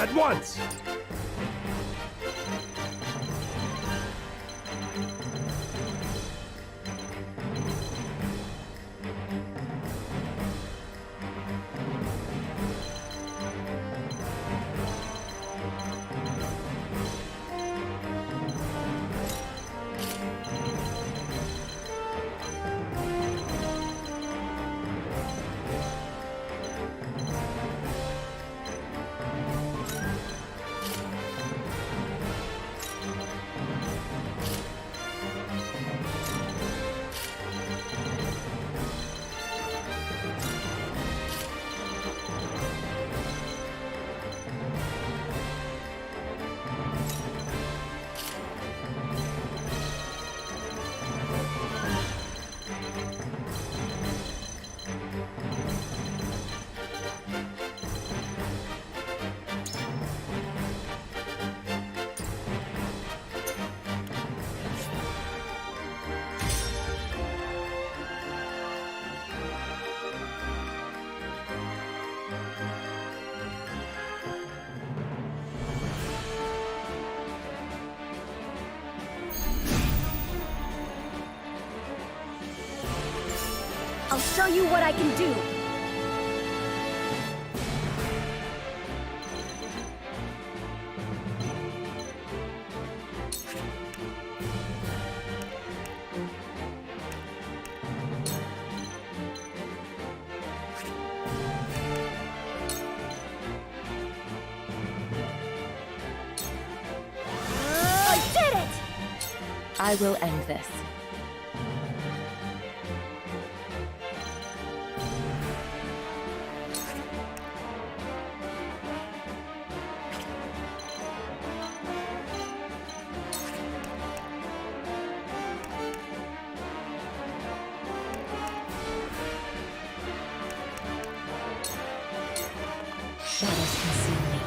At once! I'll show you what I can do! I did it! I will end this. Shadows consume me.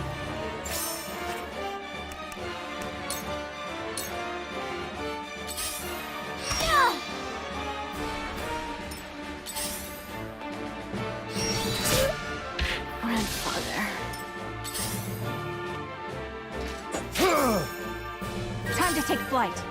Grandfather. Time to take flight!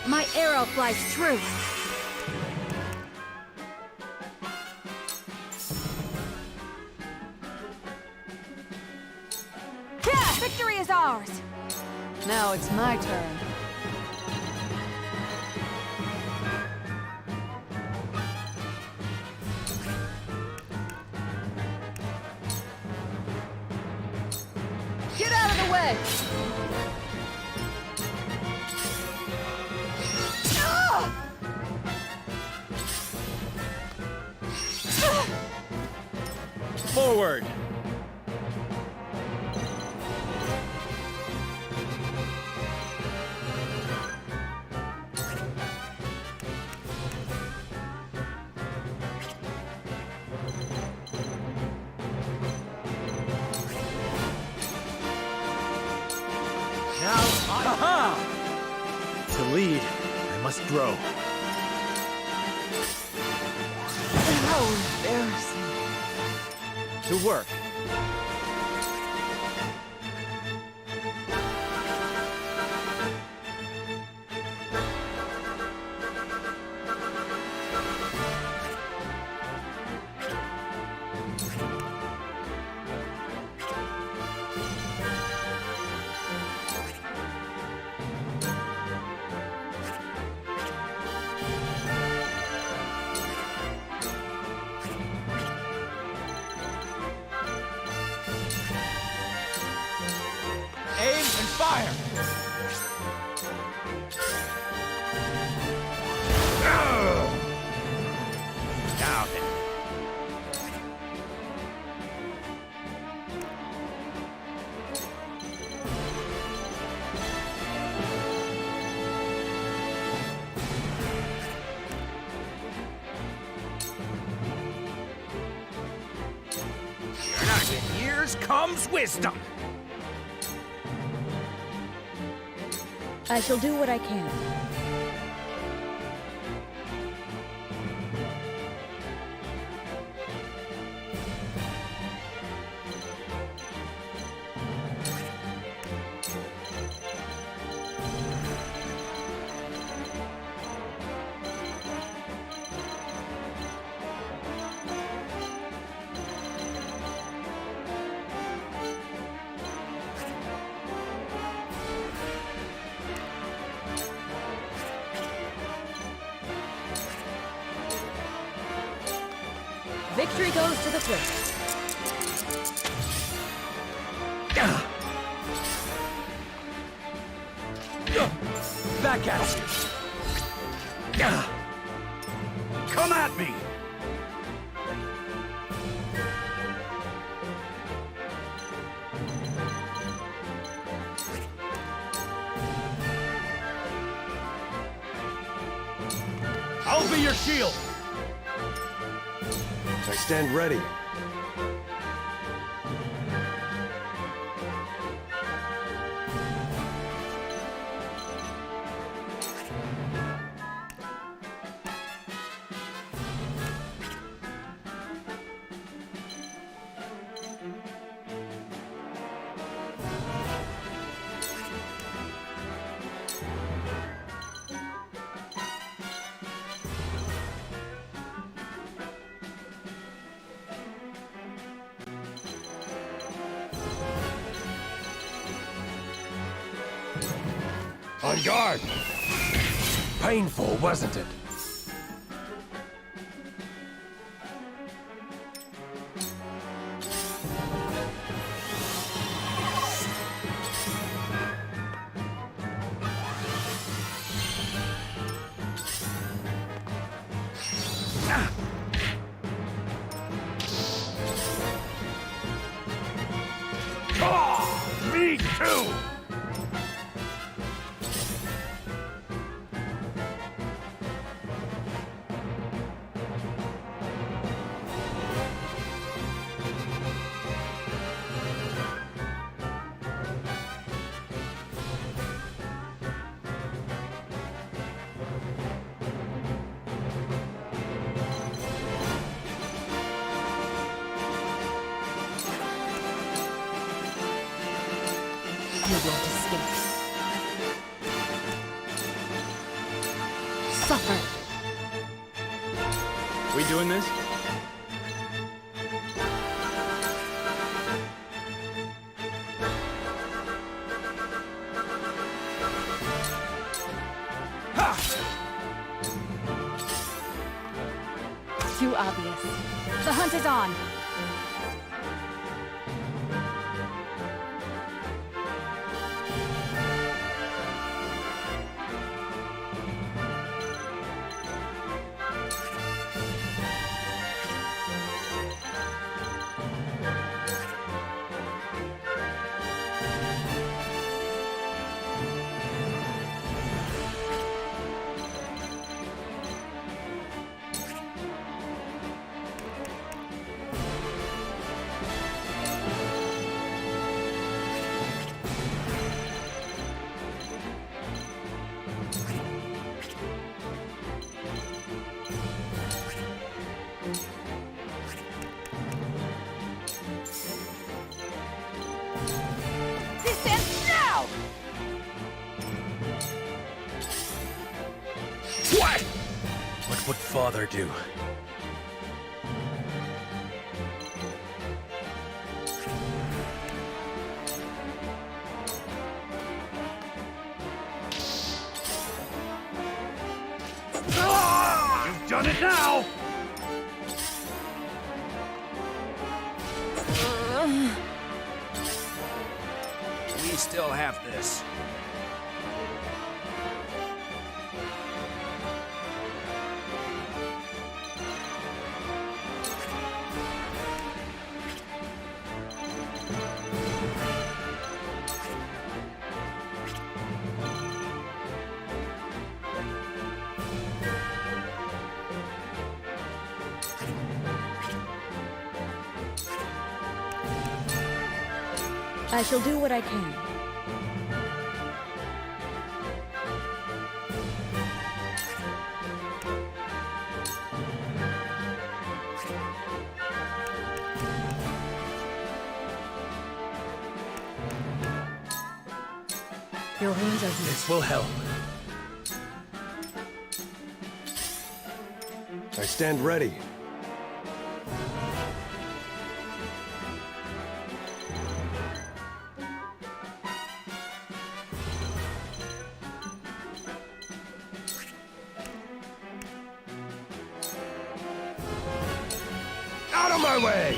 My arrow flies true! Yeah! Victory is ours! Now it's my turn. Get out of the way! Forward! Aha! To lead, I must grow. How embarrassing. To work. fire! Now then. In years comes wisdom. I shall do what I can. Victory goes to the Swift. Back at you. Come at me. I'll be your shield. I stand ready. On guard! Painful, wasn't it? Ah, me too! You won't escape. Suffer. We doing this? Ha! Too obvious. The hunt is on. Descend now! What? What would father do? Ah! You've done it now! We still have this. I shall do what I can. Your wounds are healed. This will help. I stand ready. Out of my way!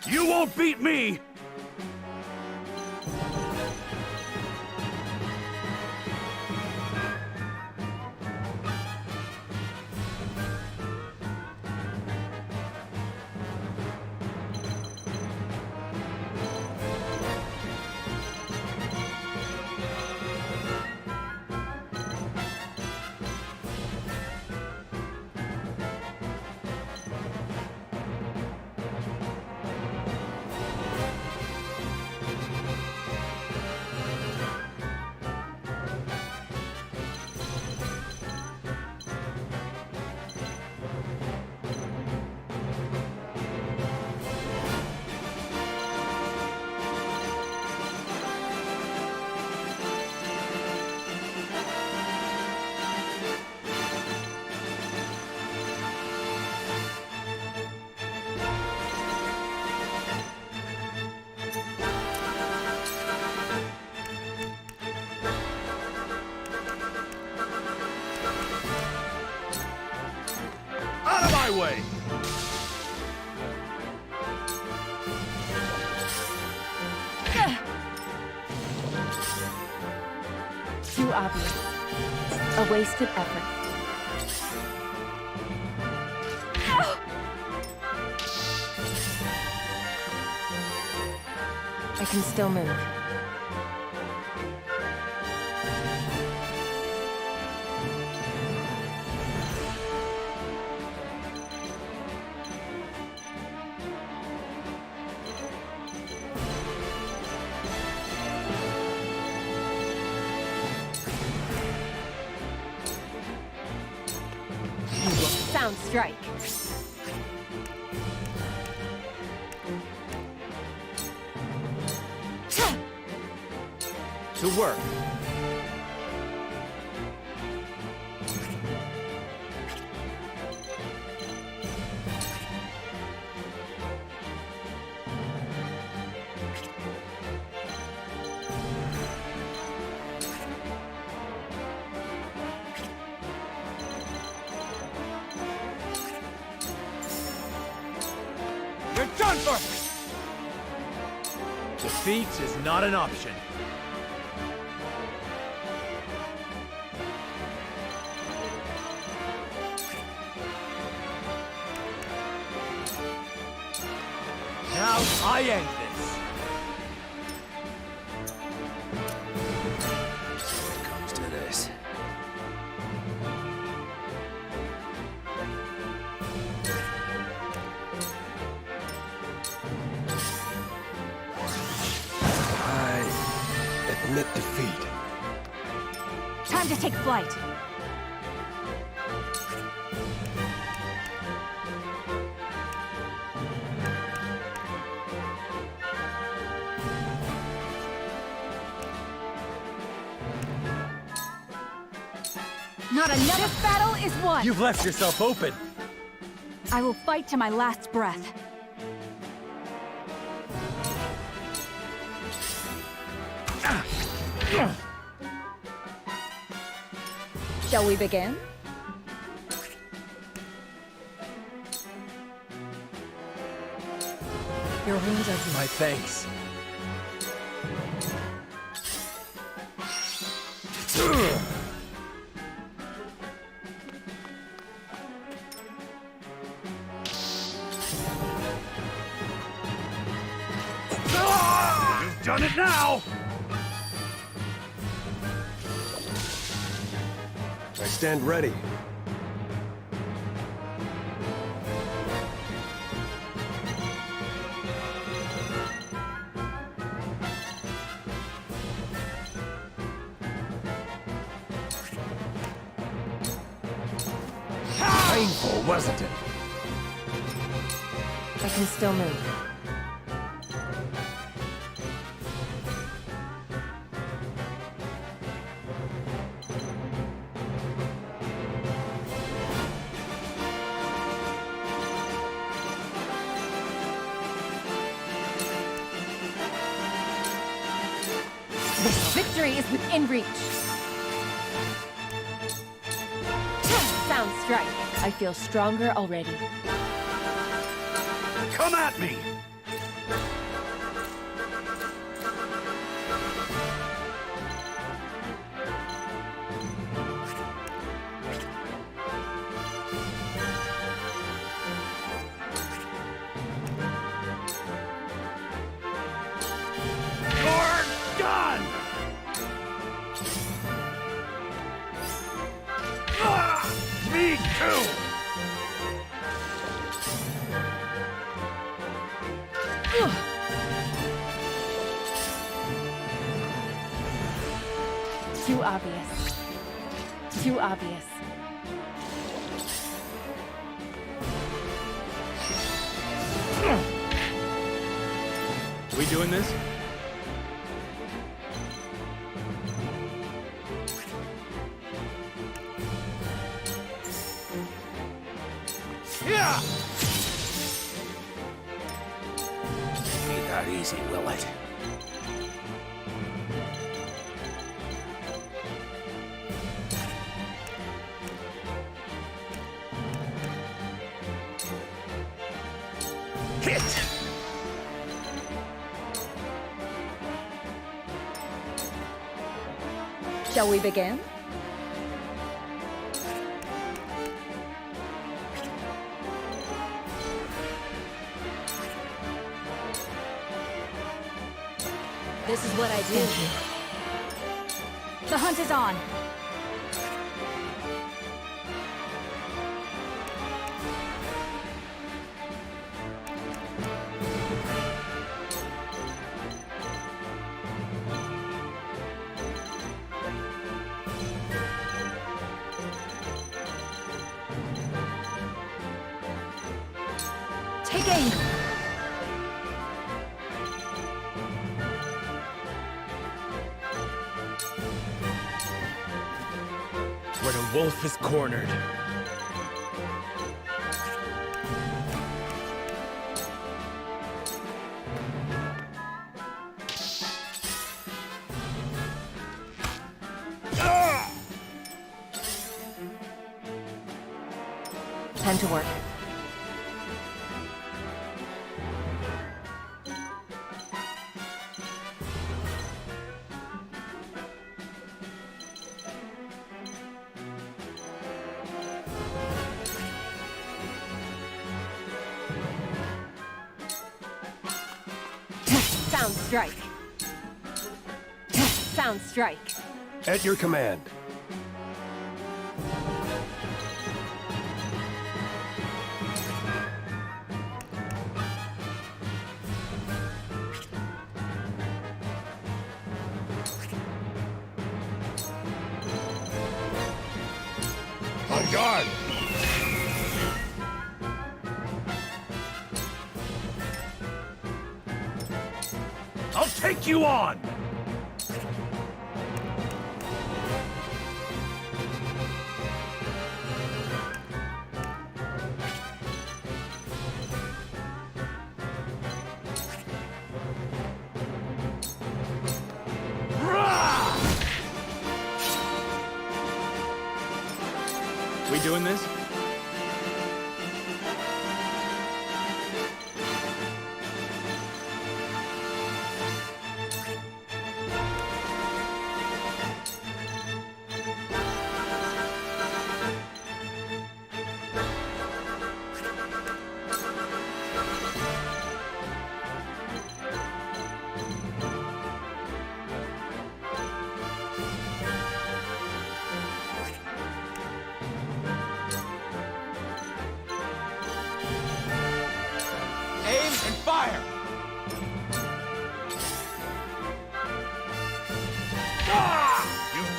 You won't beat me! Out of my way! Too obvious. A wasted effort. I can still move. Sound strike. To work. You're done for! Defeat is not an option. Now I end this. When it comes to this. I admit defeat. Time to take flight. Not another. This battle is won. You've left yourself open. I will fight to my last breath. Shall we begin? Your wounds are deep. My thanks. You've done it now! I stand ready. Painful, wasn't it? I can still move. Victory is within reach. Sound strike. I feel stronger already. Come at me! You're done! Me too! Too obvious. Too obvious. We doing this? Yeah! Ain't that easy, will it? Hit! Shall we begin? This is what I do. The hunt is on. Take aim. When a wolf is cornered. Time to work. Sound strike. Sound strike. At your command. On guard! I'll take you on! We doing this?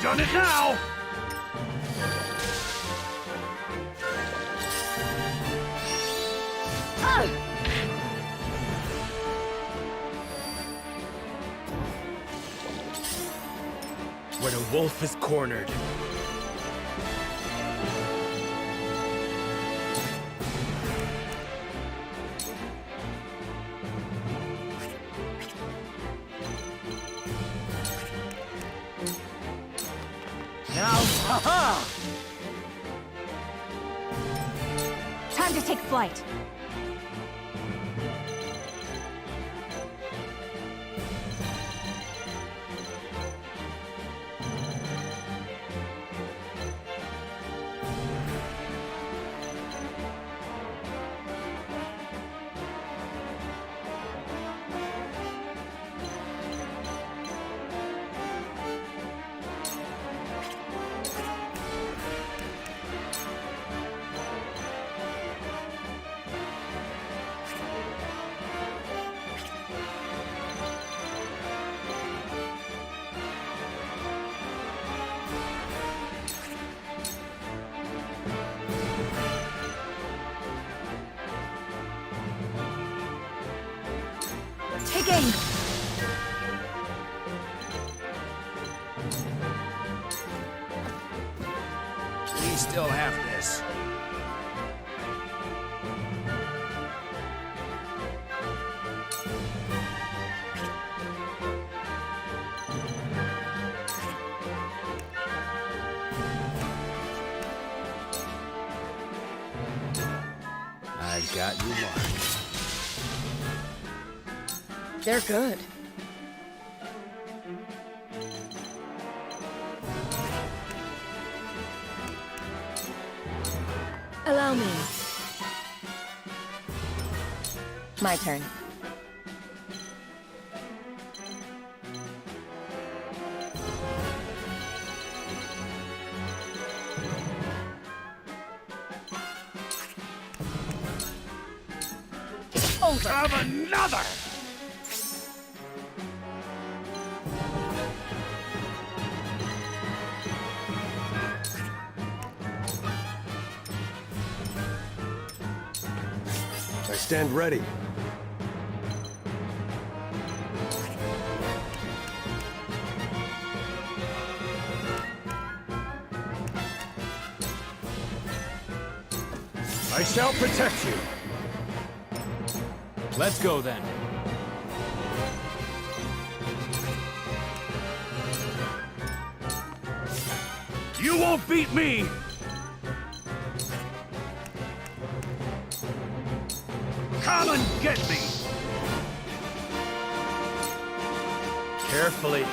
done it now! When a wolf is cornered. Now, haha! Time to take flight. Take aim! We still have this. I've got you marked. They're good. Allow me. My turn. Over. Have another! I stand ready. I shall protect you. Let's go then. You won't beat me! Come and get me! Carefully.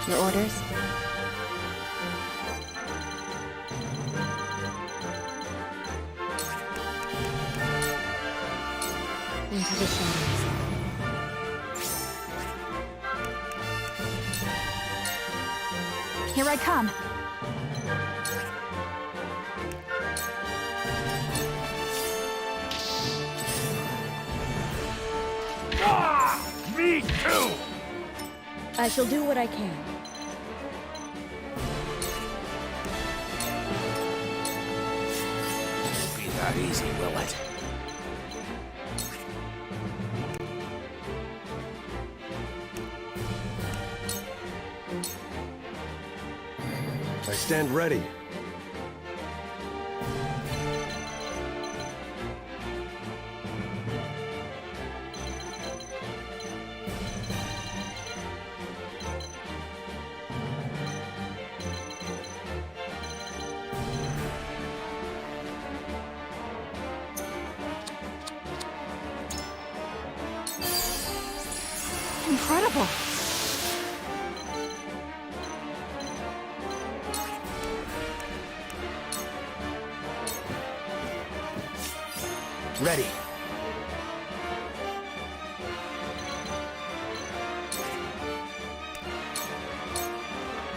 Your orders? Into the shadows. Here I come. Ah! Me too! I shall do what I can. Won't be that easy, will it? I stand ready. Incredible! Ready.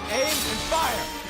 Aim and fire!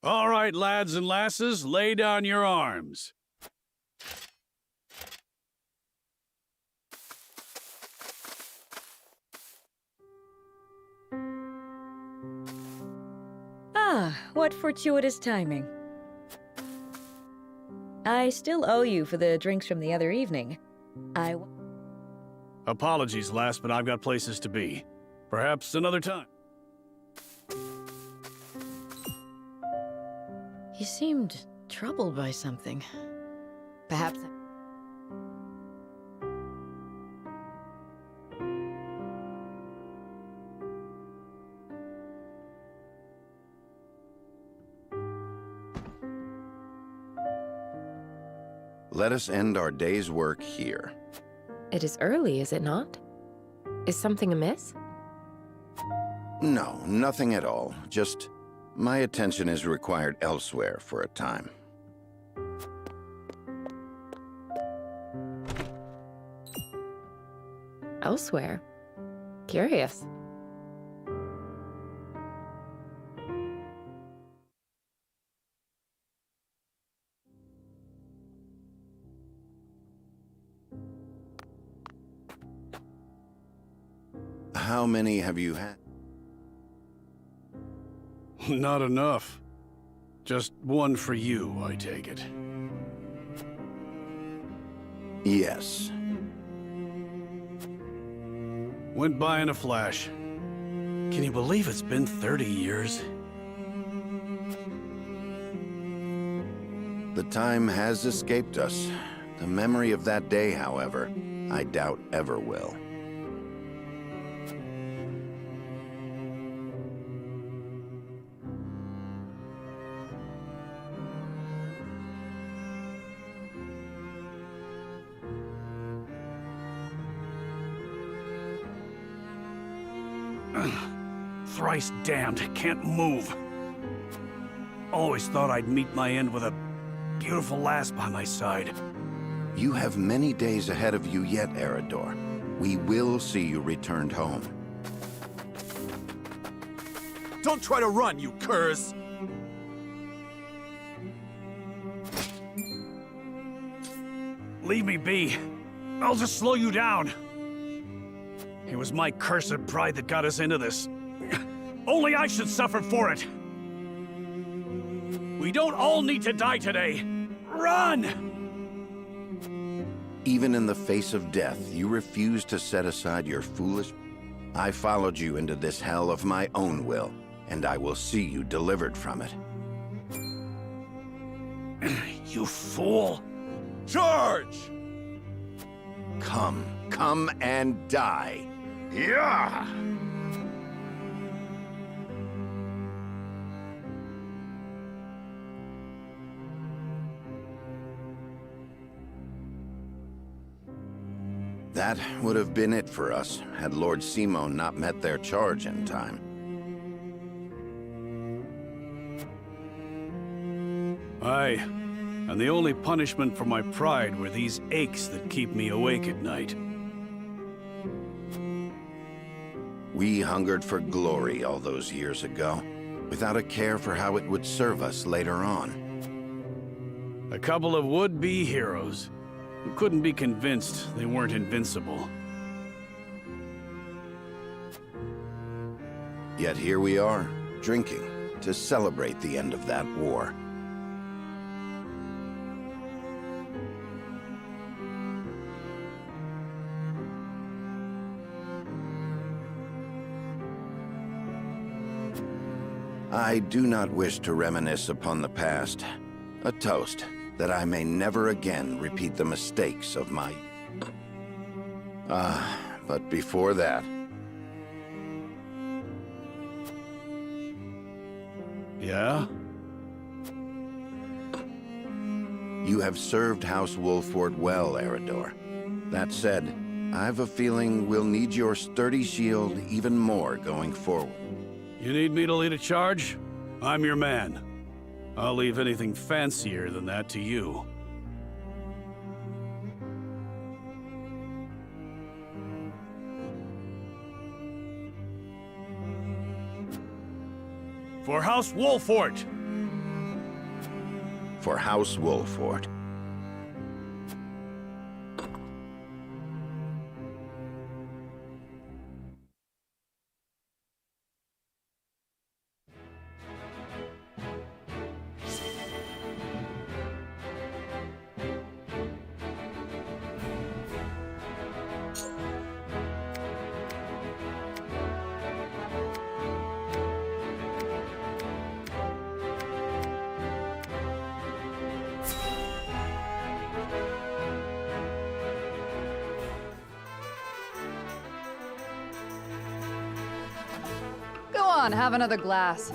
All right, lads and lasses, lay down your arms. Ah, what fortuitous timing. I still owe you for the drinks from the other evening. Apologies, lass, but I've got places to be. Perhaps another time. He seemed troubled by something. Perhaps. Let us end our day's work here. It is early, is it not? Is something amiss? No, nothing at all. Just my attention is required elsewhere for a time. Elsewhere? Curious. How many have you had? Not enough. Just one for you, I take it. Yes. Went by in a flash. Can you believe it's been 30 years? The time has escaped us. The memory of that day, however, I doubt ever will. Thrice damned, can't move. Always thought I'd meet my end with a beautiful lass by my side. You have many days ahead of you yet, Eredor. We will see you returned home. Don't try to run, you curs! Leave me be. I'll just slow you down. It was my cursed pride that got us into this. Only I should suffer for it. We don't all need to die today. Run! Even in the face of death, you refuse to set aside your foolish... I followed you into this hell of my own will, and I will see you delivered from it. You fool! Charge! Come and die. Yeah! That would have been it for us, had Lord Simo not met their charge in time. Aye, and the only punishment for my pride were these aches that keep me awake at night. We hungered for glory all those years ago, without a care for how it would serve us later on. A couple of would-be heroes who couldn't be convinced they weren't invincible. Yet here we are, drinking, to celebrate the end of that war. I do not wish to reminisce upon the past. A toast that I may never again repeat the mistakes of my... but before that... Yeah? You have served House Wolford well, Eredor. That said, I've a feeling we'll need your sturdy shield even more going forward. You need me to lead a charge? I'm your man. I'll leave anything fancier than that to you. For House Wolford! for House Wolford. Go on, have another glass.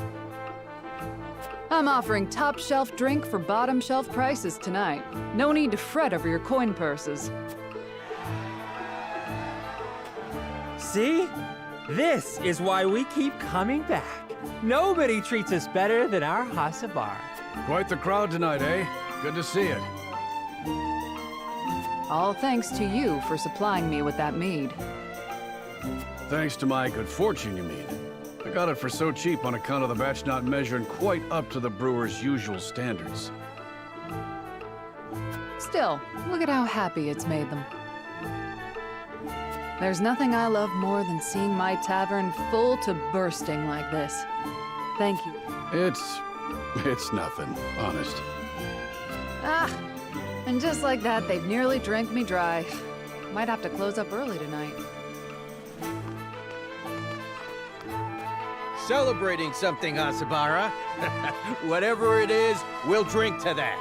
I'm offering top shelf drink for bottom shelf prices tonight. No need to fret over your coin purses. See? This is why we keep coming back. Nobody treats us better than our Hasabara. Quite the crowd tonight, eh? Good to see it. All thanks to you for supplying me with that mead. Thanks to my good fortune, you mean. I got it for so cheap on account of the batch not measuring quite up to the brewer's usual standards. Still, look at how happy it's made them. There's nothing I love more than seeing my tavern full to bursting like this. Thank you. It's nothing, honest. Ah, and just like that, they've nearly drank me dry. Might have to close up early tonight. Celebrating something, Hasabara. Whatever it is, we'll drink to that.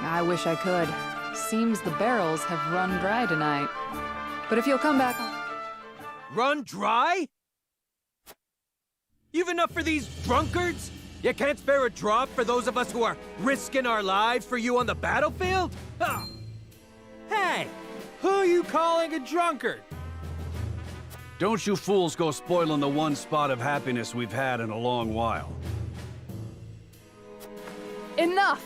I wish I could. Seems the barrels have run dry tonight. But if you'll come back... Run dry? You've enough for these drunkards? You can't spare a drop for those of us who are risking our lives for you on the battlefield? Ah. Hey! Who are you calling a drunkard? Don't you fools go spoiling the one spot of happiness we've had in a long while. Enough!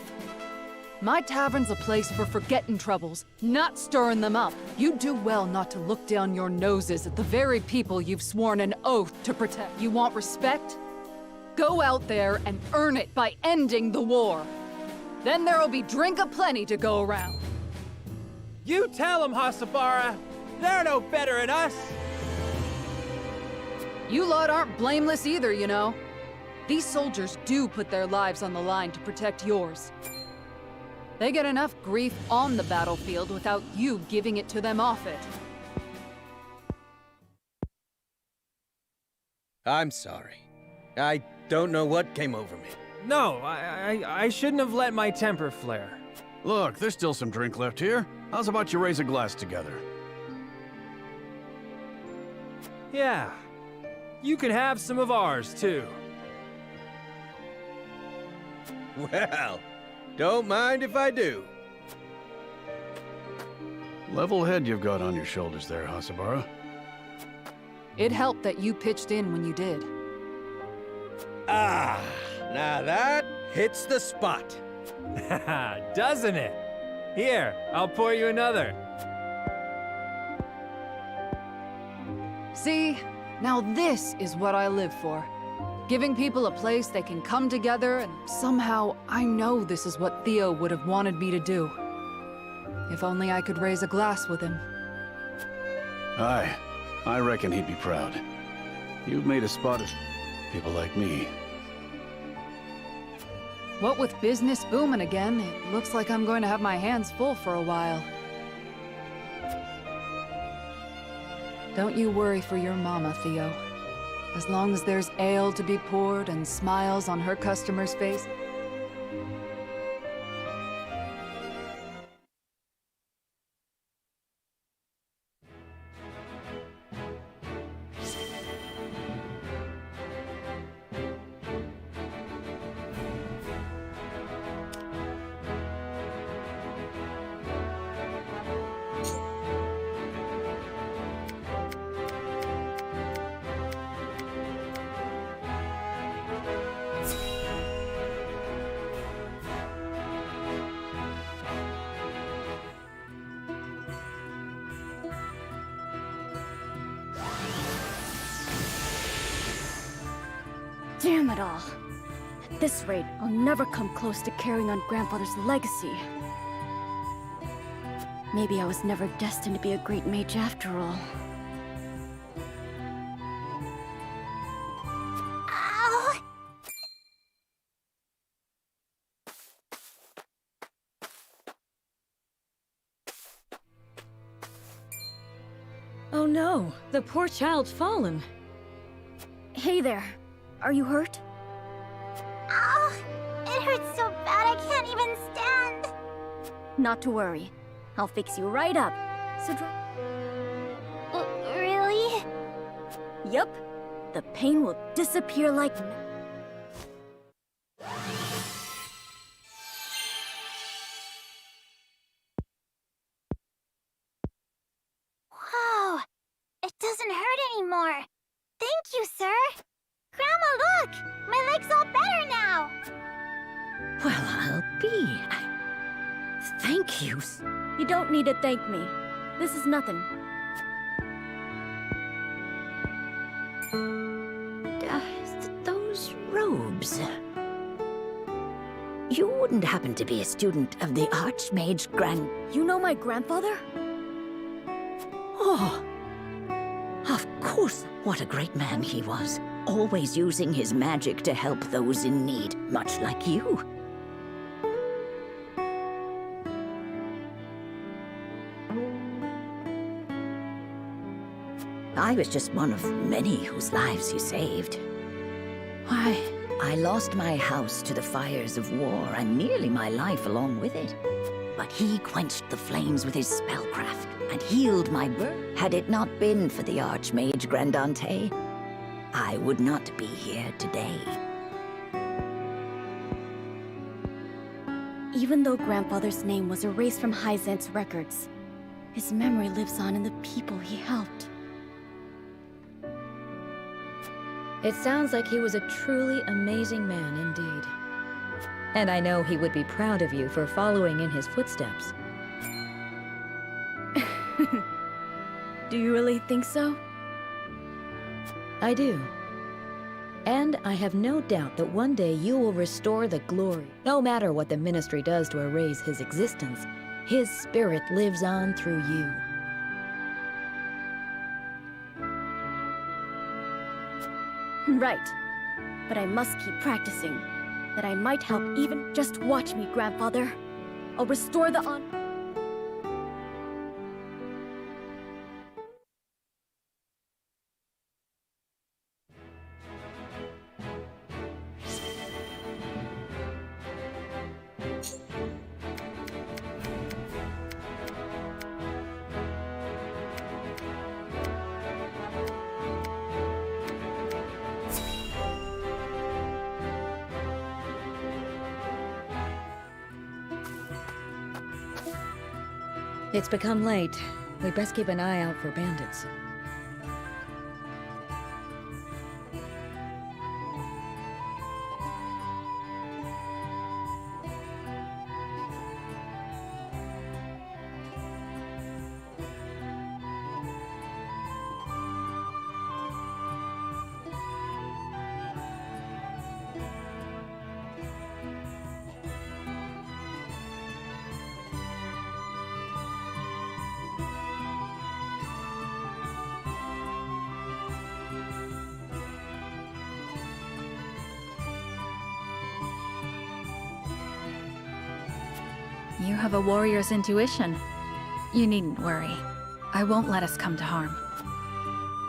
My tavern's a place for forgetting troubles, not stirring them up. You do well not to look down your noses at the very people you've sworn an oath to protect. You want respect? Go out there and earn it by ending the war. Then there'll be drink aplenty to go around. You tell them, Hasabara. They're no better than us. You lot aren't blameless either, you know. These soldiers do put their lives on the line to protect yours. They get enough grief on the battlefield without you giving it to them off it. I'm sorry. I don't know what came over me. No, I shouldn't have let my temper flare. Look, there's still some drink left here. How's about you raise a glass together? Yeah. You can have some of ours, too. Well, don't mind if I do. Level head you've got on your shoulders there, Hasabara. It helped that you pitched in when you did. Ah, now that hits the spot. Doesn't it? Here, I'll pour you another. See? Now this is what I live for. Giving people a place they can come together, and somehow I know this is what Theo would have wanted me to do. If only I could raise a glass with him. Aye, I reckon he'd be proud. You've made a spot of people like me. What with business booming again, it looks like I'm going to have my hands full for a while. Don't you worry for your mama, Theo. As long as there's ale to be poured and smiles on her customer's face. Damn it all. At this rate, I'll never come close to carrying on Grandfather's legacy. Maybe I was never destined to be a great mage after all. Ow! Oh no, the poor child's fallen. Hey there. Are you hurt? Ow! It hurts so bad I can't even stand! Not to worry. I'll fix you right up. So Really? Yup. The pain will disappear like... Wow! It doesn't hurt anymore! Thank you, sir! Grandma, look! My leg's all better now! Well, I'll be. Thank you. You don't need to thank me. This is nothing. Those robes. You wouldn't happen to be a student of the Archmage Grand... You know my grandfather? Oh, of course. What a great man he was. Always using his magic to help those in need, much like you. I was just one of many whose lives he saved. Why, I lost my house to the fires of war and nearly my life along with it. But he quenched the flames with his spellcraft and healed my burn. Had it not been for the Archmage Grandante, I would not be here today. Even though Grandfather's name was erased from Hyzant's records, his memory lives on in the people he helped. It sounds like he was a truly amazing man indeed. And I know he would be proud of you for following in his footsteps. Do you really think so? I do. And I have no doubt that one day you will restore the glory. No matter what the Ministry does to erase his existence, his spirit lives on through you. Right. But I must keep practicing. That I might help even... Just watch me, Grandfather. I'll restore the honor... It's become late. We best keep an eye out for bandits. You have a warrior's intuition. You needn't worry. I won't let us come to harm.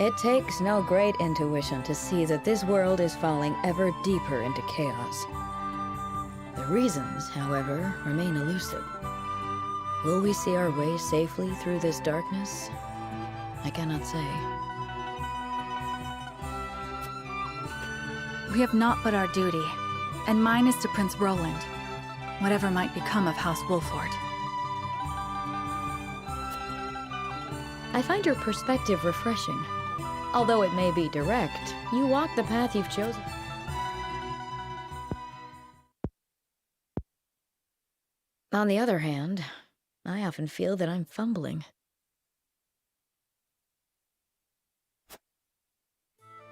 It takes no great intuition to see that this world is falling ever deeper into chaos. The reasons, however, remain elusive. Will we see our way safely through this darkness? I cannot say. We have naught but our duty, and mine is to Prince Roland, whatever might become of House Wolford. I find your perspective refreshing. Although it may be direct, you walk the path you've chosen. On the other hand, I often feel that I'm fumbling.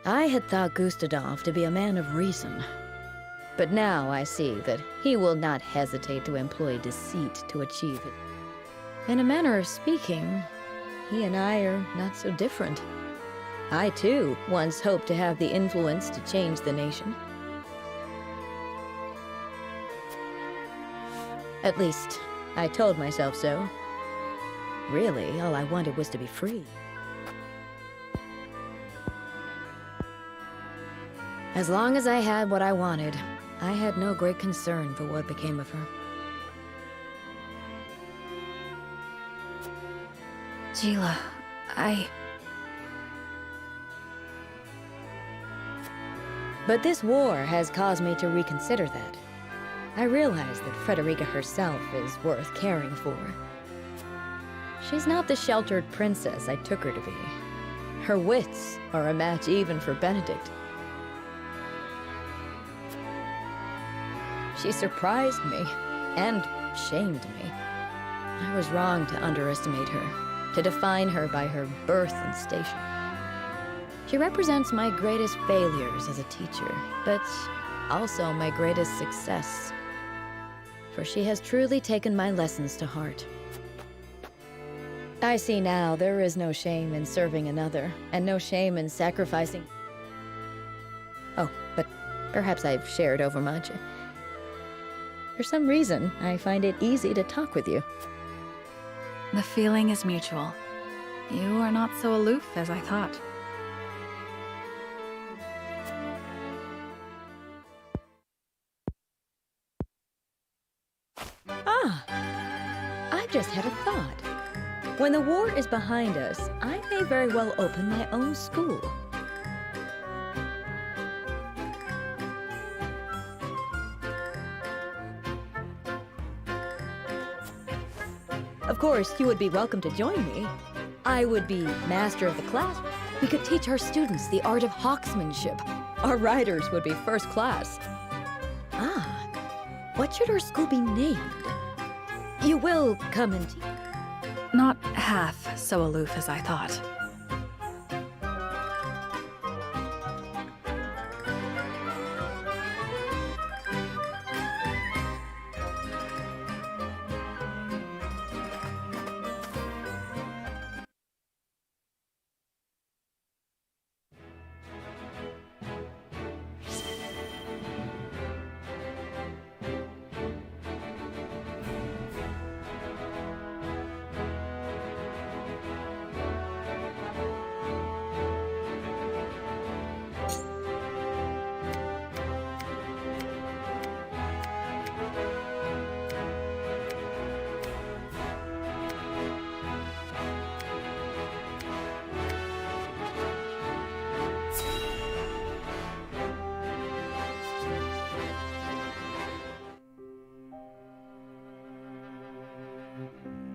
I had thought Gustadolf to be a man of reason. But now I see that he will not hesitate to employ deceit to achieve it. In a manner of speaking, he and I are not so different. I, too, once hoped to have the influence to change the nation. At least, I told myself so. Really, all I wanted was to be free. As long as I had what I wanted, I had no great concern for what became of her. Gila, But this war has caused me to reconsider that. I realize that Frederica herself is worth caring for. She's not the sheltered princess I took her to be. Her wits are a match even for Benedict. She surprised me and shamed me. I was wrong to underestimate her, to define her by her birth and station. She represents my greatest failures as a teacher, but also my greatest success. For she has truly taken my lessons to heart. I see now there is no shame in serving another, and no shame in sacrificing. Oh, but perhaps I've shared overmuch. For some reason, I find it easy to talk with you. the feeling is mutual. You are not so aloof as I thought. I just had a thought. When the war is behind us, I may very well open my own school. Of course, you would be welcome to join me. I would be master of the class. We could teach our students the art of hawksmanship. Our riders would be first class. What should our school be named? You will come and teach. Not half so aloof as I thought.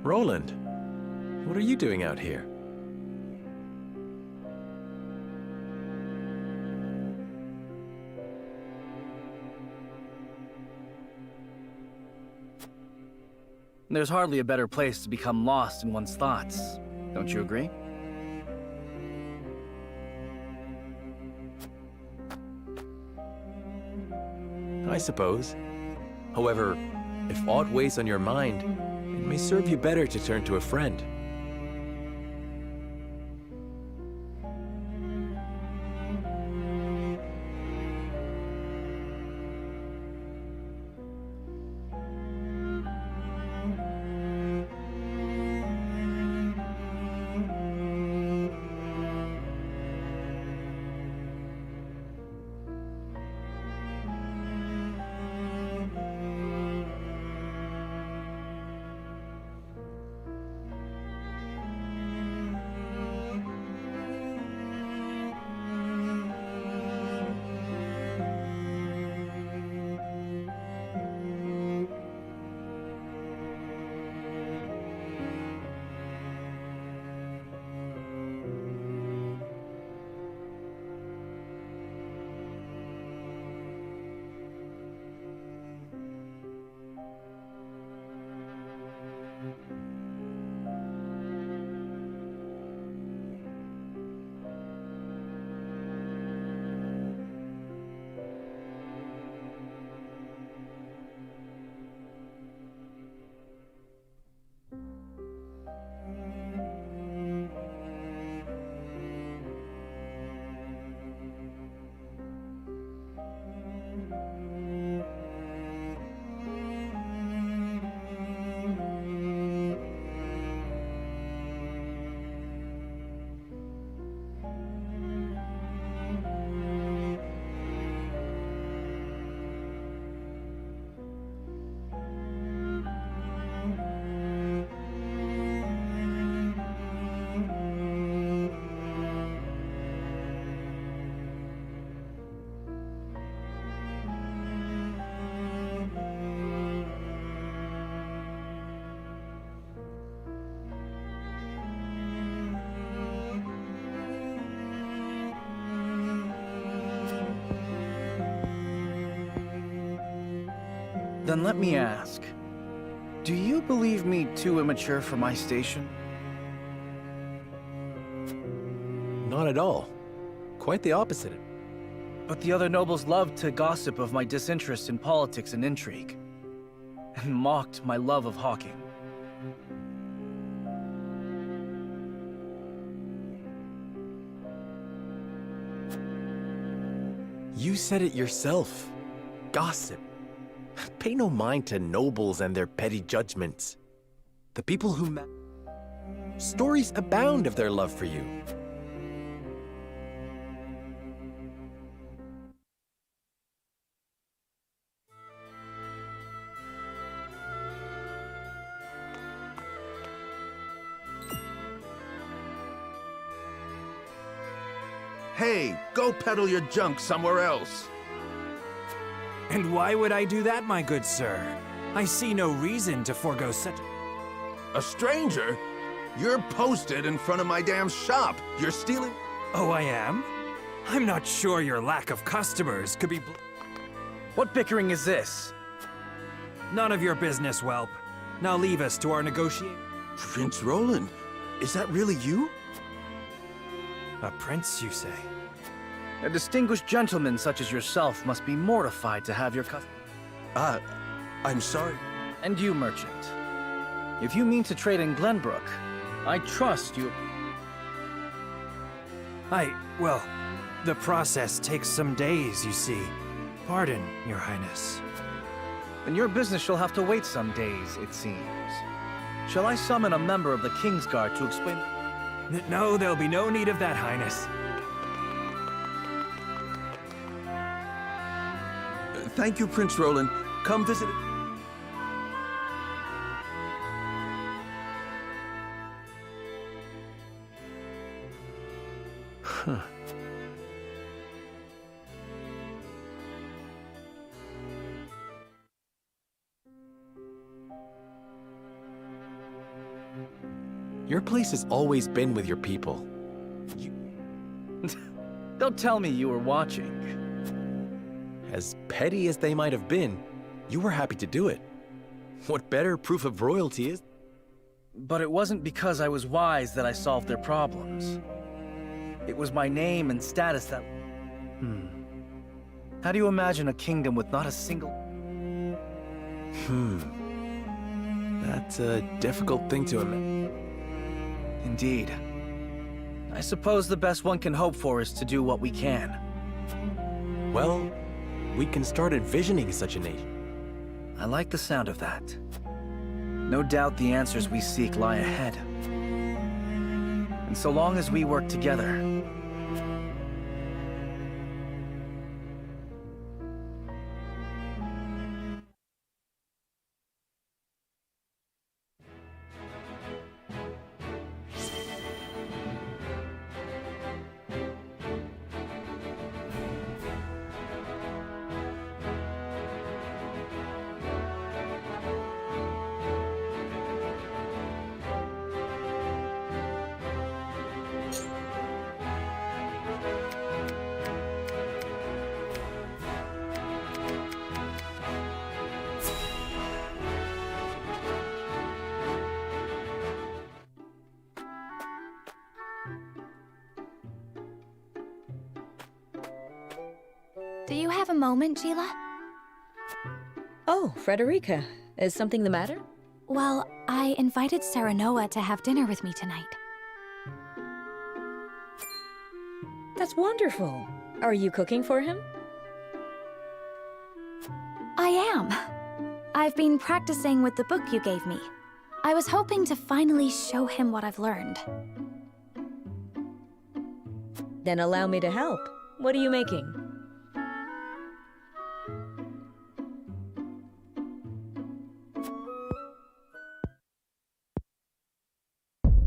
Roland, what are you doing out here? There's hardly a better place to become lost in one's thoughts. Don't you agree? I suppose. However, if aught weighs on your mind, it may serve you better to turn to a friend. Then let me ask, do you believe me too immature for my station? Not at all. Quite the opposite. But the other nobles loved to gossip of my disinterest in politics and intrigue, and mocked my love of hawking. You said it yourself. Gossip. Pay no mind to nobles and their petty judgments. The people who stories abound of their love for you. Hey, go peddle your junk somewhere else. And why would I do that, my good sir? I see no reason to forego such... A stranger? You're posted in front of my damn shop. You're stealing... Oh, I am? I'm not sure your lack of customers could be... What bickering is this? None of your business, whelp. Now leave us to our negotiate... Prince Roland, is that really you? A prince, you say? A distinguished gentleman such as yourself must be mortified to have your I'm sorry. And you, merchant. If you mean to trade in Glenbrook, I trust you... Well, the process takes some days, you see. Pardon, your highness. Then your business shall have to wait some days, it seems. Shall I summon a member of the Kingsguard to explain... No, there'll be no need of that, highness. Thank you, Prince Roland. Come visit... Huh. Your place has always been with your people. Don't tell me you were watching. As petty as they might have been, you were happy to do it. What better proof of royalty is? But it wasn't because I was wise that I solved their problems. It was my name and status that... How do you imagine a kingdom with not a single... That's a difficult thing to imagine. Indeed. I suppose the best one can hope for is to do what we can. Well, we can start envisioning such a nation. I like the sound of that. No doubt the answers we seek lie ahead. And so long as we work together... Do you have a moment, Sheila? Oh, Frederica. Is something the matter? Well, I invited Serenoa to have dinner with me tonight. That's wonderful. Are you cooking for him? I am. I've been practicing with the book you gave me. I was hoping to finally show him what I've learned. Then allow me to help. What are you making?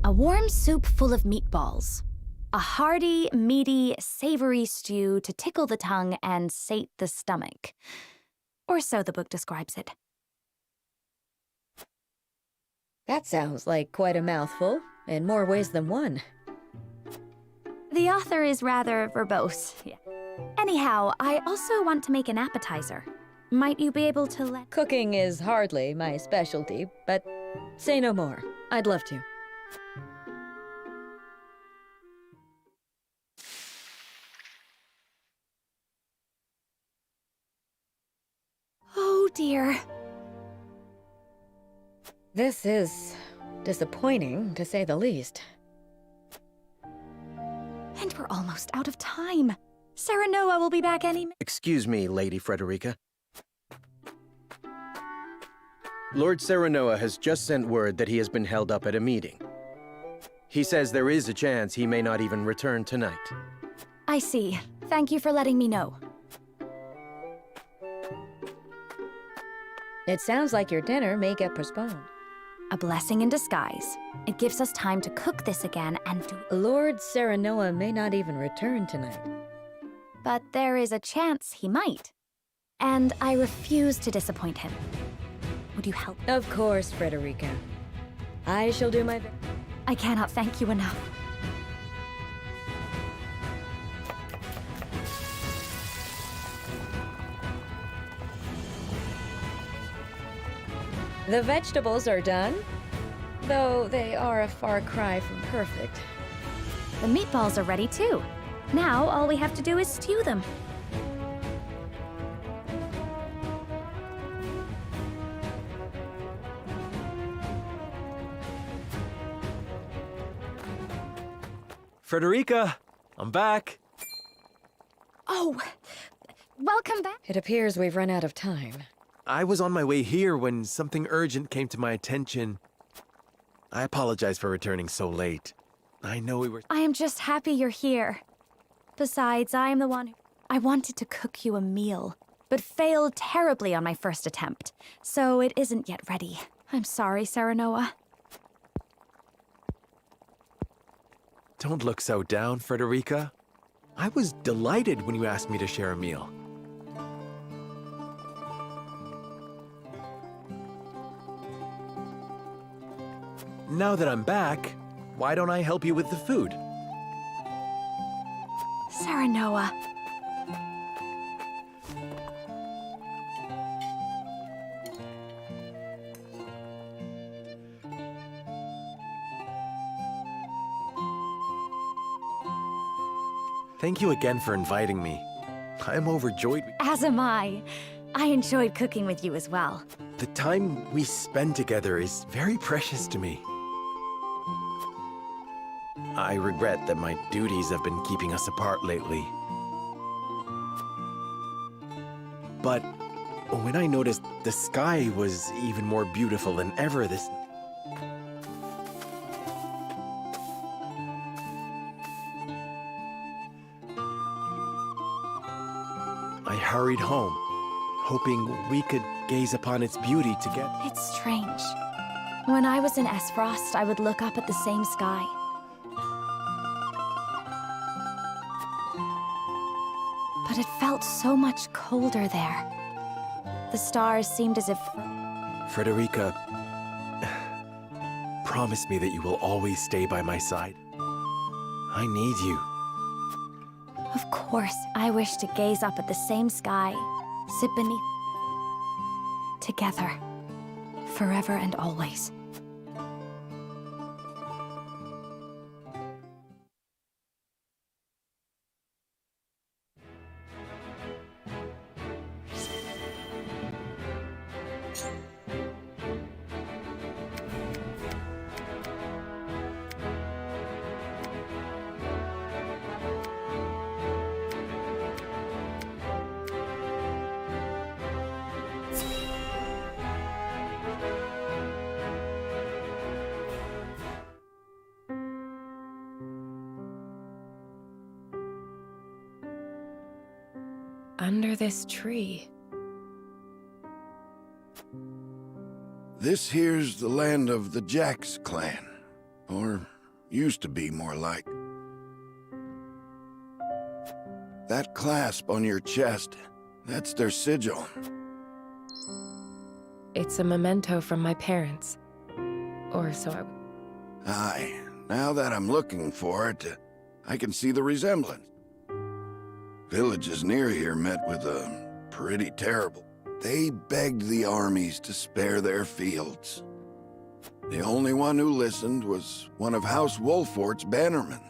A warm soup full of meatballs. A hearty, meaty, savory stew to tickle the tongue and sate the stomach. Or so the book describes it. That sounds like quite a mouthful, in more ways than one. The author is rather verbose. Anyhow, I also want to make an appetizer. Might you be able to let... Cooking is hardly my specialty, but say no more. I'd love to. Oh dear. This is disappointing, to say the least. And we're almost out of time. Serenoa will be back any minute. Excuse me, Lady Frederica. Lord Serenoa has just sent word that he has been held up at a meeting. He says there is a chance he may not even return tonight. I see. Thank you for letting me know. It sounds like your dinner may get postponed. A blessing in disguise. It gives us time to cook this again and do... Lord Serenoa may not even return tonight. But there is a chance he might. And I refuse to disappoint him. Would you help? Of course, Frederica. I shall do my best. I cannot thank you enough. The vegetables are done, though they are a far cry from perfect. The meatballs are ready too. Now all we have to do is stew them. Frederica, I'm back. Oh, welcome back. It appears we've run out of time. I was on my way here when something urgent came to my attention. I apologize for returning so late. I know we were... I am just happy you're here. Besides, I am the one who... I wanted to cook you a meal, but failed terribly on my first attempt, so it isn't yet ready. I'm sorry, Serenoa. Don't look so down, Frederica. I was delighted when you asked me to share a meal. Now that I'm back, why don't I help you with the food? Serenoa. Thank you again for inviting me. I'm overjoyed. As am I. I enjoyed cooking with you as well. The time we spend together is very precious to me. I regret that my duties have been keeping us apart lately. But when I noticed the sky was even more beautiful than ever this... I hurried home, hoping we could gaze upon its beauty together. It's strange. When I was in Esfrost, I would look up at the same sky. But it felt so much colder there. The stars seemed as if... Frederica, promise me that you will always stay by my side. I need you. Of course, I wish to gaze up at the same sky, sit beneath... together, forever and always. Under this tree. This here's the land of the Jax clan. Or used to be, more like. That clasp on your chest, that's their sigil. It's a memento from my parents. Or so I... Aye, now that I'm looking for it, I can see the resemblance. Villages near here met with a pretty terrible. They begged the armies to spare their fields. The only one who listened was one of House Wolfort's bannermen.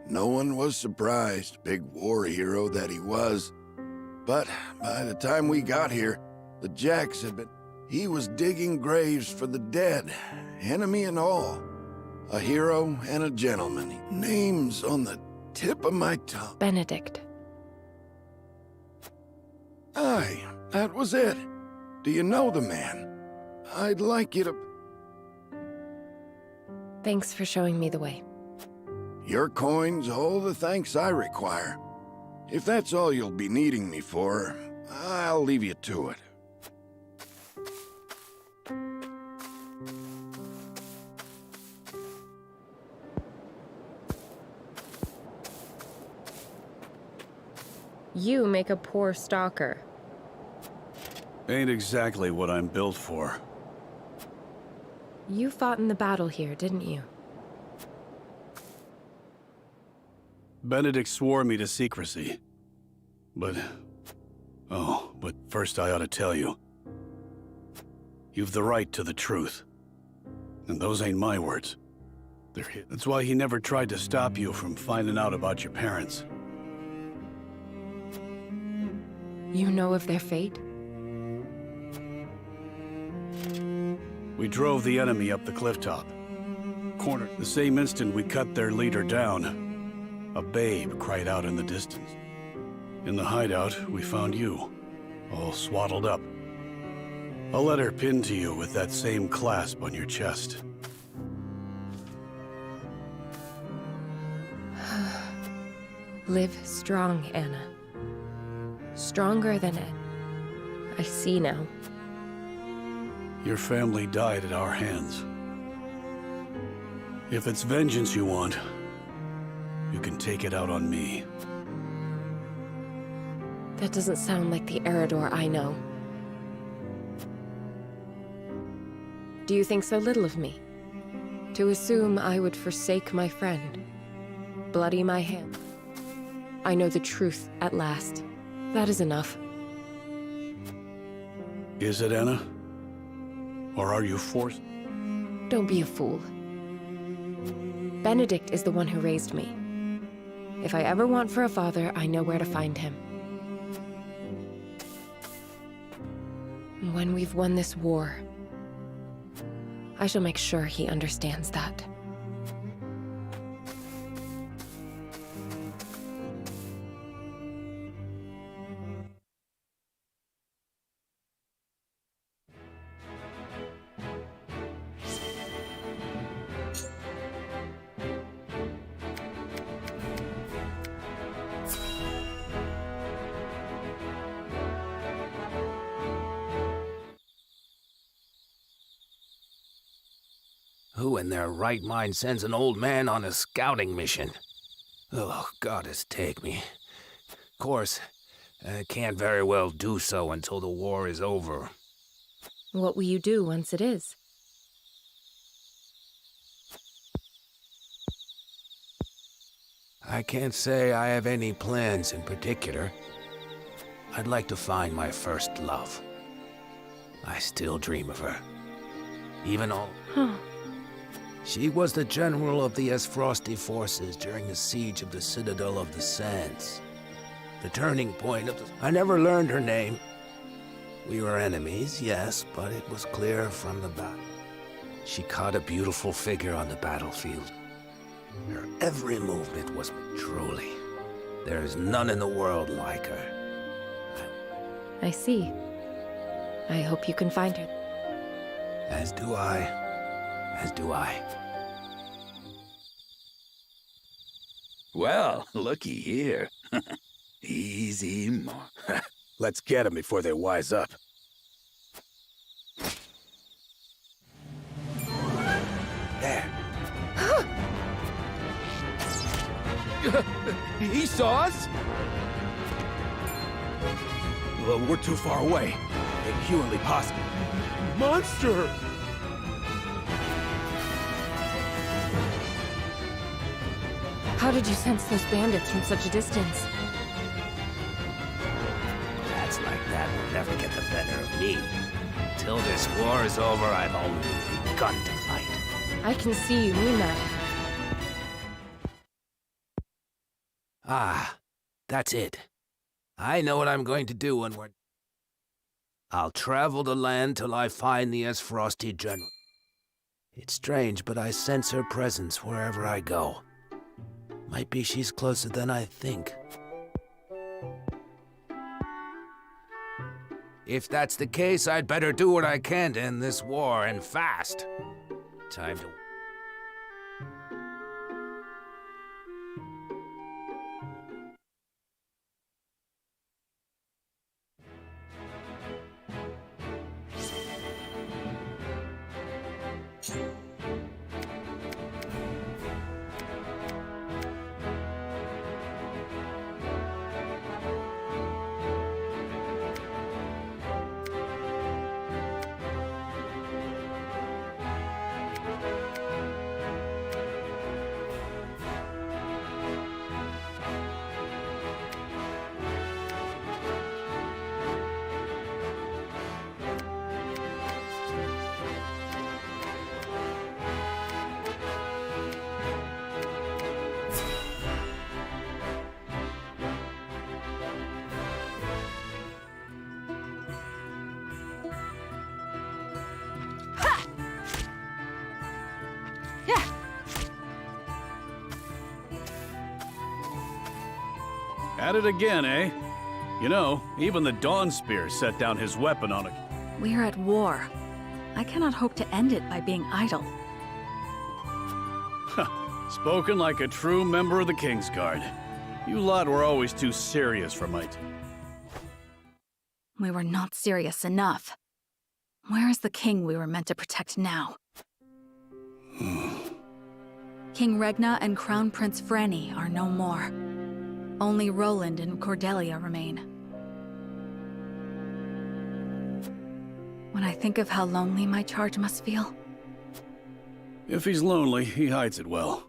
No one was surprised, big war hero that he was. But by the time we got here, the Jacks had been... He was digging graves for the dead, enemy and all. A hero and a gentleman. Names on the tip of my tongue. Benedict. Aye, that was it. Do you know the man? I'd like you to... Thanks for showing me the way. Your coin's all the thanks I require. If that's all you'll be needing me for, I'll leave you to it. You make a poor stalker. Ain't exactly what I'm built for. You fought in the battle here, didn't you? Benedict swore me to secrecy. But first I ought to tell you. You've the right to the truth. And those ain't my words. They're his. That's why he never tried to stop you from finding out about your parents. You know of their fate? We drove the enemy up the clifftop. Cornered. The same instant we cut their leader down, a babe cried out in the distance. In the hideout, we found you, all swaddled up. A letter pinned to you with that same clasp on your chest. Live strong, Anna. Stronger than it. I see now. Your family died at our hands. If it's vengeance you want, you can take it out on me. That doesn't sound like the Eredor I know. Do you think so little of me? To assume I would forsake my friend, bloody my hand. I know the truth at last. That is enough. Is it, Anna? Or are you forced? Don't be a fool. Benedict is the one who raised me. If I ever want for a father, I know where to find him. When we've won this war, I shall make sure he understands that. Who in their right mind sends an old man on a scouting mission? Oh, goddess take me. Of course, I can't very well do so until the war is over. What will you do once it is? I can't say I have any plans in particular. I'd like to find my first love. I still dream of her. Even all... She was the general of the Esfrosti forces during the siege of the Citadel of the Sands. The turning point of the... I never learned her name. We were enemies, yes, but it was clear from the battle. She caught a beautiful figure on the battlefield. Her every movement was truly. There is none in the world like her. I see. I hope you can find her. As do I. As do I. Well, looky here. Easy, Mark. Let's get them before they wise up. There. He saw us? Well, we're too far away. Inhumanly possible. Monster! How did you sense those bandits from such a distance? That's like That will never get the better of me. Till this war is over, I've only begun to fight. I can see you mean that. Ah, that's it. I know what I'm going to do when we're... I'll travel the land till I find the Esfrosti general. It's strange, but I sense her presence wherever I go. Might be she's closer than I think. If that's the case, I'd better do what I can to end this war, and fast. Time to... At it again, eh? You know, even the Dawn Spear set down his weapon on it. We are at war. I cannot hope to end it by being idle. Spoken like a true member of the Kingsguard. You lot were always too serious for my We were not serious enough. Where is the king we were meant to protect now? King Regna and Crown Prince Franny are no more. Only Roland and Cordelia remain. When I think of how lonely my charge must feel. If he's lonely, he hides it well.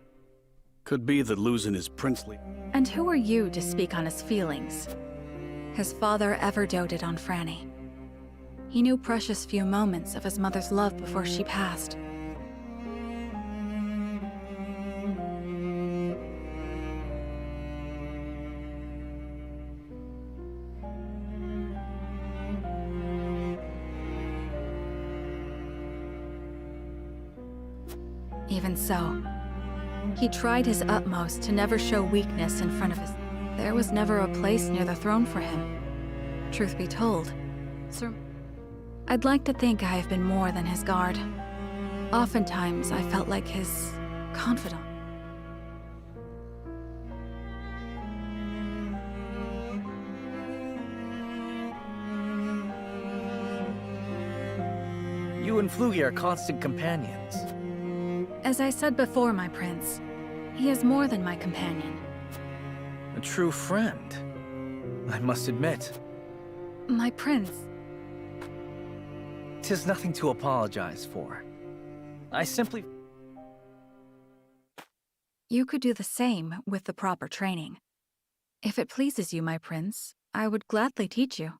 Could be that losing his princely... And who are you to speak on his feelings? His father ever doted on Franny. He knew precious few moments of his mother's love before she passed. Even so, he tried his utmost to never show weakness in front of his... There was never a place near the throne for him. Truth be told, Sir... I'd like to think I have been more than his guard. Oftentimes, I felt like his... confidant. You and Floogie are constant companions. As I said before, my prince, he is more than my companion. A true friend, I must admit. My prince. 'Tis nothing to apologize for. I simply... You could do the same with the proper training. If it pleases you, my prince, I would gladly teach you.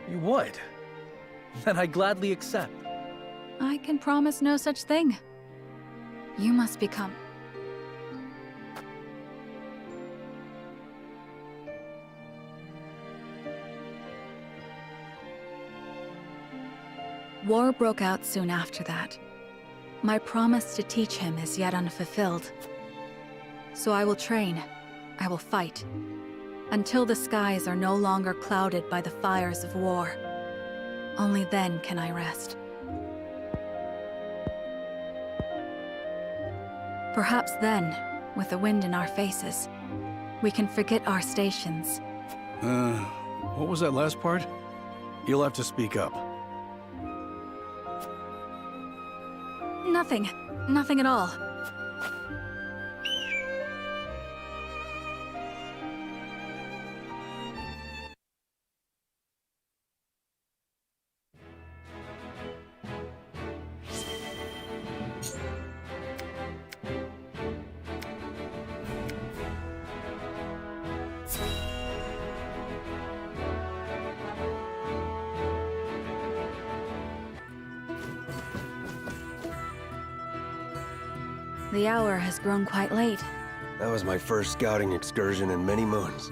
You would? Then I gladly accept. I can promise no such thing. You must become... War broke out soon after that. My promise to teach him is yet unfulfilled. So I will train, I will fight, until the skies are no longer clouded by the fires of war. Only then can I rest. Perhaps then, with the wind in our faces, we can forget our stations. What was that last part? You'll have to speak up. Nothing. Nothing at all. The hour has grown quite late. That was my first scouting excursion in many moons.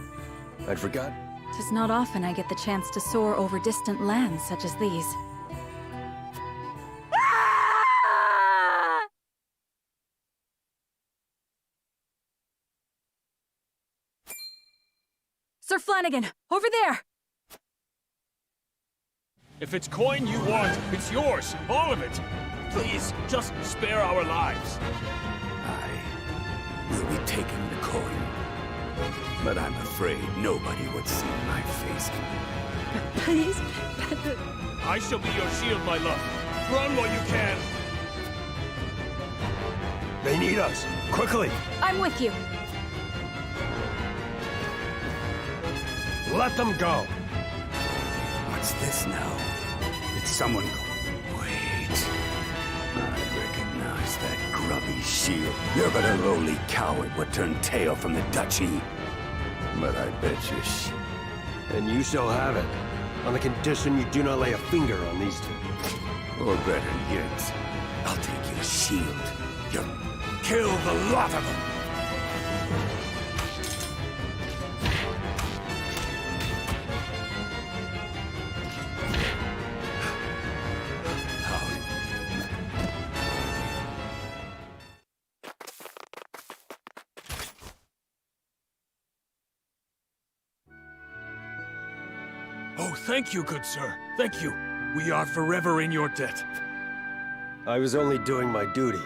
I'd forgotten. 'Tis not often I get the chance to soar over distant lands such as these. Sir Flanagan, over there! If it's coin you want, it's yours, all of it. Please, just spare our lives. I will be taking the coin. But I'm afraid nobody would see my face. Please? I shall be your shield, my love. Run while you can. They need us. Quickly! I'm with you. Let them go! What's this now? Did someone go? Wait. I recognize that grubby shield. You're but a lowly coward would turn tail from the duchy. But I bet you And you shall have it, on the condition you do not lay a finger on these two. Or better yet, I'll take your shield. You'll kill the lot of them. Oh, thank you, good sir. Thank you. We are forever in your debt. I was only doing my duty.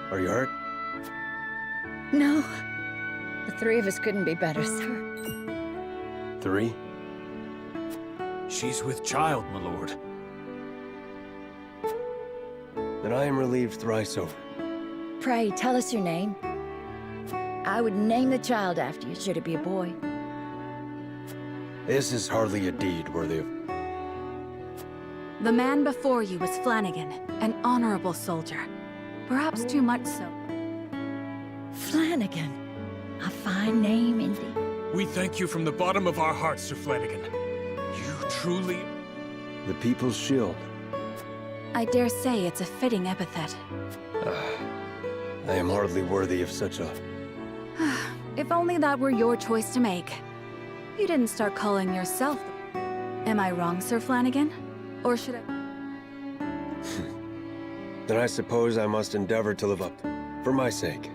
Are you hurt? No. The three of us couldn't be better, sir. 3? She's with child, my lord. Then I am relieved thrice over. Pray, tell us your name. I would name the child after you, should it be a boy. This is hardly a deed worthy of... The man before you was Flanagan, an honorable soldier. Perhaps too much so. Flanagan. A fine name, indeed. We thank you from the bottom of our hearts, Sir Flanagan. You truly... The People's Shield. I dare say it's a fitting epithet. I am hardly worthy of such a... If only that were your choice to make. You didn't start calling yourself... Am I wrong, Sir Flanagan? Or should I... Then I suppose I must endeavor to live up to it, for my sake,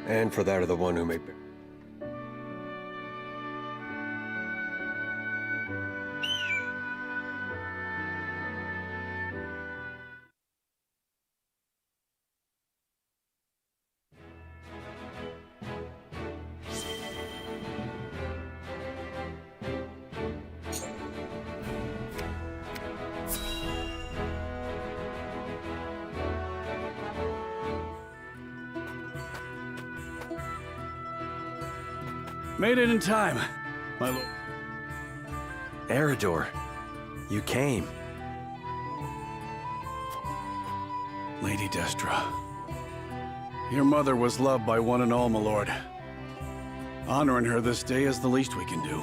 and for that of the one who may bear. Made it in time, my lord. Eredor, you came. Lady Destra. Your mother was loved by one and all, my lord. Honoring her this day is the least we can do.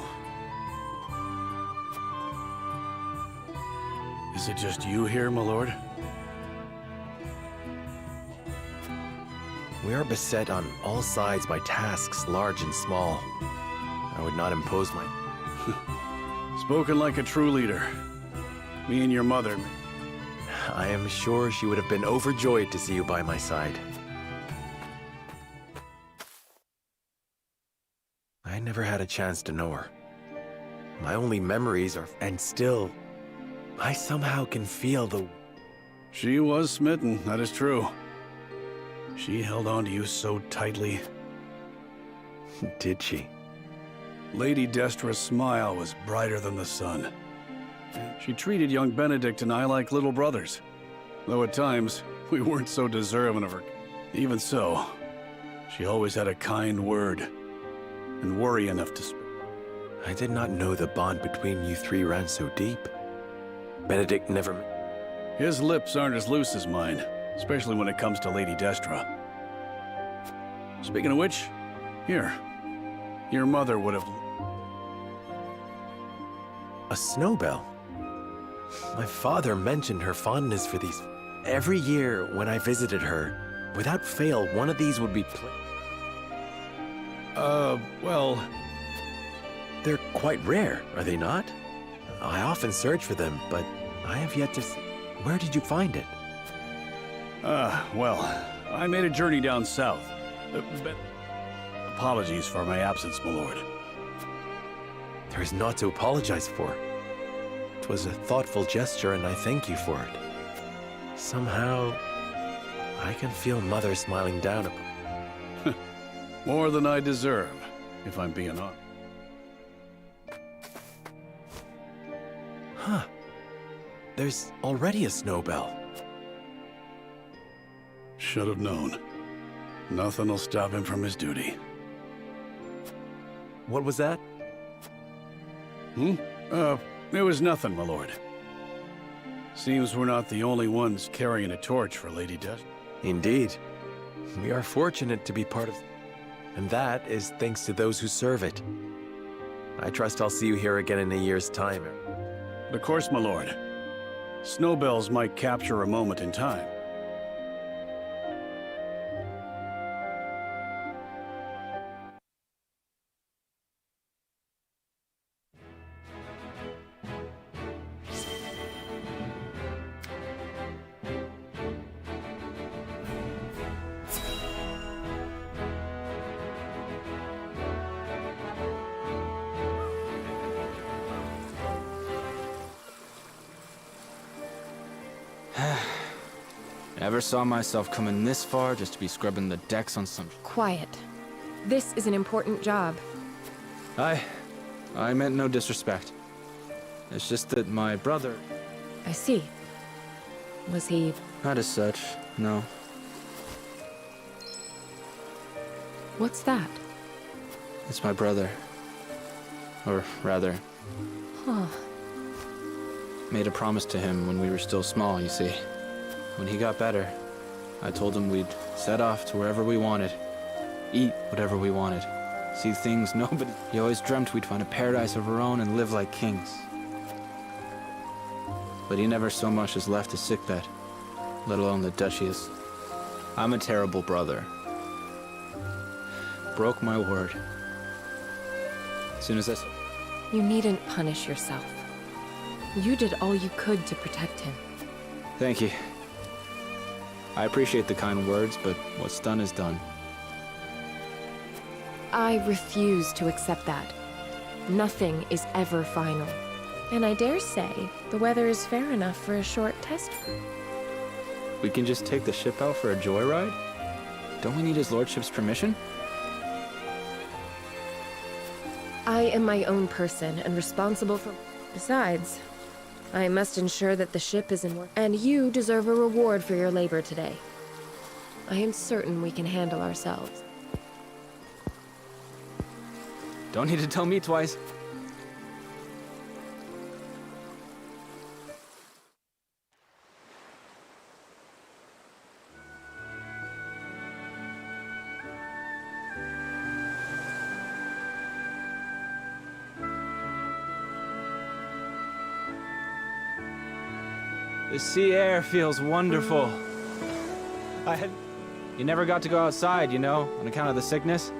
Is it just you here, my lord? We are beset on all sides by tasks large and small. I would not impose my... Spoken like a true leader. Me and your mother. I am sure she would have been overjoyed to see you by my side. I never had a chance to know her. My only memories are... And still, I somehow can feel the... She was smitten, that is true. She held on to you so tightly. Did she? Lady Destra's smile was brighter than the sun. She treated young Benedict and I like little brothers. Though at times, we weren't so deserving of her. Even so, she always had a kind word, and worry enough to speak. I did not know the bond between you three ran so deep. Benedict never... His lips aren't as loose as mine, especially when it comes to Lady Destra. Speaking of which, here. Your mother would have... A snowbell? My father mentioned her fondness for these. Every year when I visited her, Without fail, one of these would be well... They're quite rare, are they not? I often search for them, but I have yet to see... Where did you find it? Well, I made a journey down south. But apologies for my absence, my lord. There is naught to apologize for. It was a thoughtful gesture, and I thank you for it. Somehow, I can feel Mother smiling down upon... More than I deserve, if I'm being honest. Huh. There's already a Snowbell. Should have known. Nothing will stop him from his duty. What was that? It was nothing, my lord. Seems we're not the only ones carrying a torch for Lady Dust. Indeed. We are fortunate to be part of... And that is thanks to those who serve it. I trust I'll see you here again in a year's time. Of course, my lord. Snowbells might capture a moment in time. Never saw myself coming this far just to be scrubbing the decks on some... Quiet. This is an important job. I meant no disrespect. It's just that my brother... I see. Was he... Not as such, no. What's that? It's my brother. Or rather... Huh. Made a promise to him when we were still small, you see. When he got better, I told him we'd set off to wherever we wanted. Eat whatever we wanted. See things nobody... He always dreamt we'd find a paradise of our own and live like kings. But he never so much as left his sickbed, let alone the duchies. I'm a terrible brother. Broke my word. As soon as I... You needn't punish yourself. You did all you could to protect him. Thank you. I appreciate the kind words, but what's done is done. I refuse to accept that. Nothing is ever final. And I dare say, the weather is fair enough for a short test. We can just take the ship out for a joyride? Don't we need his lordship's permission? I am my own person and responsible for... Besides, I must ensure that the ship is in work. And you deserve a reward for your labor today. I am certain we can handle ourselves. Don't need to tell me twice. The sea air feels wonderful. You never got to go outside, you know, on account of the sickness.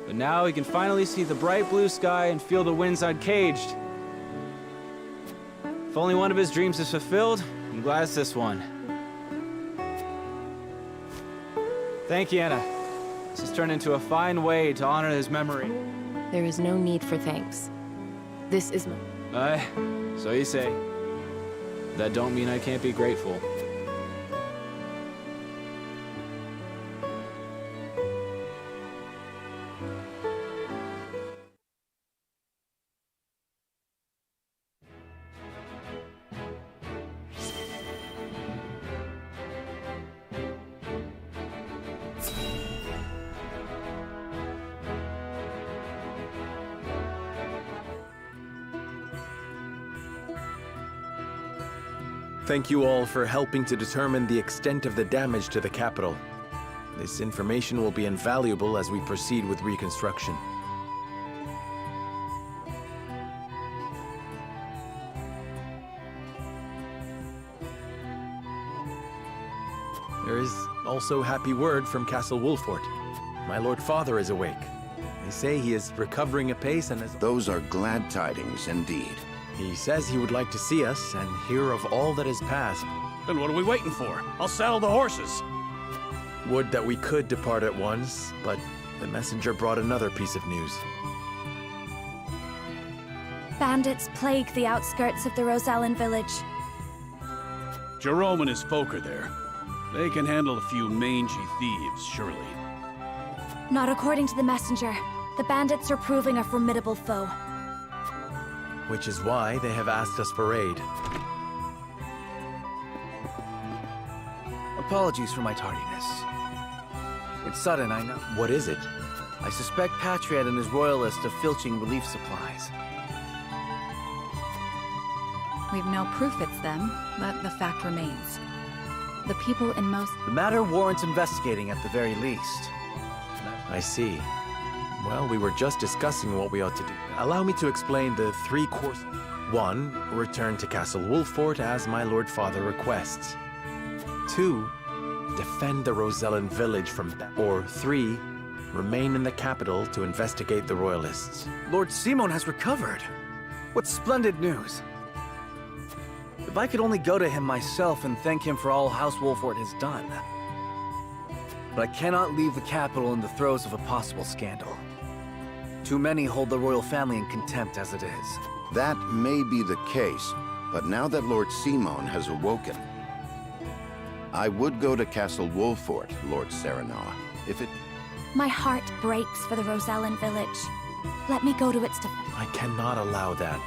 But now we can finally see the bright blue sky and feel the winds uncaged. If only one of his dreams is fulfilled, I'm glad it's this one. Thank you, Anna. This has turned into a fine way to honor his memory. There is no need for thanks. This is my... So you say. That don't mean I can't be grateful. Thank you all for helping to determine the extent of the damage to the capital. This information will be invaluable as we proceed with reconstruction. also happy word from Castle Wolfort. My Lord Father is awake. They say he is recovering apace and is... Those are glad tidings indeed. He says he would like to see us and hear of all that has passed. Then what are we waiting for? I'll saddle the horses. Would that we could depart at once, but the messenger brought another piece of news. Bandits plague the outskirts of the Rosellan village. Jerome and his folk are there. They can handle a few mangy thieves, surely. Not according to the messenger. The bandits are proving a formidable foe. Which is why they have asked us for aid. Apologies for my tardiness. It's sudden, I know. What is it? I suspect Patriot and his royalists of filching relief supplies. We've no proof it's them, but the fact remains. The people in most... The matter warrants investigating at the very least. I see. Well, we were just discussing what we ought to do. Allow me to explain the 3 courses. 1. Return to Castle Wolfort as my Lord Father requests. 2. Defend the Rosellan village from... Or 3. Remain in the capital to investigate the Royalists. Lord Simon has recovered. What splendid news. If I could only go to him myself and thank him for all House Wolfort has done. But I cannot leave the capital in the throes of a possible scandal. Too many hold the royal family in contempt as it is. That may be the case, but now that Lord Simon has awoken, I would go to Castle Wolfort, Lord Serenoa, if it... My heart breaks for the Rosellan village. Let me go to its defense. I cannot allow that.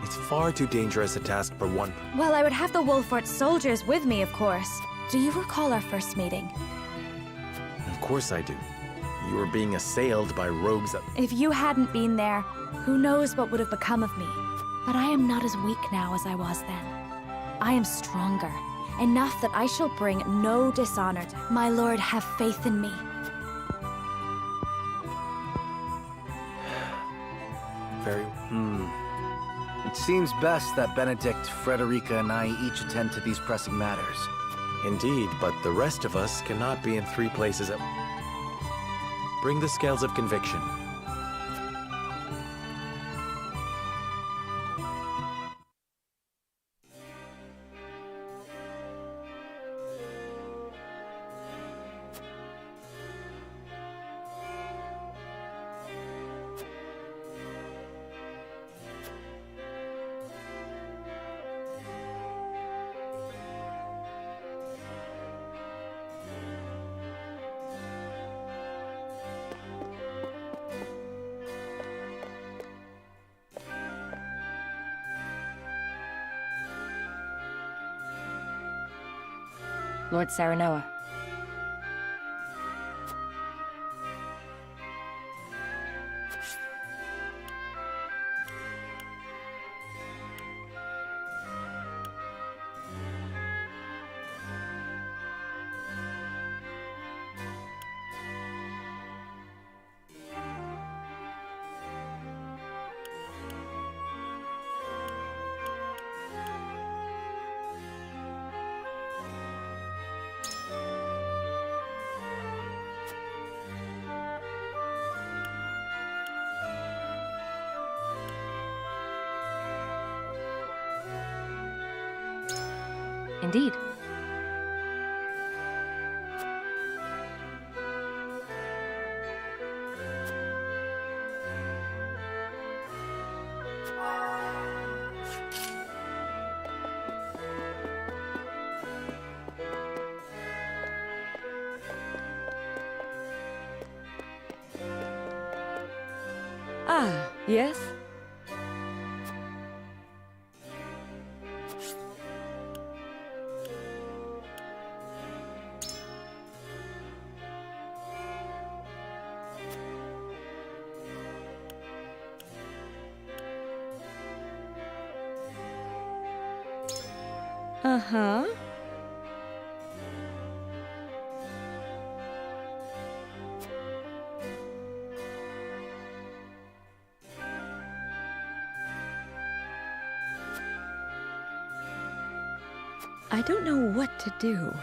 It's far too dangerous a task for one... Well, I would have the Wolfort soldiers with me, of course. Do you recall our first meeting? Of course I do. You were being assailed by rogues that... If you hadn't been there, who knows what would have become of me. But I am not as weak now as I was then. I am stronger, enough that I shall bring no dishonor to... My lord, have faith in me. Very... It seems best that Benedict, Frederica, and I each attend to these pressing matters. Indeed, but the rest of us cannot be in 3 places at... Bring the scales of conviction. Lord Serenoa. Indeed. Ah, yes? Uh-huh. I don't know what to do.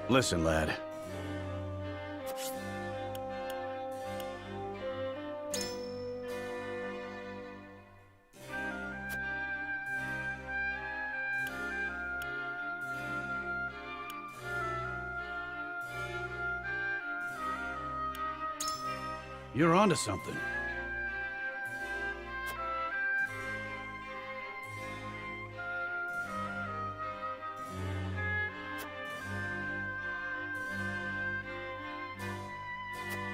Listen, lad. You're onto something.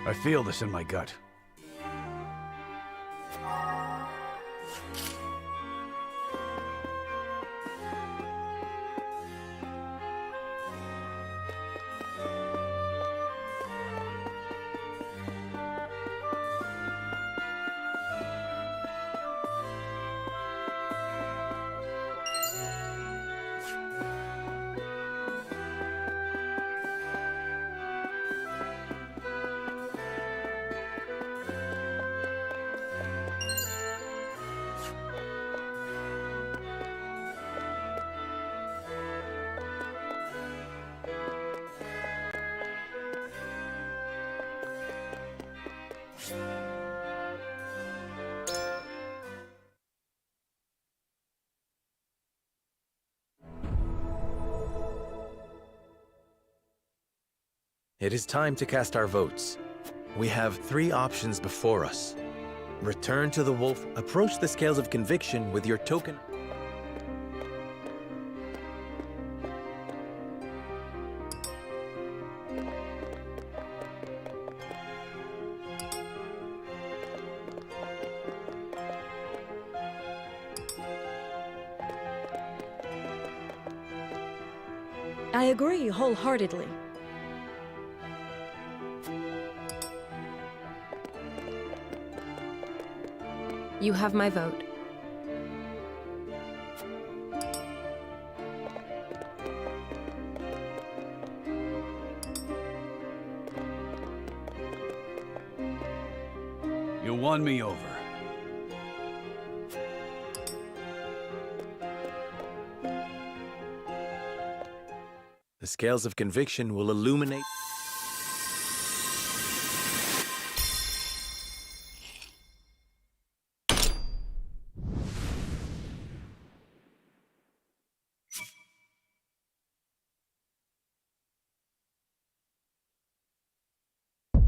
I feel this in my gut. It is time to cast our votes. We have 3 options before us. Return to the wolf, approach the scales of conviction with your token. I agree wholeheartedly. You have my vote. You won me over. The scales of conviction will illuminate.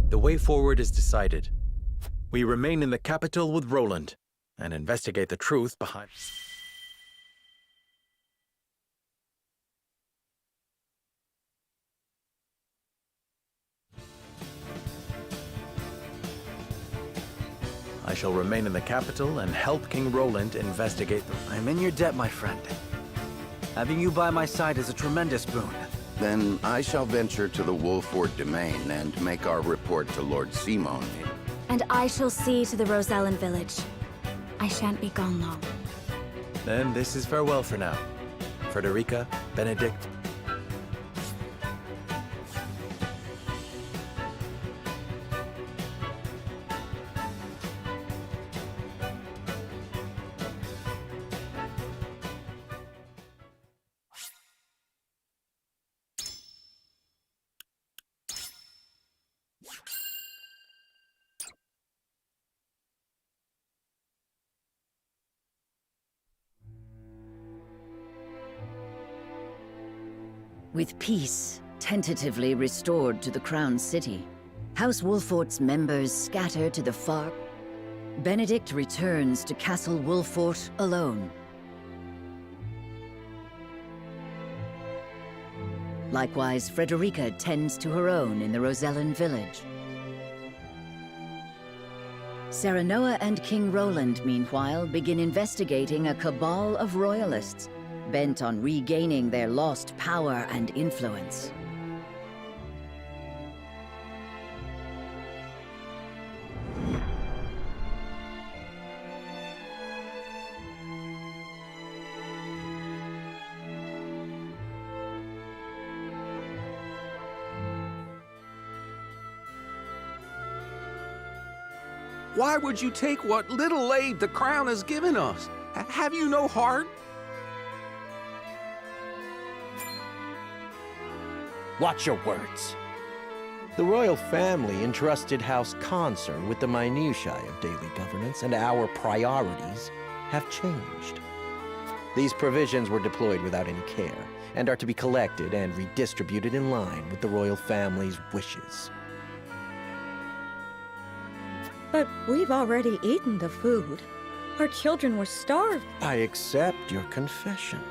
The way forward is decided. We remain in the capital with Roland and investigate the truth behind. I shall remain in the capital and help King Roland investigate the... I'm in your debt, my friend. Having you by my side is a tremendous boon. Then I shall venture to the Wolford domain and make our report to Lord Simon. And I shall see to the Rosellen village. I shan't be gone long. Then this is farewell for now. Frederica, Benedict. With peace tentatively restored to the Crown City, House Wolfort's members scatter to the far. Benedict returns to Castle Wolfort alone. Likewise, Frederica tends to her own in the Rosellan village. Serenoa and King Roland, meanwhile, begin investigating a cabal of royalists, bent on regaining their lost power and influence. Why would you take what little aid the crown has given us? Have you no heart? Watch your words. The royal family entrusted House Consort with the minutiae of daily governance, and our priorities have changed. These provisions were deployed without any care, and are to be collected and redistributed in line with the royal family's wishes. But we've already eaten the food. Our children were starved. I accept your confession.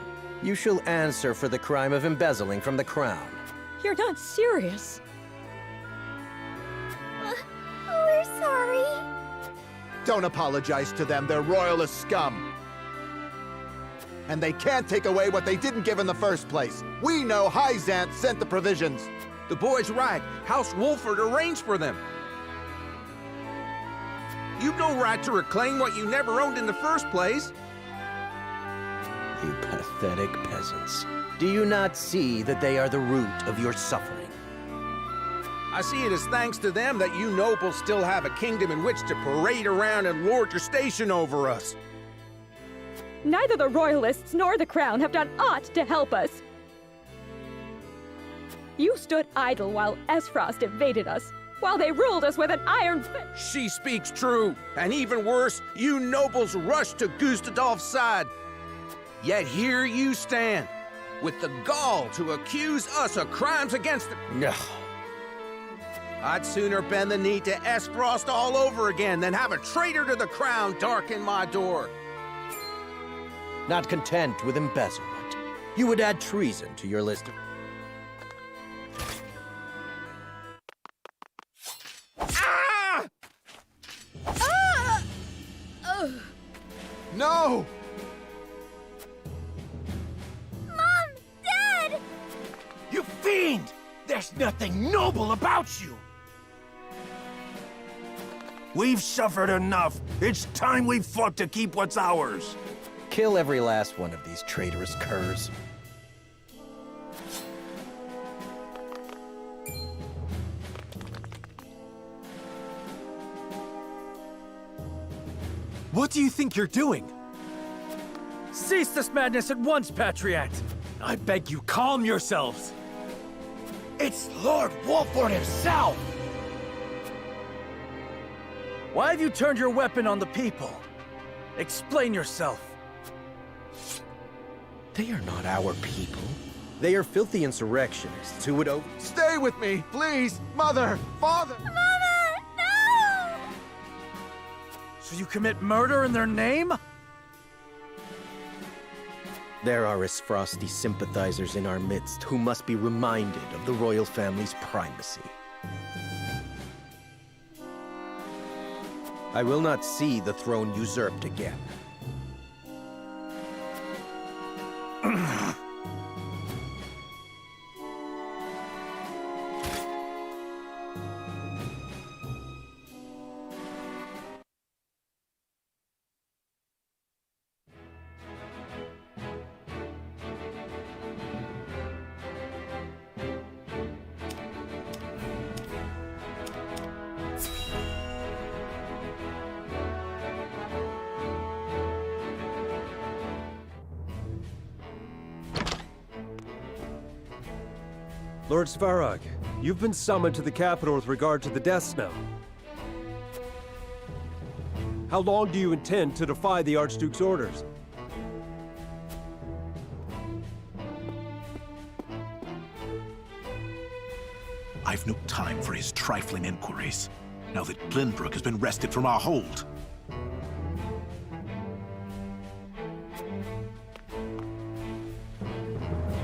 You shall answer for the crime of embezzling from the crown. You're not serious. We're sorry. Don't apologize to them. They're royalist scum. And they can't take away what they didn't give in the first place. We know Hyzant sent the provisions. The boy's right. House Wolfort arranged for them. You've no right to reclaim what you never owned in the first place. You pathetic peasants. Do you not see that they are the root of your suffering? I see it as thanks to them that you nobles still have a kingdom in which to parade around and lord your station over us. Neither the Royalists nor the Crown have done aught to help us. You stood idle while Esfrost invaded us, while they ruled us with an iron fist. She speaks true, and even worse, you nobles rushed to Gustadolf's side. Yet here you stand, with the gall to accuse us of crimes against the... No. I'd sooner bend the knee to Esfrost all over again than have a traitor to the crown darken my door. Not content with embezzlement, you would add treason to your list of... Ah! Ah! No! Mom! Dad! You fiend! There's nothing noble about you! We've suffered enough. It's time we fought to keep what's ours. Kill every last one of these traitorous curs. What do you think you're doing? Cease this madness at once, Patriot! I beg you, calm yourselves! It's Lord Wolfort himself! Why have you turned your weapon on the people? Explain yourself. They are not our people. They are filthy insurrectionists who would Stay with me, please! Mother! Father! Mama! No! So you commit murder in their name? There are Isfrosti sympathizers in our midst who must be reminded of the royal family's primacy. I will not see the throne usurped again. Lord Svarog, you've been summoned to the capital with regard to the death snow. How long do you intend to defy the Archduke's orders? I've no time for his trifling inquiries, now that Glenbrook has been wrested from our hold.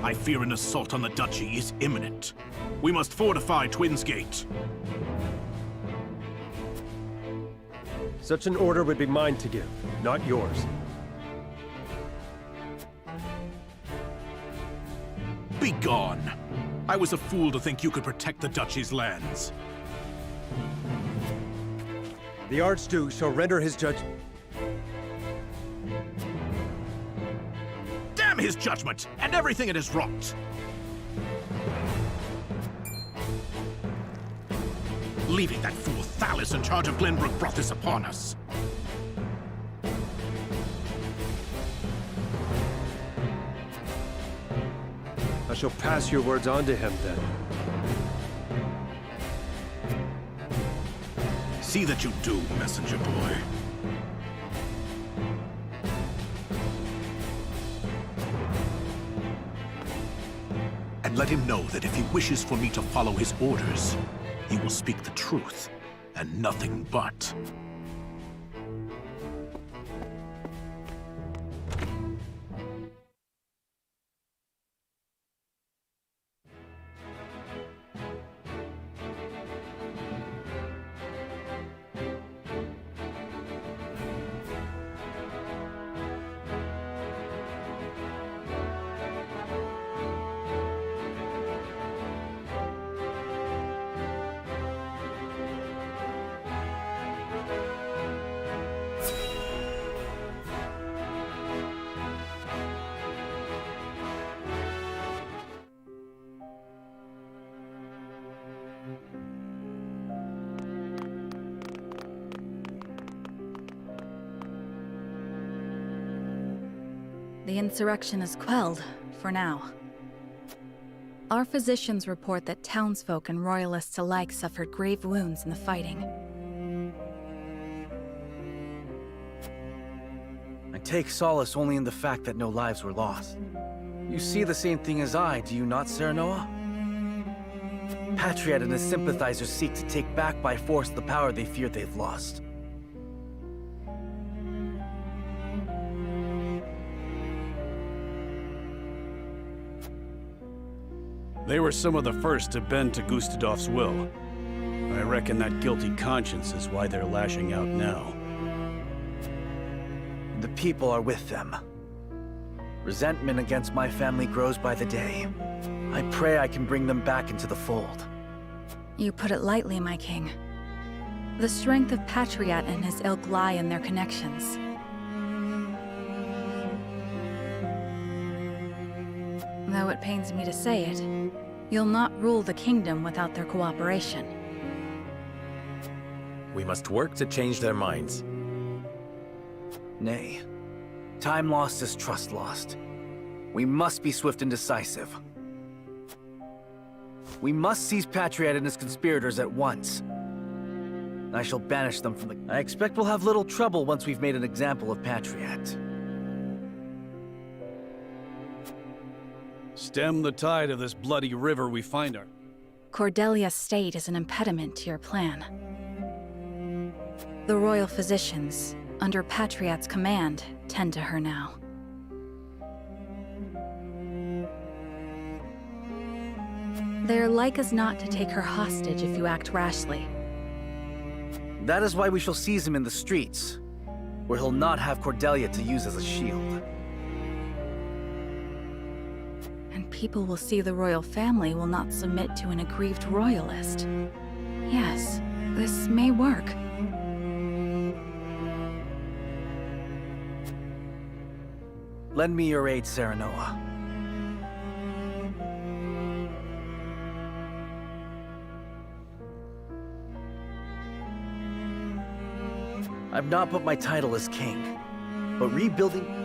I fear an assault on the duchy is imminent. We must fortify Twins Gate. Such an order would be mine to give, not yours. Begone! I was a fool to think you could protect the duchy's lands. The Archduke shall render his judgment. Damn his judgment, and everything it has wrought! Leaving that fool Thallus in charge of Glenbrook brought this upon us. I shall pass your words on to him, then. See that you do, messenger boy. And let him know that if he wishes for me to follow his orders, he will speak the truth, and nothing but. The insurrection is quelled, for now. Our physicians report that townsfolk and royalists alike suffered grave wounds in the fighting. I take solace only in the fact that no lives were lost. You see the same thing as I, do you not, Serenoa? Patriot and his sympathizers seek to take back by force the power they fear they've lost. They were some of the first to bend to Gustadolf's will. I reckon that guilty conscience is why they're lashing out now. The people are with them. Resentment against my family grows by the day. I pray I can bring them back into the fold. You put it lightly, my king. The strength of Patriot and his ilk lie in their connections. Though it pains me to say it, you'll not rule the kingdom without their cooperation. We must work to change their minds. Nay. Time lost is trust lost. We must be swift and decisive. We must seize Patriot and his conspirators at once. I shall banish them from the... I expect we'll have little trouble once we've made an example of Patriot. Stem the tide of this bloody river we find our... Cordelia's state is an impediment to your plan. The royal physicians, under Patriot's command, tend to her now. They're like as not to take her hostage if you act rashly. That is why we shall seize him in the streets, where he'll not have Cordelia to use as a shield. And people will see the royal family will not submit to an aggrieved royalist. Yes, this may work. Lend me your aid, Serenoa. I've not put my title as king, but rebuilding...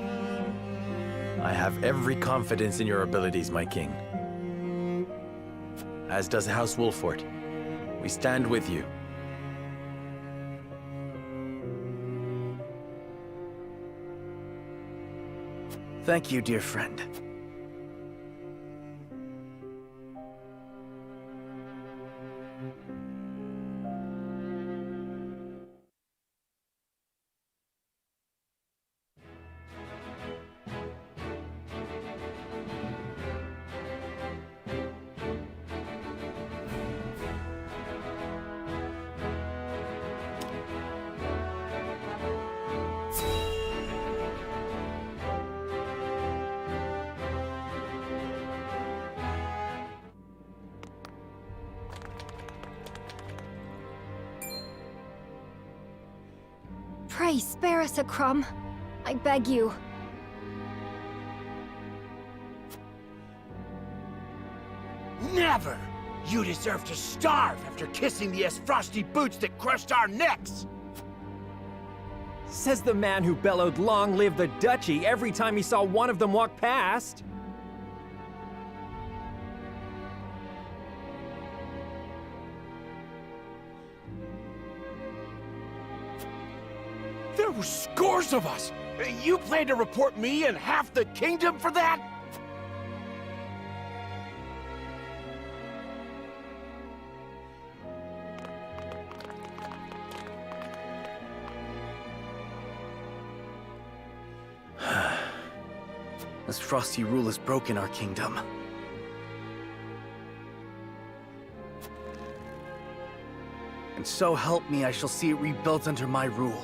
I have every confidence in your abilities, my king. As does House Wolfort. We stand with you. Thank you, dear friend. Pray spare us a crumb. I beg you. Never! You deserve to starve after kissing the frosty boots that crushed our necks! Says the man who bellowed "Long live the Duchy" every time he saw one of them walk past. There were scores of us! You plan to report me and half the kingdom for that? This frosty rule has broken our kingdom. And so help me, I shall see it rebuilt under my rule.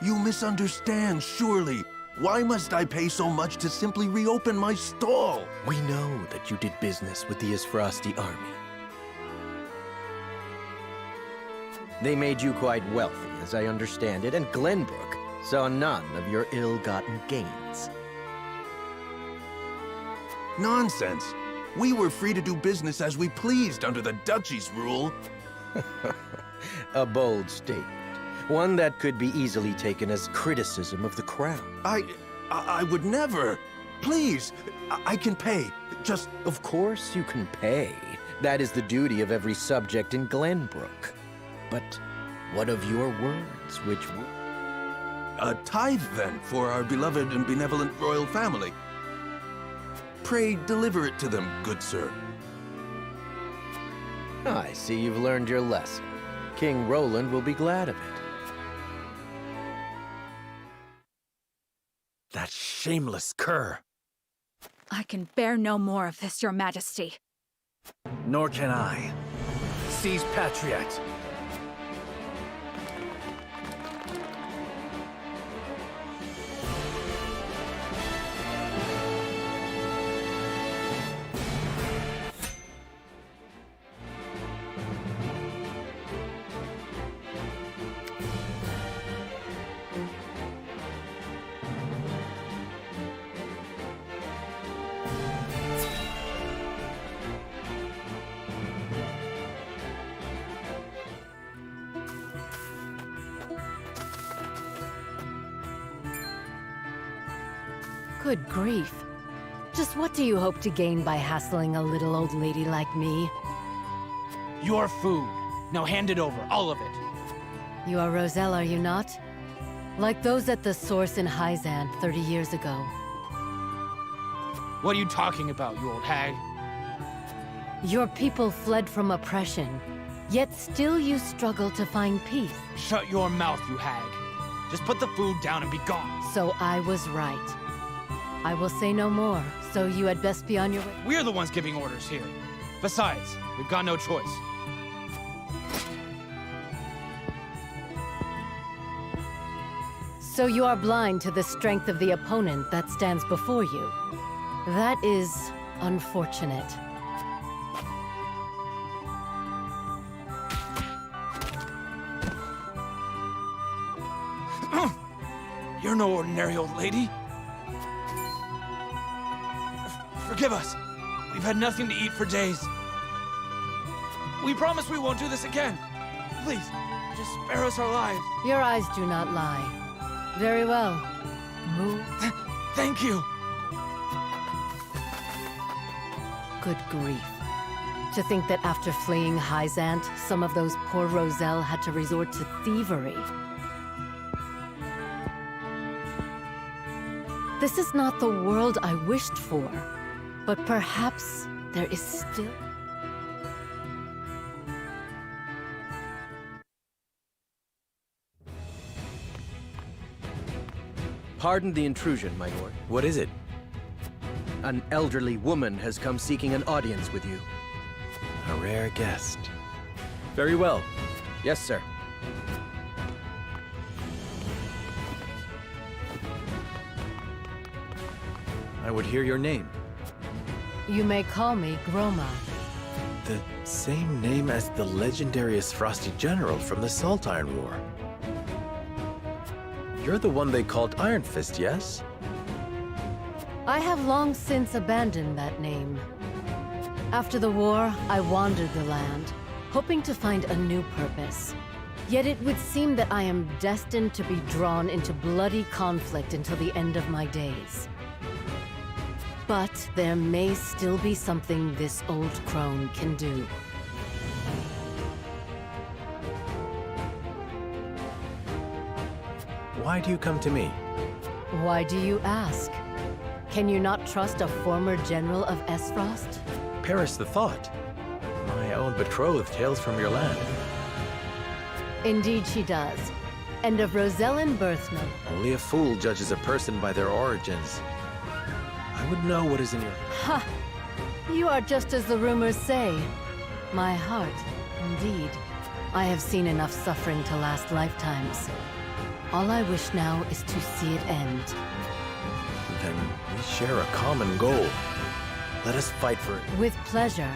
You misunderstand, surely. Why must I pay so much to simply reopen my stall? We know that you did business with the Isfrosti army. They made you quite wealthy, as I understand it, and Glenbrook saw none of your ill-gotten gains. Nonsense! We were free to do business as we pleased under the Duchy's rule. A bold statement. One that could be easily taken as criticism of the crown. I would never. Please, I can pay. Just... Of course you can pay. That is the duty of every subject in Glenbrook. But what of your words, which... A tithe, then, for our beloved and benevolent royal family. Pray deliver it to them, good sir. I see you've learned your lesson. King Roland will be glad of it. That shameless cur! I can bear no more of this, Your Majesty. Nor can I. Seize Patriot! Good grief. Just what do you hope to gain by hassling a little old lady like me? Your food. Now hand it over, all of it. You are Roselle, are you not? Like those at the source in Hyzant 30 years ago. What are you talking about, you old hag? Your people fled from oppression, yet still you struggle to find peace. Shut your mouth, you hag. Just put the food down and be gone. So I was right. I will say no more, so you had best be on your way. We're the ones giving orders here. Besides, we've got no choice. So you are blind to the strength of the opponent that stands before you. That is unfortunate. You're no ordinary old lady. Forgive us. We've had nothing to eat for days. We promise we won't do this again. Please, just spare us our lives. Your eyes do not lie. Very well. Move. Thank you. Good grief. To think that after fleeing Hyzant, some of those poor Roselle had to resort to thievery. This is not the world I wished for, but perhaps there is still... Pardon the intrusion, my lord. What is it? An elderly woman has come seeking an audience with you. A rare guest. Very well. Yes, sir. I would hear your name. You may call me Groma. The same name as the legendary Frosty General from the Salt Iron War. You're the one they called Iron Fist, yes? I have long since abandoned that name. After the war, I wandered the land, hoping to find a new purpose. Yet it would seem that I am destined to be drawn into bloody conflict until the end of my days. But there may still be something this old crone can do. Why do you come to me? Why do you ask? Can you not trust a former general of Esfrost? Perish the thought. My own betrothed hails from your land. Indeed she does. And of Rosellen Birthnote. Only a fool judges a person by their origins. I would know what is in your... Ha! You are just as the rumors say. My heart, indeed. I have seen enough suffering to last lifetimes. All I wish now is to see it end. Then we share a common goal. Let us fight for it. With pleasure.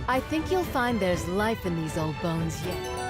I think you'll find there's life in these old bones yet.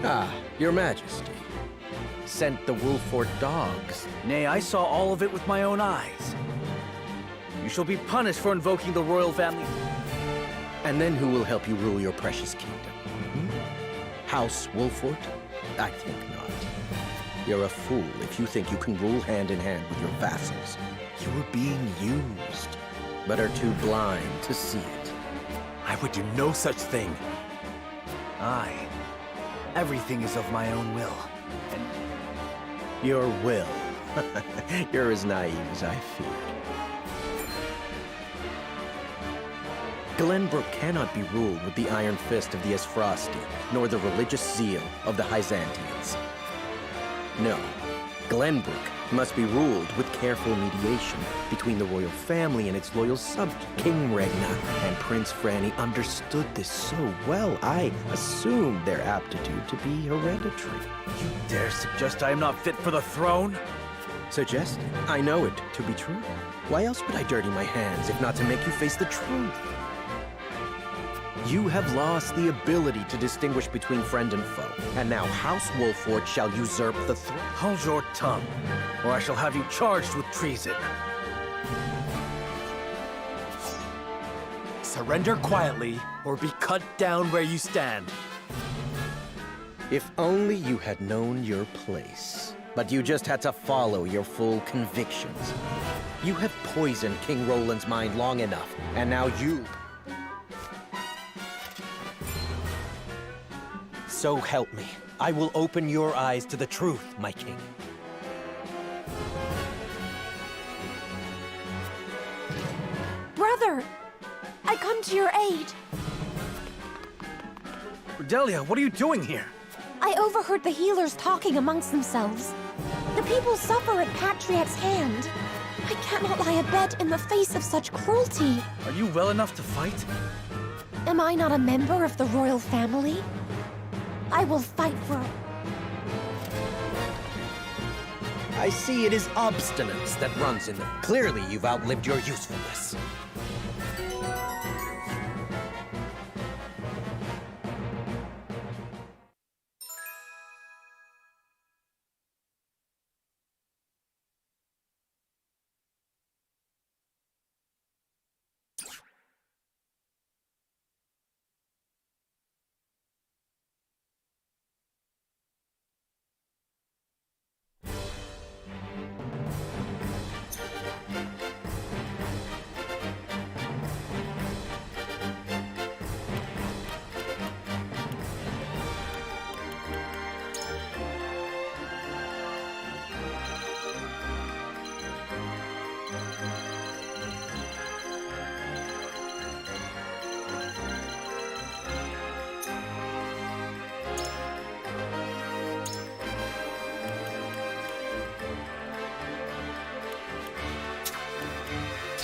Ah, your majesty. Sent the Wolfort dogs. Nay, I saw all of it with my own eyes. You shall be punished for invoking the royal family. And then who will help you rule your precious kingdom? House Wolfort? I think not. You're a fool if you think you can rule hand in hand with your vassals. You are being used, but are too blind to see it. I would do no such thing. Aye. Everything is of my own will. And your will? You're as naive as I feared. Glenbrook cannot be ruled with the iron fist of the Esfrosti, nor the religious zeal of the Hyzantians. No, Glenbrook must be ruled with careful mediation between the royal family and its loyal subjects. King Regna and Prince Franny understood this so well, I assumed their aptitude to be hereditary. You dare suggest I am not fit for the throne? Suggested? I know it to be true. Why else would I dirty my hands if not to make you face the truth? You have lost the ability to distinguish between friend and foe, and now House Wolfort shall usurp the throne. Hold your tongue, or I shall have you charged with treason. Surrender quietly, or be cut down where you stand. If only you had known your place. But you just had to follow your full convictions. You have poisoned King Roland's mind long enough, and now you... So help me. I will open your eyes to the truth, my king. Brother! I come to your aid. Cordelia, what are you doing here? I overheard the healers talking amongst themselves. The people suffer at Patriarch's hand. I cannot lie abed in the face of such cruelty. Are you well enough to fight? Am I not a member of the royal family? I will fight for... I see it is obstinance that runs in them. Clearly, you've outlived your usefulness.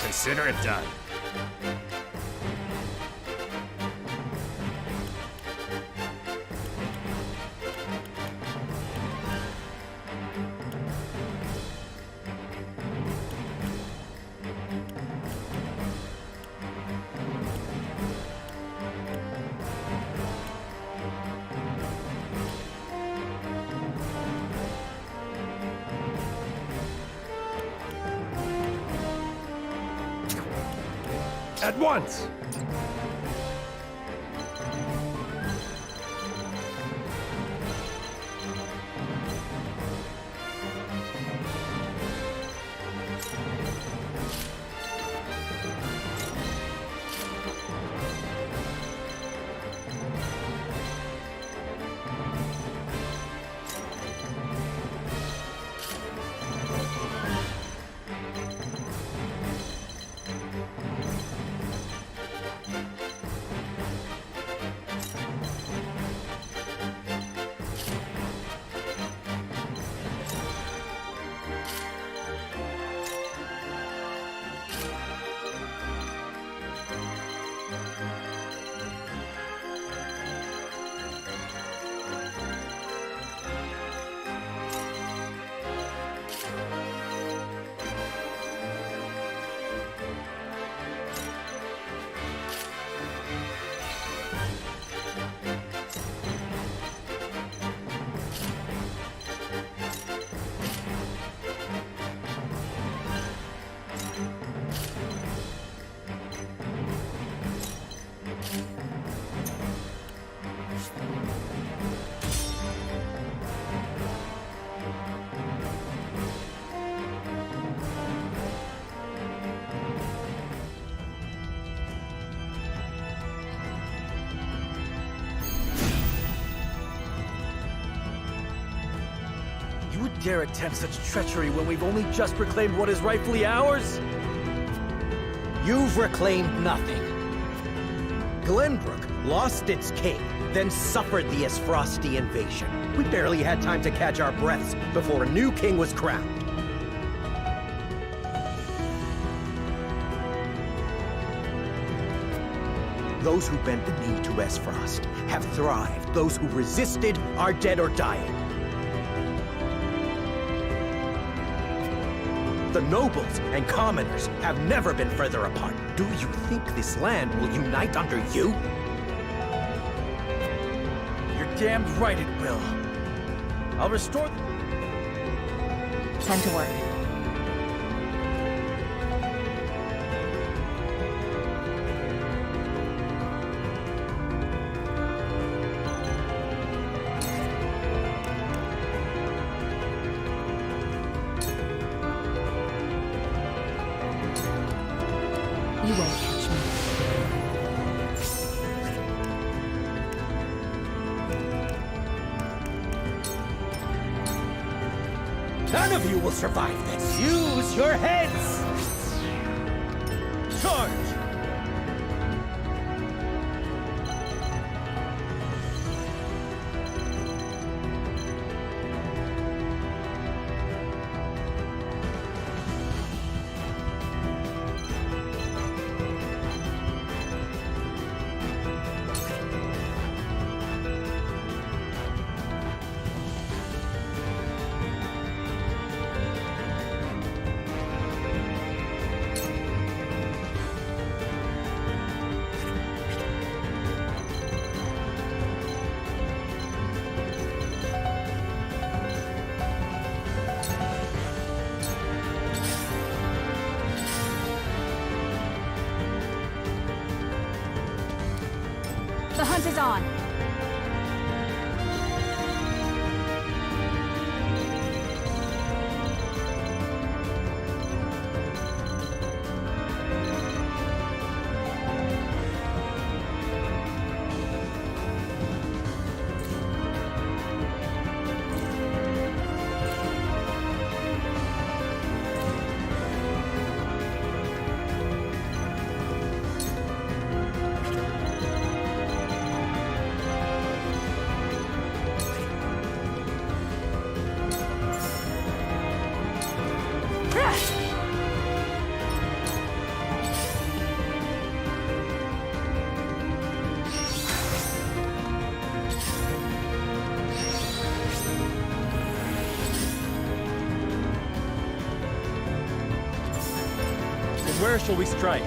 Consider it done. At once! You would dare attempt such treachery when we've only just reclaimed what is rightfully ours? You've reclaimed nothing. Glenbrook lost its king, then suffered the Esfrosti invasion. We barely had time to catch our breaths before a new king was crowned. Those who bent the knee to Esfrost have thrived. Those who resisted are dead or dying. The nobles and commoners have never been further apart. Do you think this land will unite under you? You're damned right it will. I'll restore... Time to work. You won't catch me. None of you will survive this. Use your heads! Charge! The hunt is on. Where shall we strike?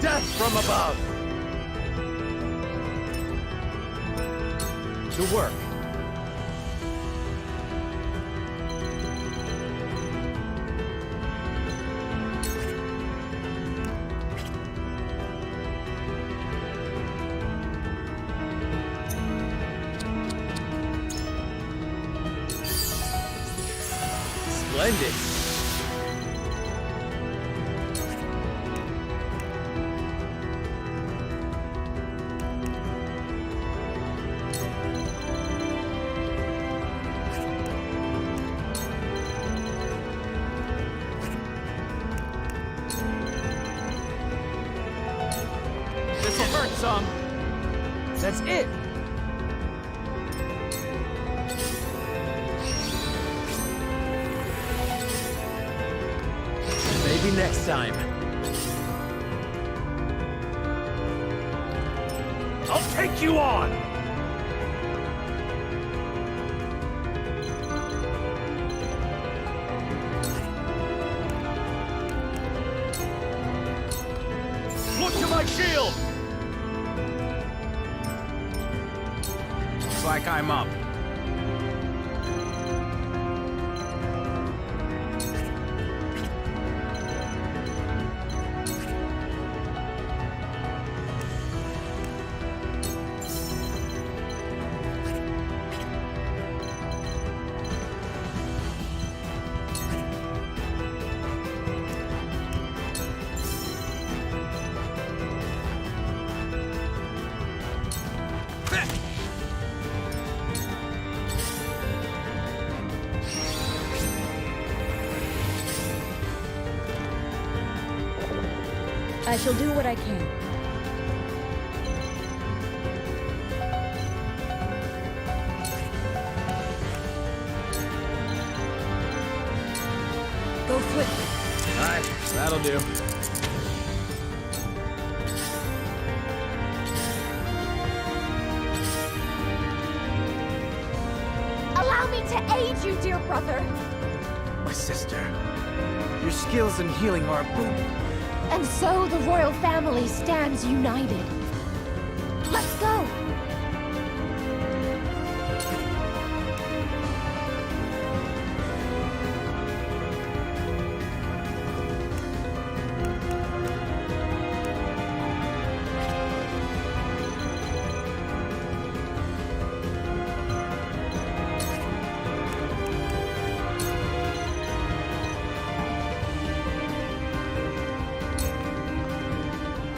Death from above! To work. Splendid. This'll hurt some. That's it. Maybe next time. I'll take you on! Look to my shield! Looks like I'm up. I shall do what I can. Go swiftly. All right, that'll do. Allow me to aid you, dear brother. My sister, your skills in healing are a boon. And so the royal family stands united. Let's go!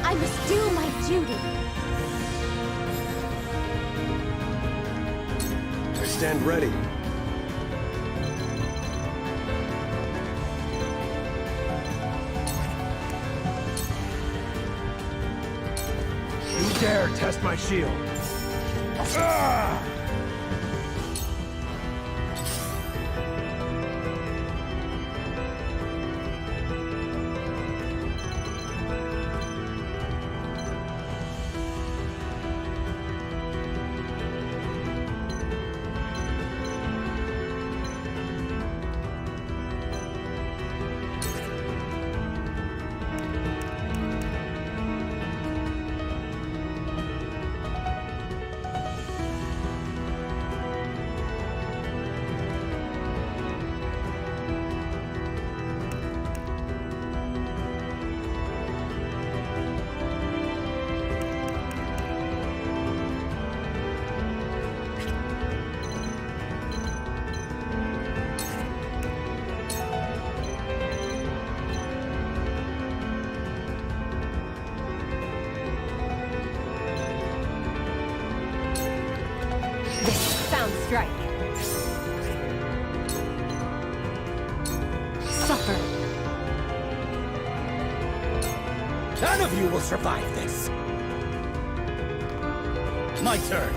I must do my duty. I stand ready. You dare test my shield? Ah! Sounds right. Suffer. None of you will survive this. My turn.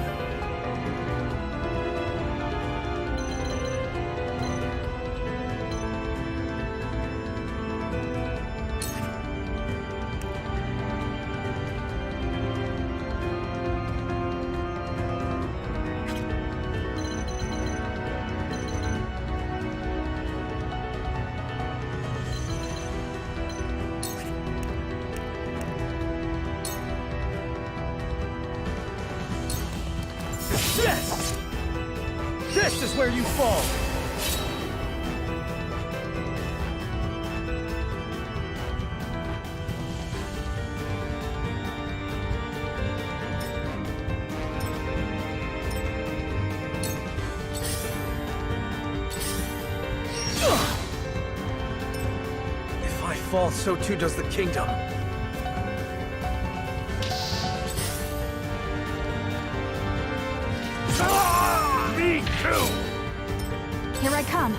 This is where you fall! If I fall, so too does the kingdom. Me too! Here I come.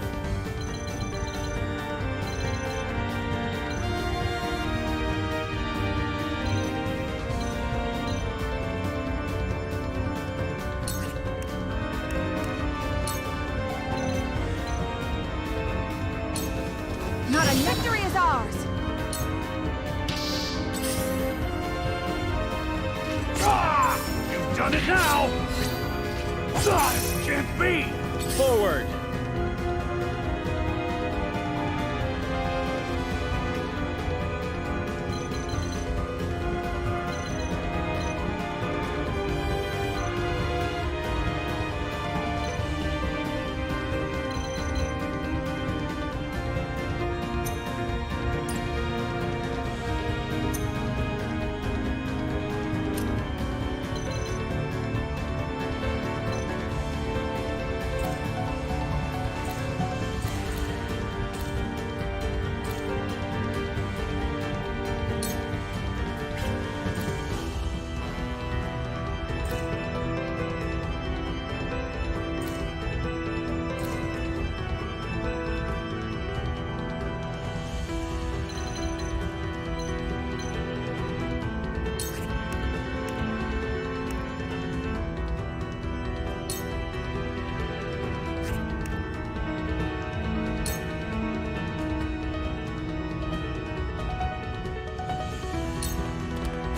Not a victory is ours. You've done it now! This can't be! Forward!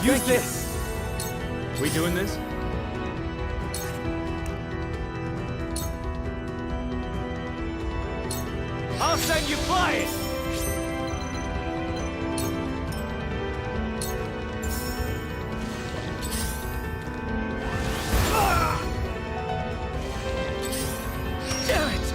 Use this! We doing this? I'll send you flying! Damn it!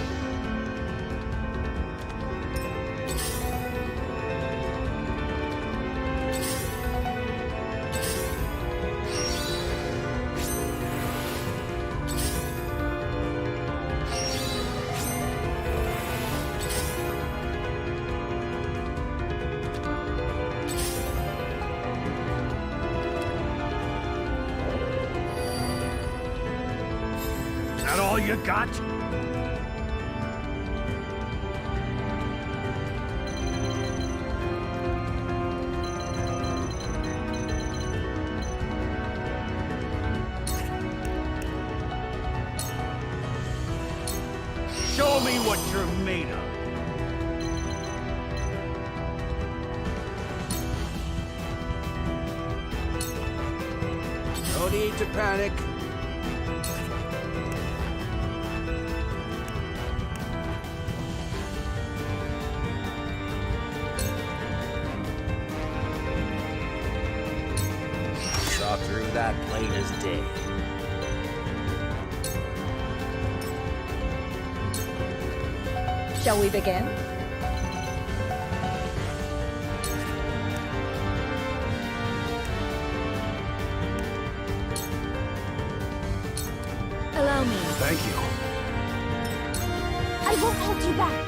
That all you got? Show me what you're made of. No need to panic. Saw through that plain as day. Shall we begin? Allow me. Thank you. I won't hold you back.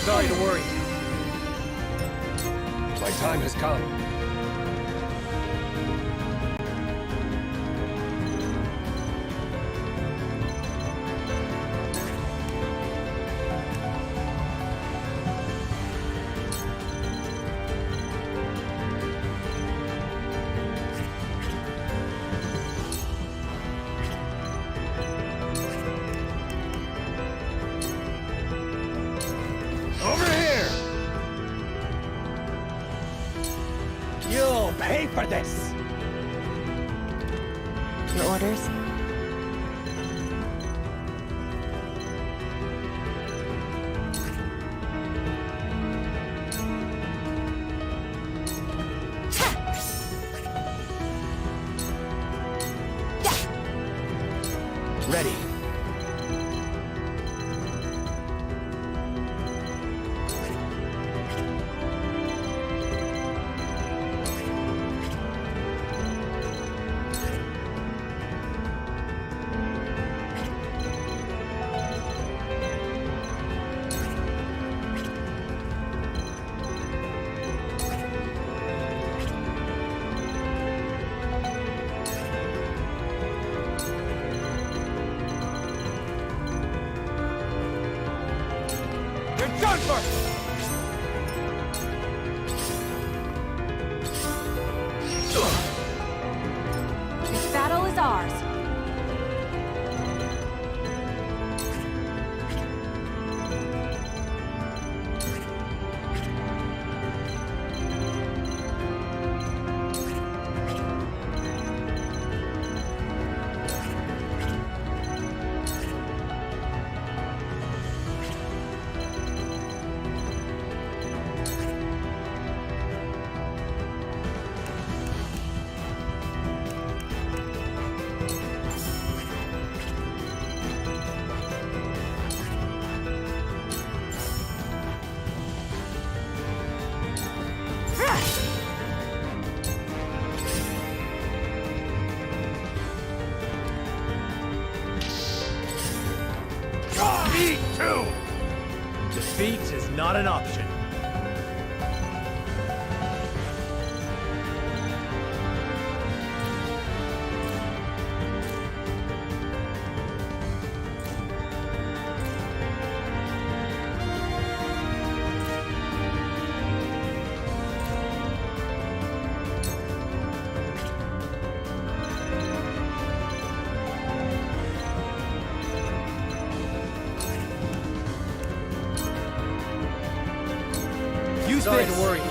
Sorry to worry. My time has come. Over here! You'll pay for this! Your orders? Ready. You're done for! This battle is ours. Me too! Defeat is not an option. Sorry to worry you.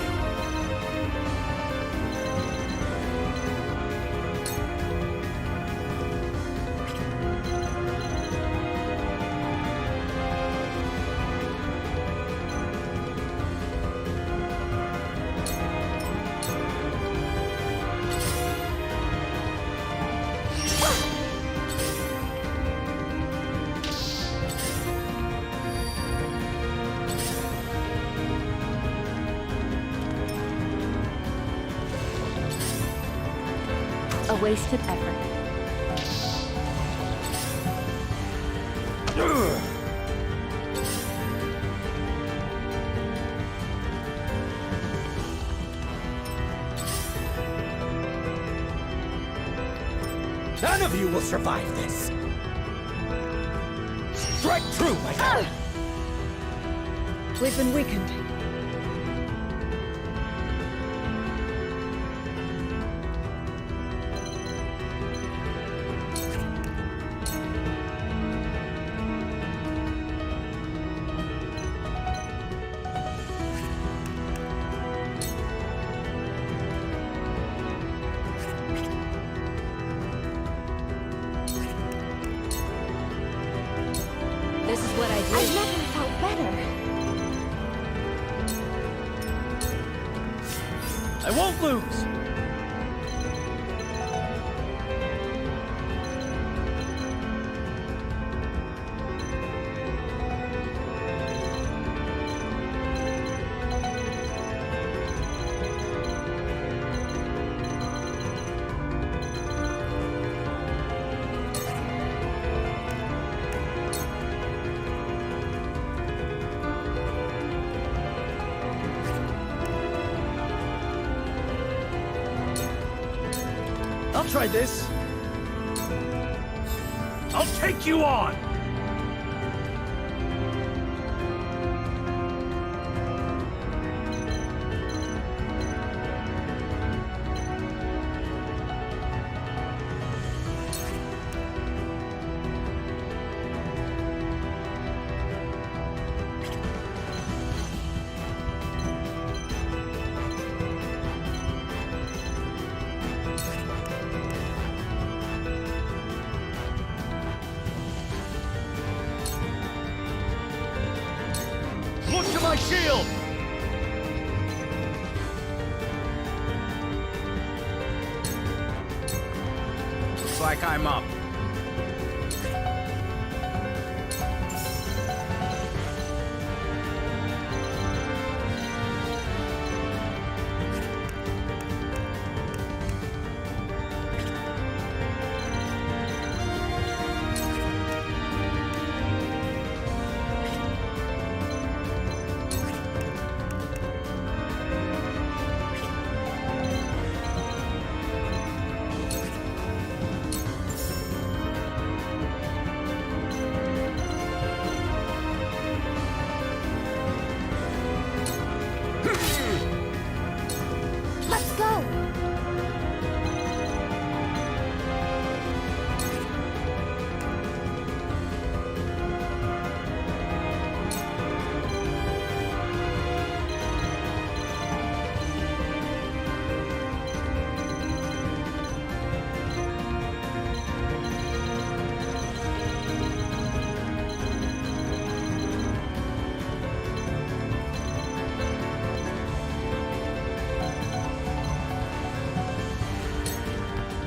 A wasted effort. None of you will survive this! Strike true, my god! We've been weakened. This is what I do. I've never felt better. I won't lose! I'll try this. I'll take you on! Look to my shield! Looks like I'm up. Let's go!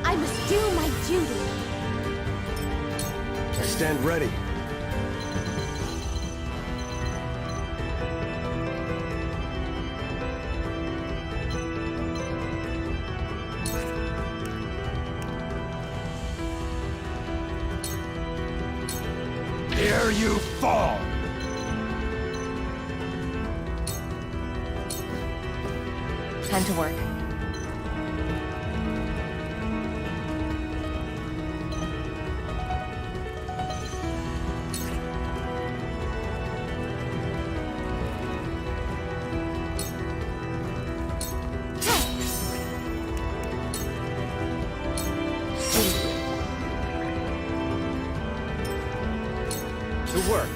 I must do my duty. I stand ready. Here dare you fall! Time to work. To work.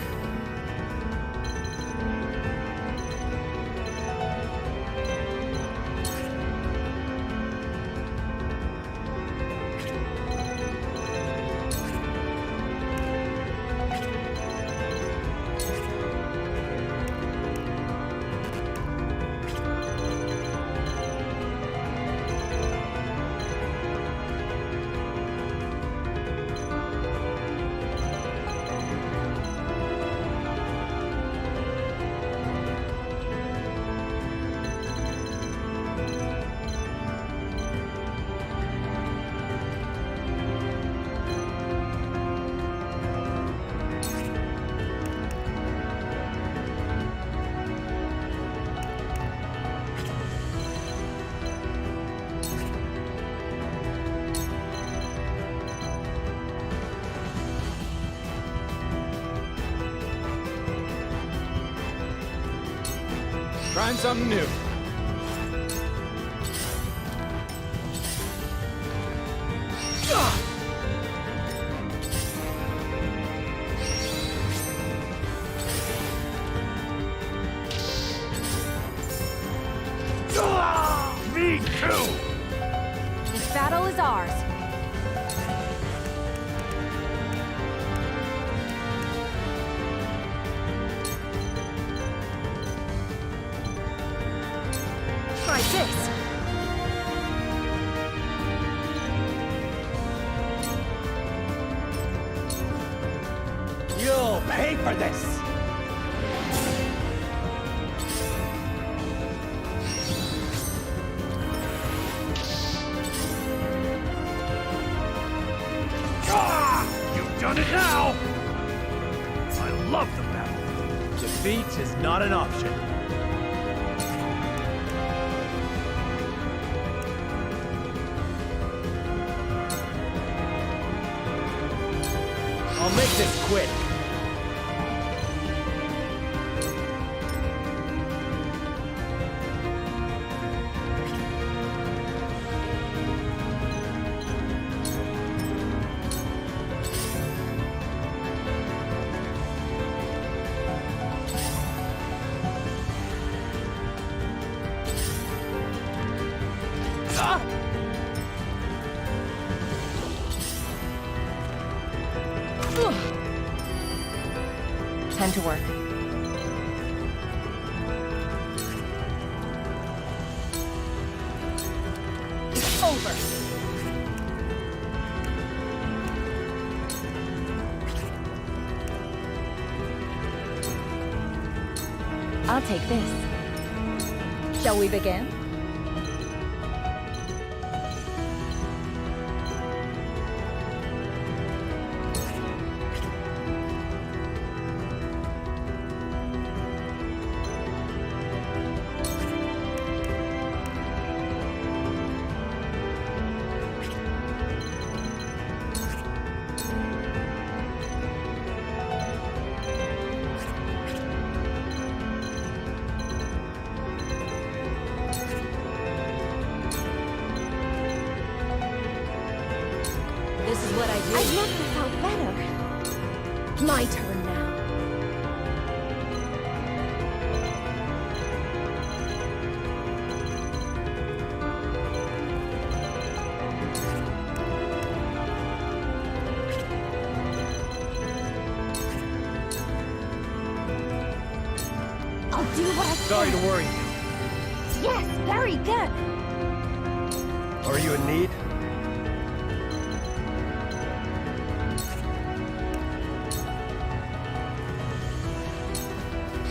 Trying something new. Me too! This battle is ours. Try this. You'll pay for this! You've done it now! I love the battle. Defeat is not an option. I'll make this quick. Time to work. It's over. I'll take this. Shall we begin? This is what I do. I've never felt better. My turn now. I'll do what I can. Sorry to worry you. Yes, very good. Are you in need?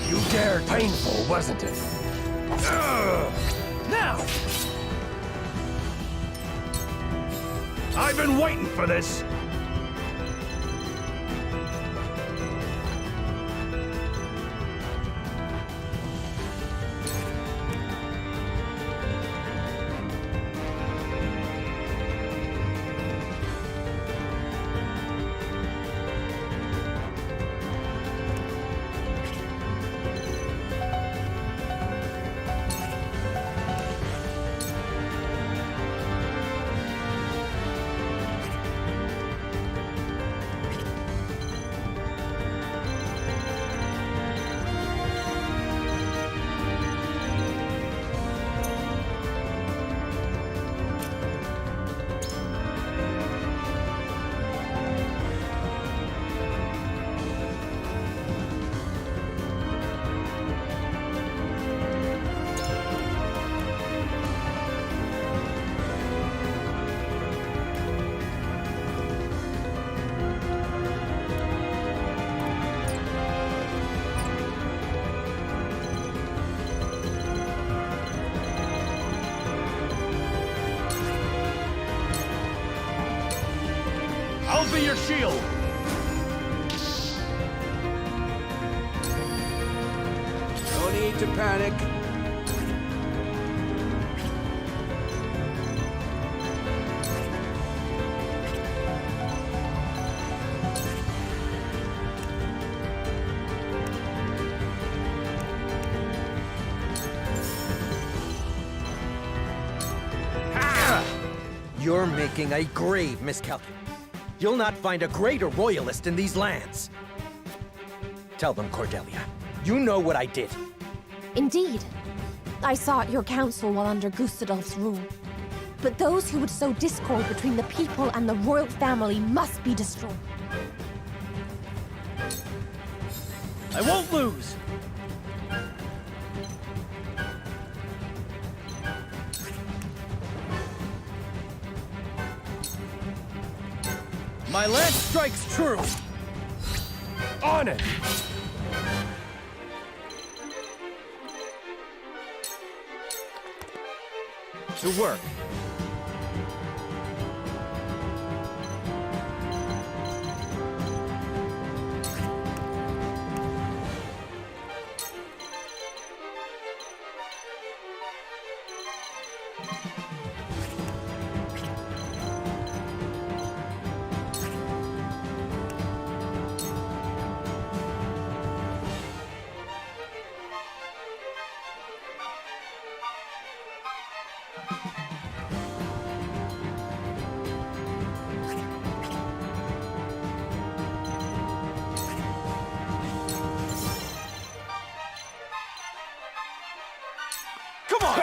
You dared. Painful, wasn't it? Now! I've been waiting for this! I'll be your shield! No need to panic. You're making a grave miscalculation. You'll not find a greater royalist in these lands. Tell them, Cordelia. You know what I did. Indeed. I sought your counsel while under Gustadolf's rule. But those who would sow discord between the people and the royal family must be destroyed. I won't lose! My lance strikes true! On it! To work. Come on!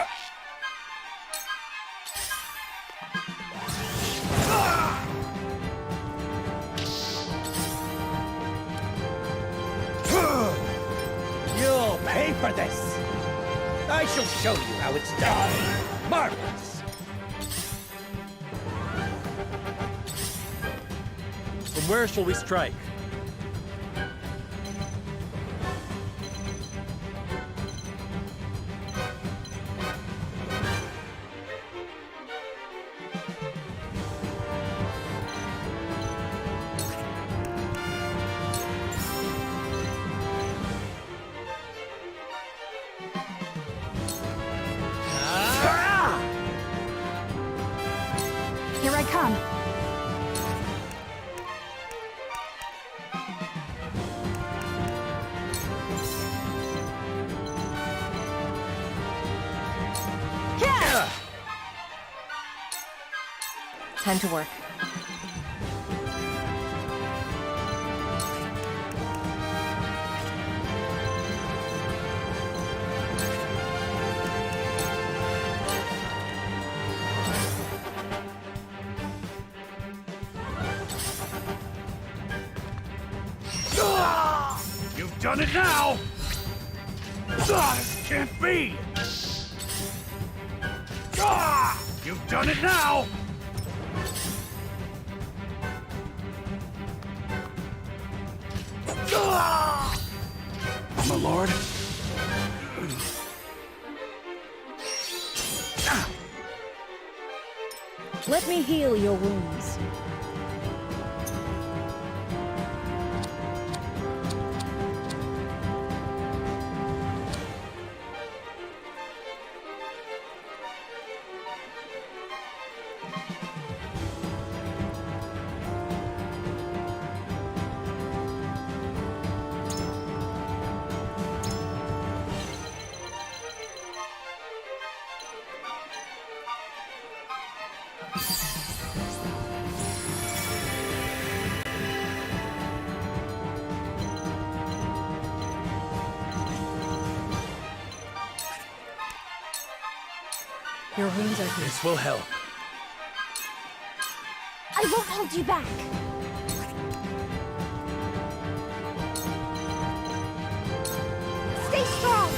You'll pay for this! I shall show you how it's done! Marvelous! From where shall we strike? Here I come. Time to work. You've done it now! This can't be! You've done it now! My lord? Let me heal your wounds. Your wounds are healed. This will help. I won't hold you back. Stay strong.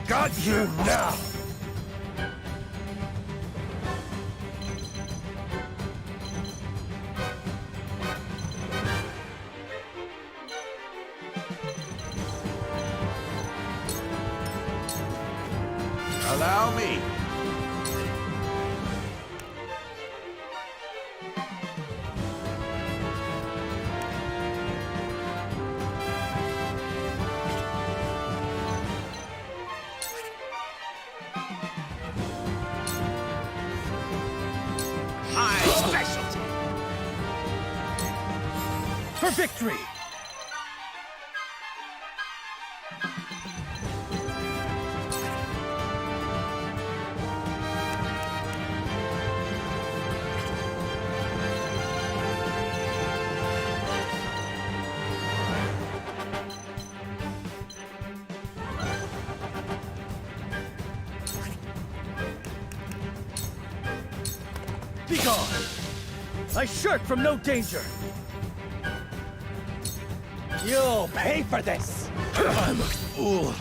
Got you now! Allow me. My specialty. For victory! Be gone! I shirk from no danger! You'll pay for this! I'm a fool!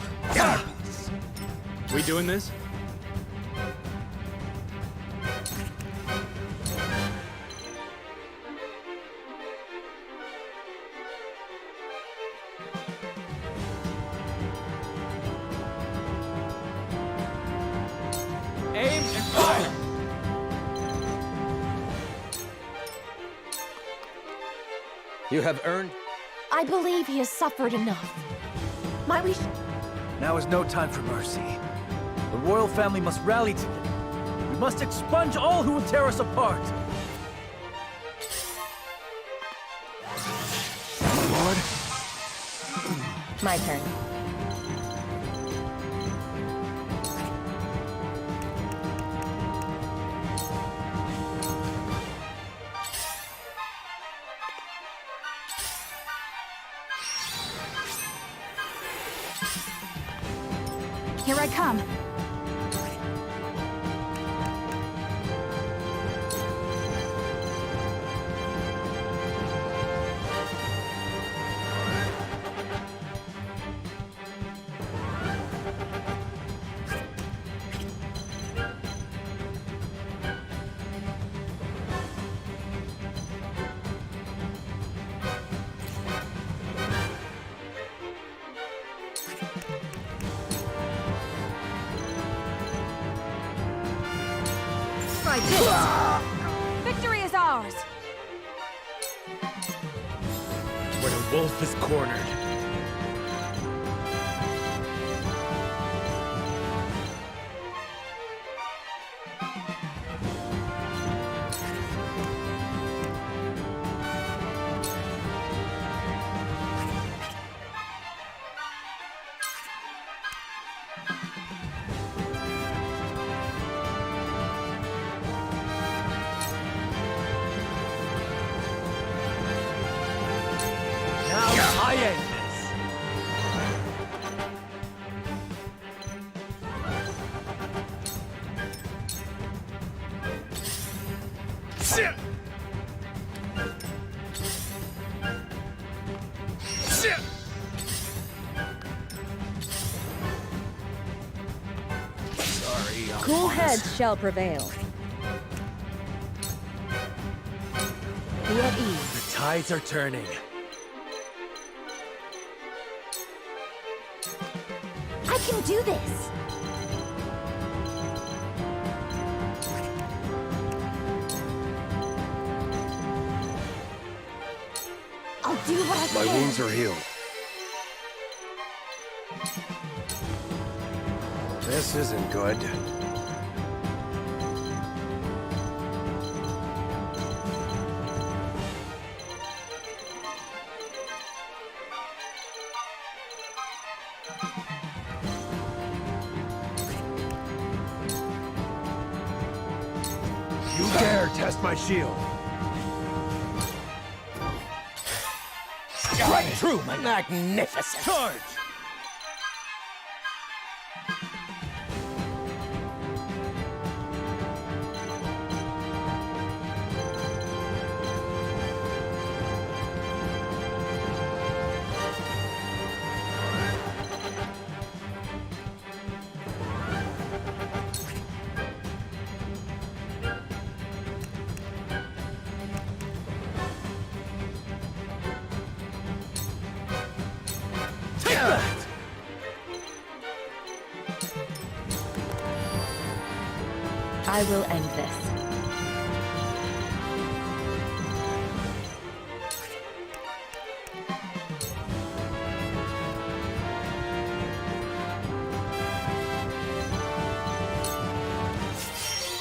We doing this? Aim and fire! You have earned... I believe he has suffered enough. Might we... Now is no time for mercy. The royal family must rally together. We must expunge all who will tear us apart. Lord? My turn. Here I come. I did it! Victory is ours! When a wolf is cornered. I end this! Shit! Shit! Sorry, Cool heads shall prevail. Be at ease. The tides are turning. I can do this! I'll do what I can. My wounds are healed. This isn't good. You dare test my shield! Right through my magnificent! Charge! I will end this.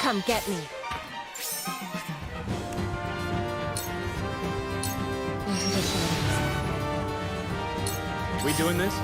Come get me. We doing this?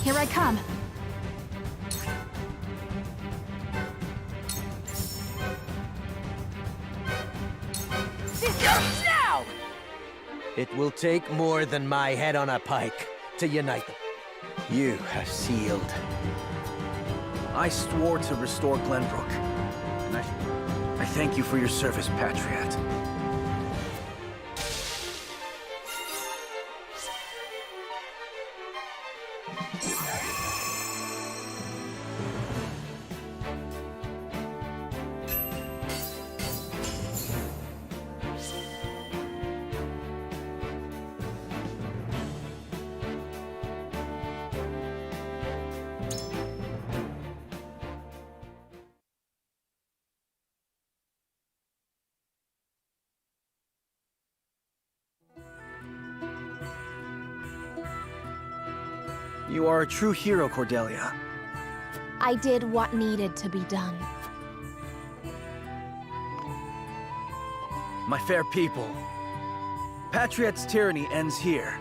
Here I come. Now! It will take more than my head on a pike to unite them. You have sealed. I swore to restore Glenbrook. And I thank you for your service, Patriot. You are a true hero, Cordelia. I did what needed to be done. My fair people, Patriot's tyranny ends here.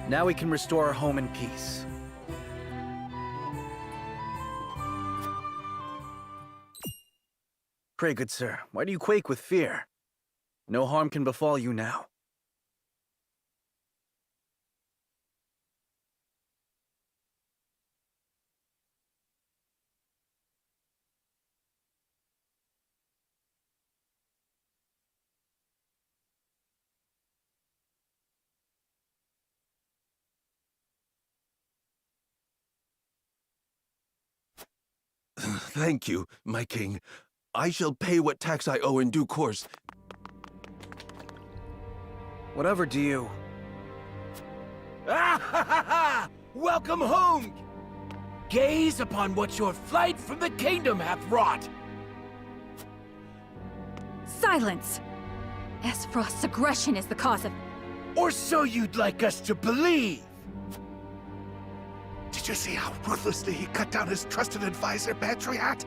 Now we can restore our home in peace. Pray, good sir, why do you quake with fear? No harm can befall you now. Thank you, my king. I shall pay what tax I owe in due course. Whatever do you. Ah ha ha ha! Welcome home! Gaze upon what your flight from the kingdom hath wrought! Silence! Esfrost's aggression is the cause of... Or so you'd like us to believe! Did you see how ruthlessly he cut down his trusted advisor, Patriot?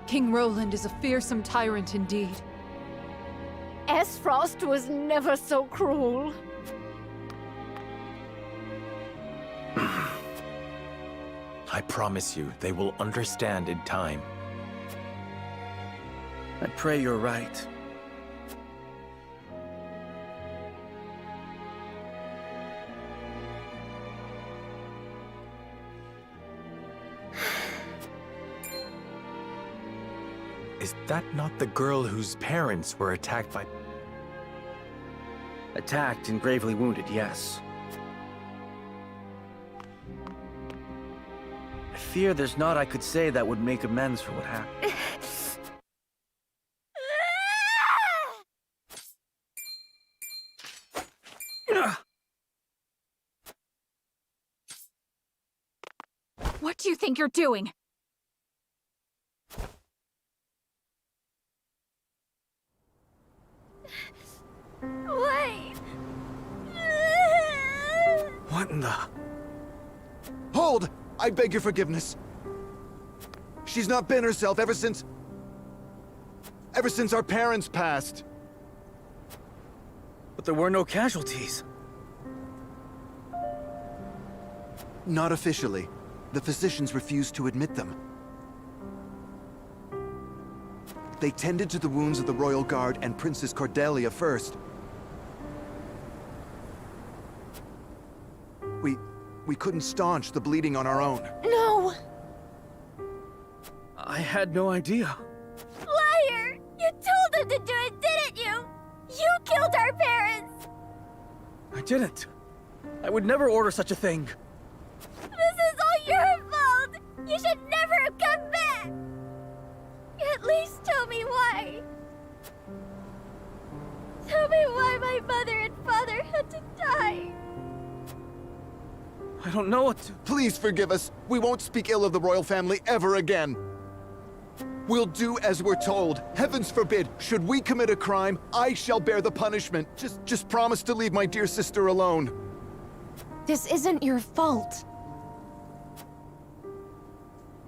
King Roland is a fearsome tyrant indeed. Esfrost was never so cruel. I promise you, they will understand in time. I pray you're right. Is that not the girl whose parents were attacked by... Attacked and gravely wounded, yes. I fear there's naught I could say that would make amends for what happened. What do you think you're doing? Wait! What in the... Hold! I beg your forgiveness. She's not been herself ever since our parents passed. But there were no casualties. Not officially. The physicians refused to admit them. They tended to the wounds of the Royal Guard and Princess Cordelia first. We couldn't staunch the bleeding on our own. No! I had no idea. Liar! You told them to do it, didn't you? You killed our parents! I didn't. I would never order such a thing. This is all your fault! You should never have come back! At least tell me why. Tell me why my mother and father had to die. I don't know what to... Please forgive us. We won't speak ill of the royal family ever again. We'll do as we're told. Heavens forbid, should we commit a crime, I shall bear the punishment. Just promise to leave my dear sister alone. This isn't your fault.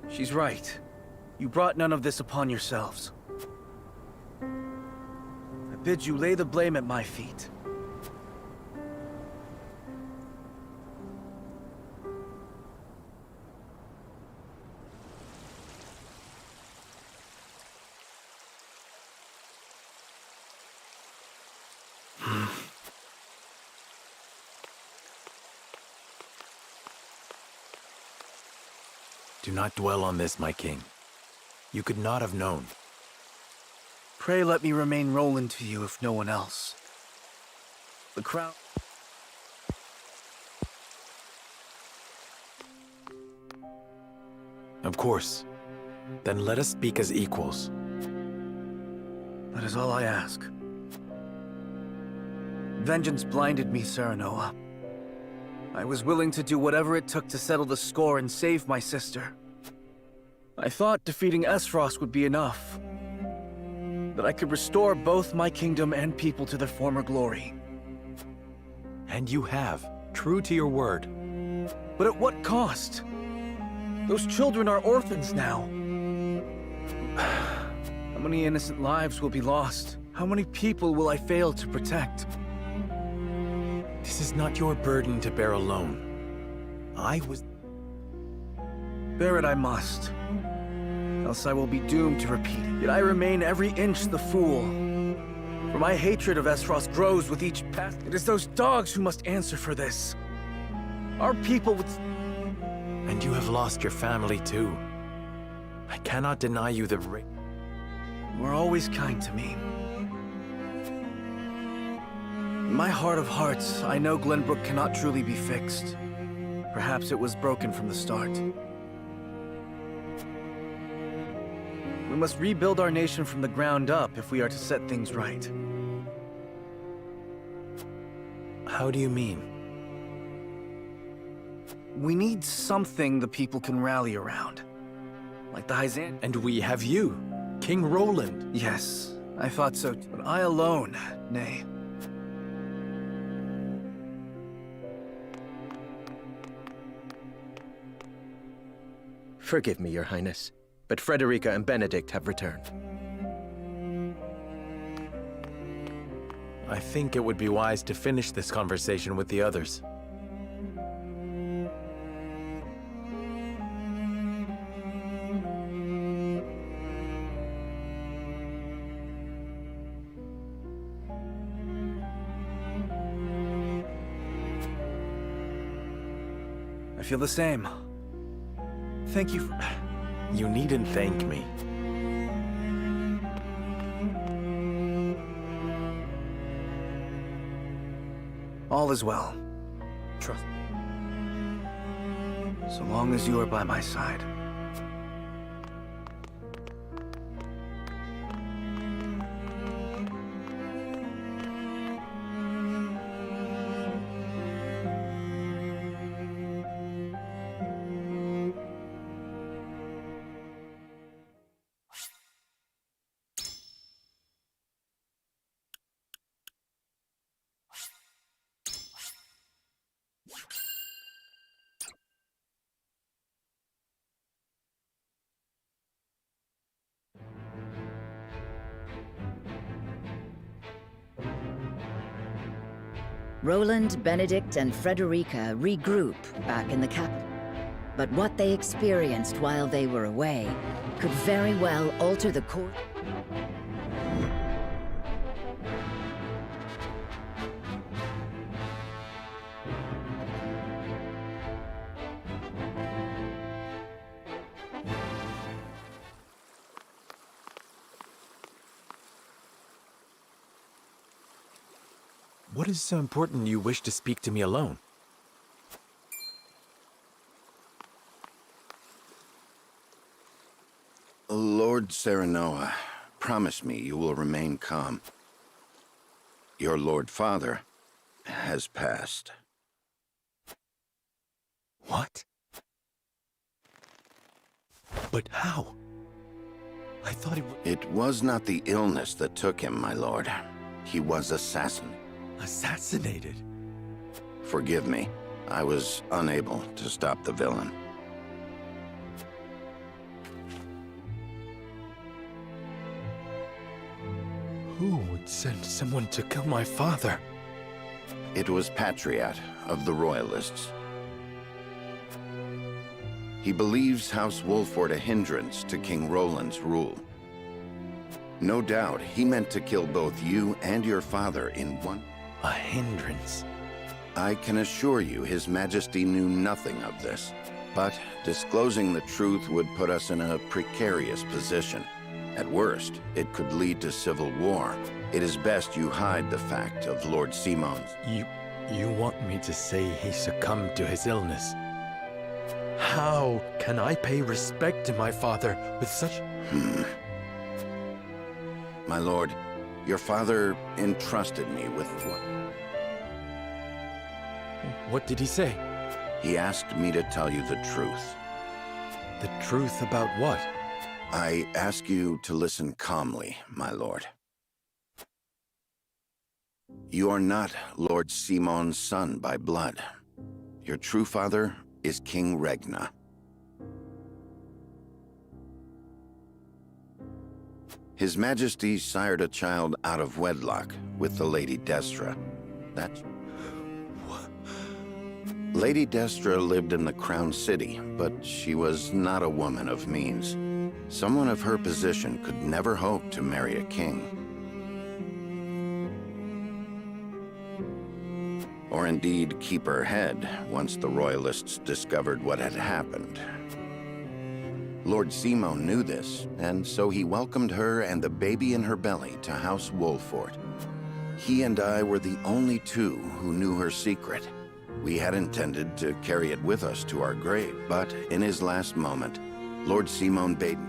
She's right. You brought none of this upon yourselves. I bid you lay the blame at my feet. Do not dwell on this, my king. You could not have known. Pray let me remain Roland to you if no one else. The crown... Of course. Then let us speak as equals. That is all I ask. Vengeance blinded me, Serenoa. I was willing to do whatever it took to settle the score and save my sister. I thought defeating Esfrost would be enough. That I could restore both my kingdom and people to their former glory. And you have, true to your word. But at what cost? Those children are orphans now. How many innocent lives will be lost? How many people will I fail to protect? This is not your burden to bear alone. I was... Bear it I must. Else I will be doomed to repeat it. Yet I remain every inch the fool. For my hatred of Esfrost grows with each path. It is those dogs who must answer for this. Our people would... And you have lost your family too. I cannot deny you the right. You are always kind to me. In my heart of hearts, I know Glenbrook cannot truly be fixed. Perhaps it was broken from the start. We must rebuild our nation from the ground up if we are to set things right. How do you mean? We need something the people can rally around. Like the Hyzant. And we have you, King Roland. Yes, I thought so too. But I alone, nay. Forgive me, Your Highness, but Frederica and Benedict have returned. I think it would be wise to finish this conversation with the others. I feel the same. Thank you for... You needn't thank me. All is well. Trust me. So long as you are by my side. Roland, Benedict, and Frederica regroup back in the capital. But what they experienced while they were away could very well alter the course. What is so important you wish to speak to me alone? Lord Serenoa, promise me you will remain calm. Your Lord Father has passed. What? But how? I thought It was not the illness that took him, my lord. He was assassinated. Forgive me. I was unable to stop the villain. Who would send someone to kill my father? It was Patriot of the Royalists. He believes House Wolford a hindrance to King Roland's rule. No doubt he meant to kill both you and your father in one. A hindrance? I can assure you His Majesty knew nothing of this, but disclosing the truth would put us in a precarious position. At worst, it could lead to civil war. It is best you hide the fact of Lord Simon's. You want me to say he succumbed to his illness? How can I pay respect to my father with such... My lord, your father entrusted me with what? What did he say? He asked me to tell you the truth. The truth about what? I ask you to listen calmly, my lord. You are not Lord Simon's son by blood. Your true father is King Regna. His Majesty sired a child out of wedlock with the Lady Destra. That's... Lady Destra lived in the Crown City, but she was not a woman of means. Someone of her position could never hope to marry a king. Or indeed keep her head once the Royalists discovered what had happened. Lord Simon knew this, and so he welcomed her and the baby in her belly to House Wolford. He and I were the only two who knew her secret. We had intended to carry it with us to our grave, but in his last moment, Lord Simon bade...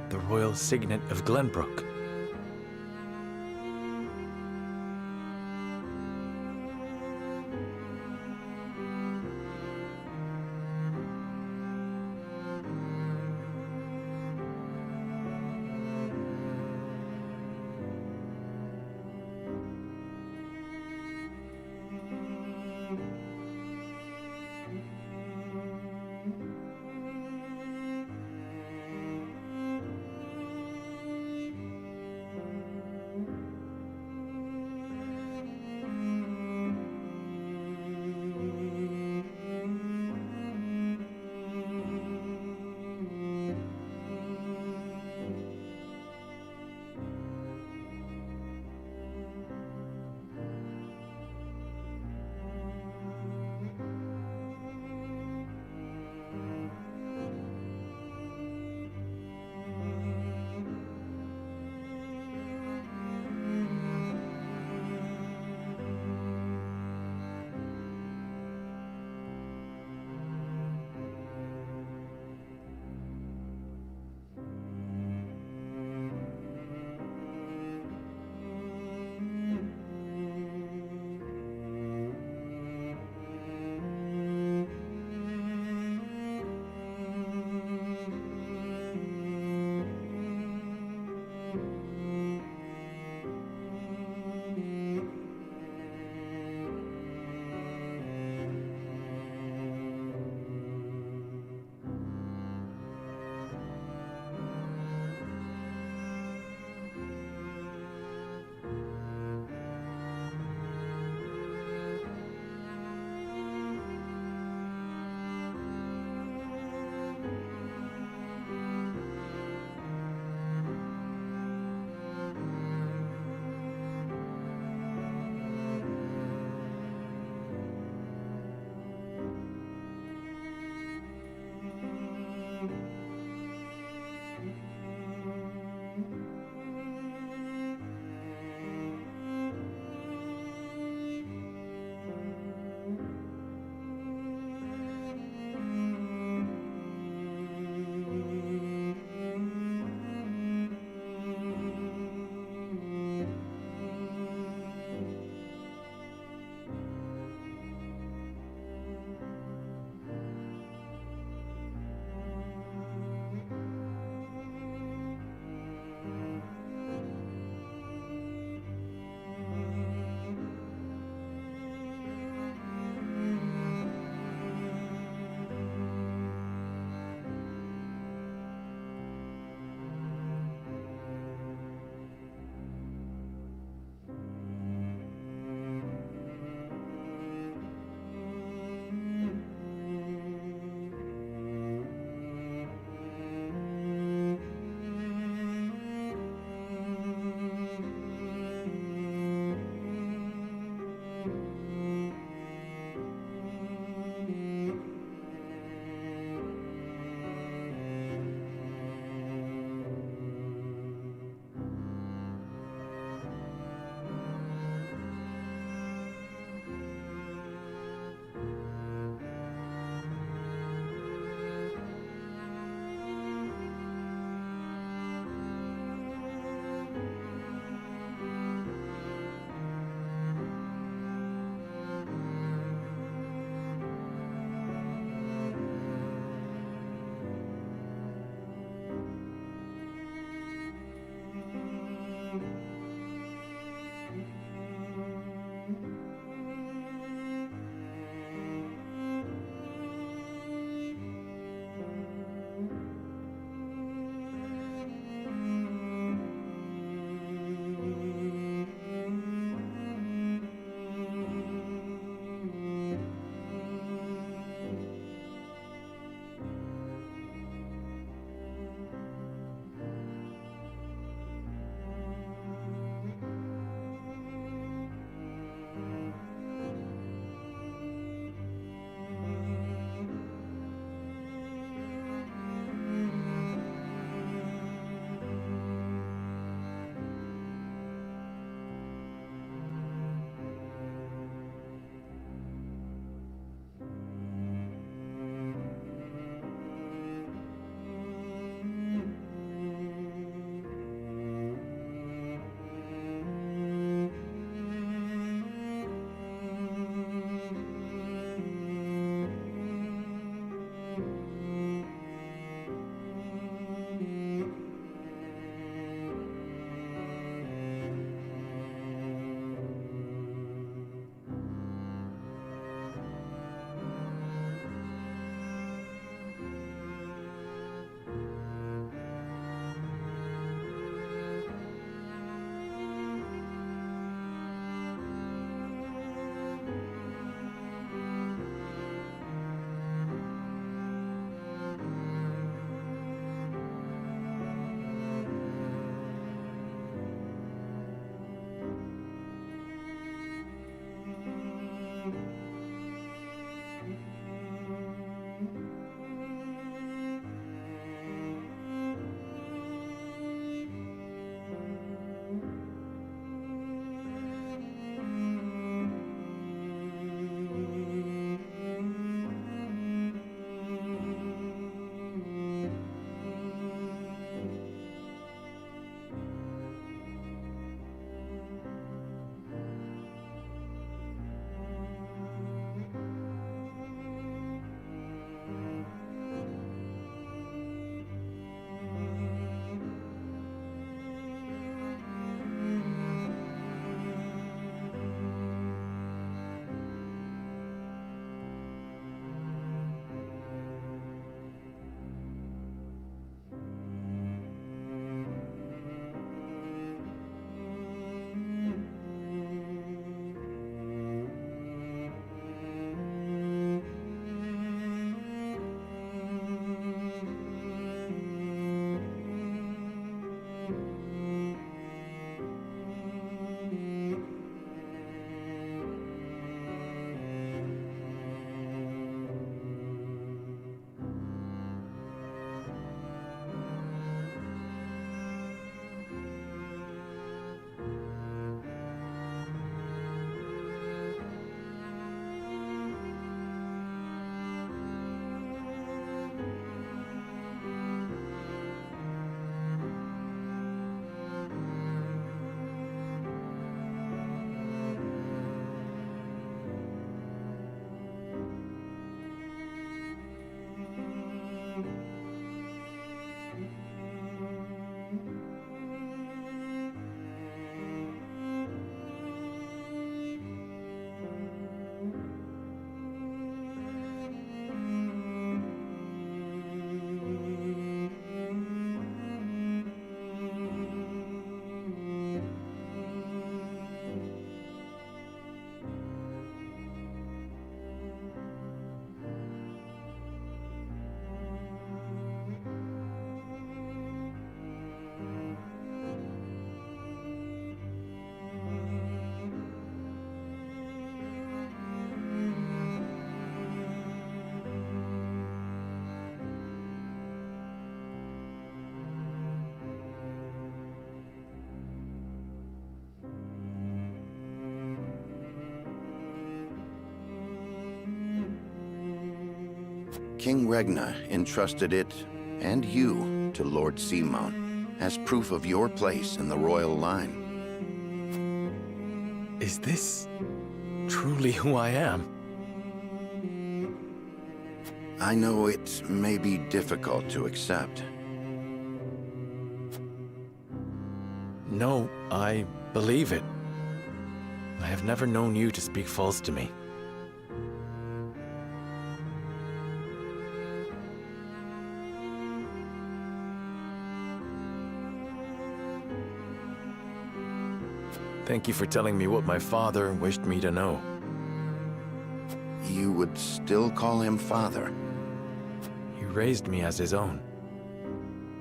The royal signet of Glenbrook. King Regna entrusted it, and you, to Lord Simon, as proof of your place in the royal line. Is this truly who I am? I know it may be difficult to accept. No, I believe it. I have never known you to speak false to me. Thank you for telling me what my father wished me to know. You would still call him father? He raised me as his own.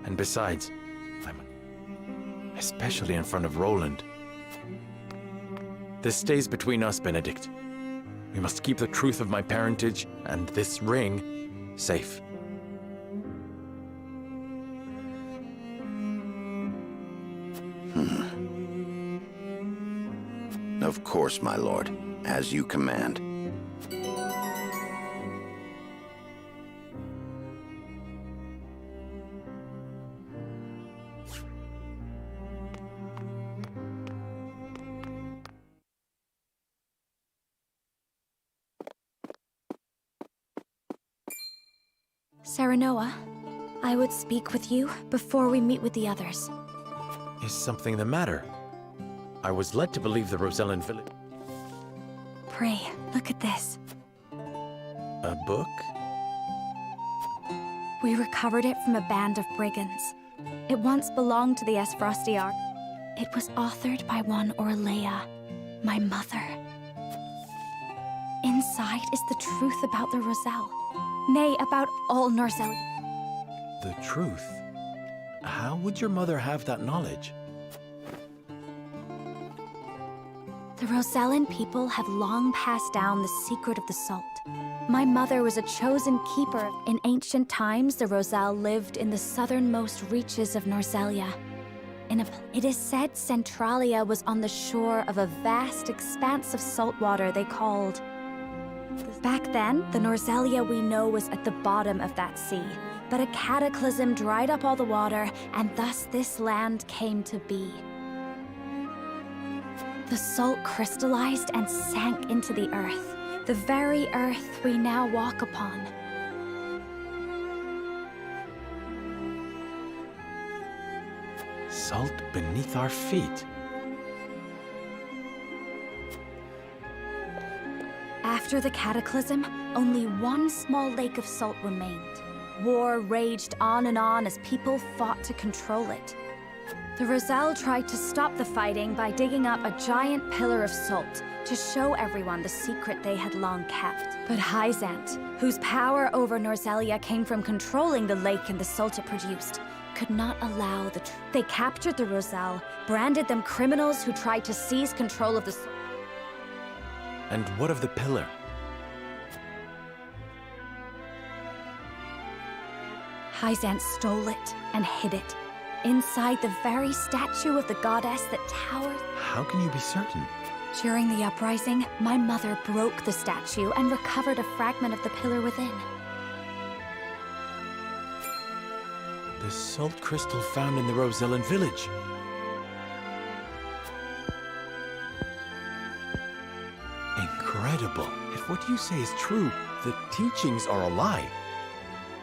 And besides, especially in front of Roland. This stays between us, Benedict. We must keep the truth of my parentage and this ring safe. Of course, my lord, as you command. Serenoa, I would speak with you before we meet with the others. Is something the matter? I was led to believe the Rosellan village... Pray, look at this. A book? We recovered it from a band of brigands. It once belonged to the Esfrostiar. It was authored by one Orlea, my mother. Inside is the truth about the Roselle. Nay, about all Norzellia. The truth? How would your mother have that knowledge? The Rosellan people have long passed down the secret of the salt. My mother was a chosen keeper. In ancient times, the Roselle lived in the southernmost reaches of Norzellia. It is said Centralia was on the shore of a vast expanse of salt water they called... Back then, the Norzellia we know was at the bottom of that sea. But a cataclysm dried up all the water, and thus this land came to be. The salt crystallized and sank into the earth, the very earth we now walk upon. Salt beneath our feet. After the cataclysm, only one small lake of salt remained. War raged on and on as people fought to control it. The Roselle tried to stop the fighting by digging up a giant pillar of salt to show everyone the secret they had long kept. But Hyzant, whose power over Norzellia came from controlling the lake and the salt it produced, could not allow the truth. They captured the Roselle, branded them criminals who tried to seize control of the salt. And what of the pillar? Hyzant stole it and hid it, inside the very statue of the goddess that towers. How can you be certain? During the uprising, my mother broke the statue and recovered a fragment of the pillar within. The salt crystal found in the Rosellan village. Incredible. If what you say is true, the teachings are alive.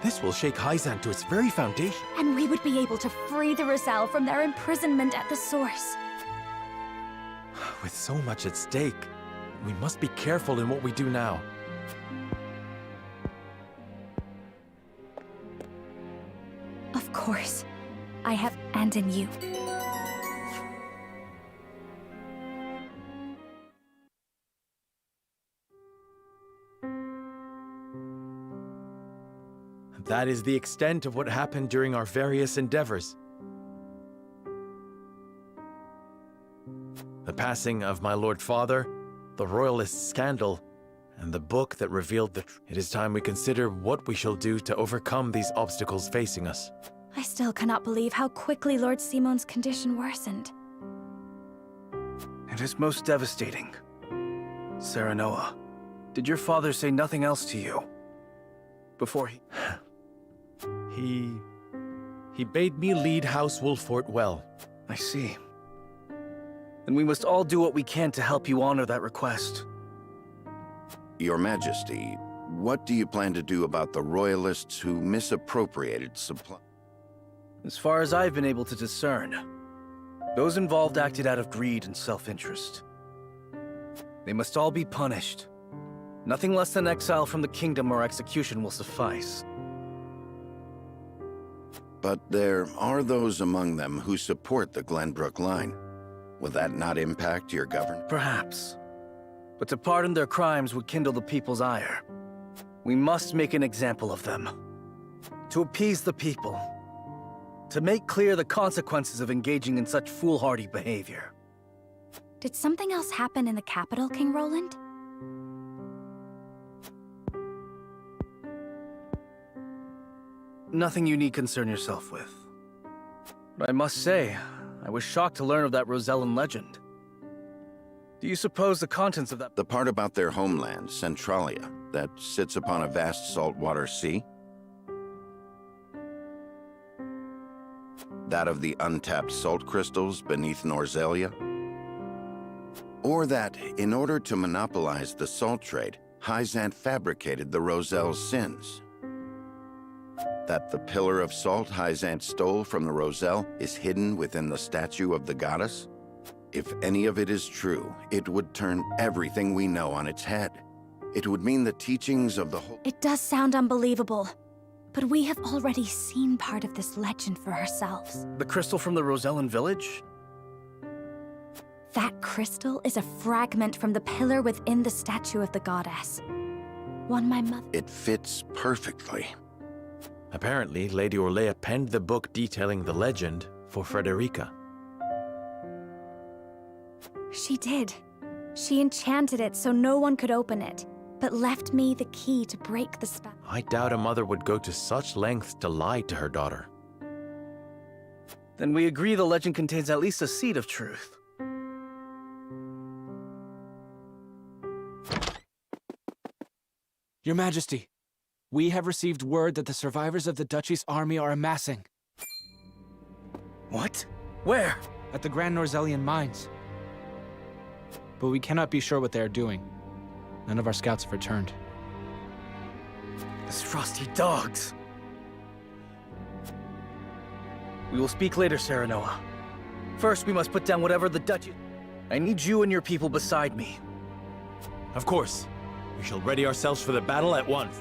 This will shake Hyzant to its very foundation. And we would be able to free the Roselle from their imprisonment at the source. With so much at stake, we must be careful in what we do now. Of course. I have, and in you. That is the extent of what happened during our various endeavors. The passing of my Lord Father, the Royalist scandal, and the book that revealed the truth. It is time we consider what we shall do to overcome these obstacles facing us. I still cannot believe how quickly Lord Simon's condition worsened. It is most devastating. Serenoa, did your father say nothing else to you? before He bade me lead House Wolfort well. I see. Then we must all do what we can to help you honor that request. Your Majesty, what do you plan to do about the Royalists who misappropriated supply? As far as I've been able to discern, those involved acted out of greed and self-interest. They must all be punished. Nothing less than exile from the kingdom or execution will suffice. But there are those among them who support the Glenbrook line. Will that not impact your government? Perhaps. But to pardon their crimes would kindle the people's ire. We must make an example of them. To appease the people. To make clear the consequences of engaging in such foolhardy behavior. Did something else happen in the capital, King Roland? Nothing you need concern yourself with. But I must say, I was shocked to learn of that Rosellan legend. Do you suppose the contents of that— The part about their homeland, Centralia, that sits upon a vast saltwater sea? That of the untapped salt crystals beneath Norzelia? Or that, in order to monopolize the salt trade, Hyzant fabricated the Roselle's sins? That the pillar of salt Hyzant stole from the Roselle is hidden within the statue of the goddess? If any of it is true, it would turn everything we know on its head. It would mean the teachings of the whole— It does sound unbelievable, but we have already seen part of this legend for ourselves. The crystal from the Rosellan village? That crystal is a fragment from the pillar within the statue of the goddess. One my mother— It fits perfectly. Apparently, Lady Orlea penned the book detailing the legend for Frederica. She did. She enchanted it so no one could open it, but left me the key to break the spell. I doubt a mother would go to such lengths to lie to her daughter. Then we agree the legend contains at least a seed of truth. Your Majesty, we have received word that the survivors of the Duchy's army are amassing. What? Where? At the Grand Norzellian mines. But we cannot be sure what they are doing. None of our scouts have returned. These frosty dogs. We will speak later, Serenoa. First, we must put down whatever the Duchy— I need you and your people beside me. Of course. We shall ready ourselves for the battle at once.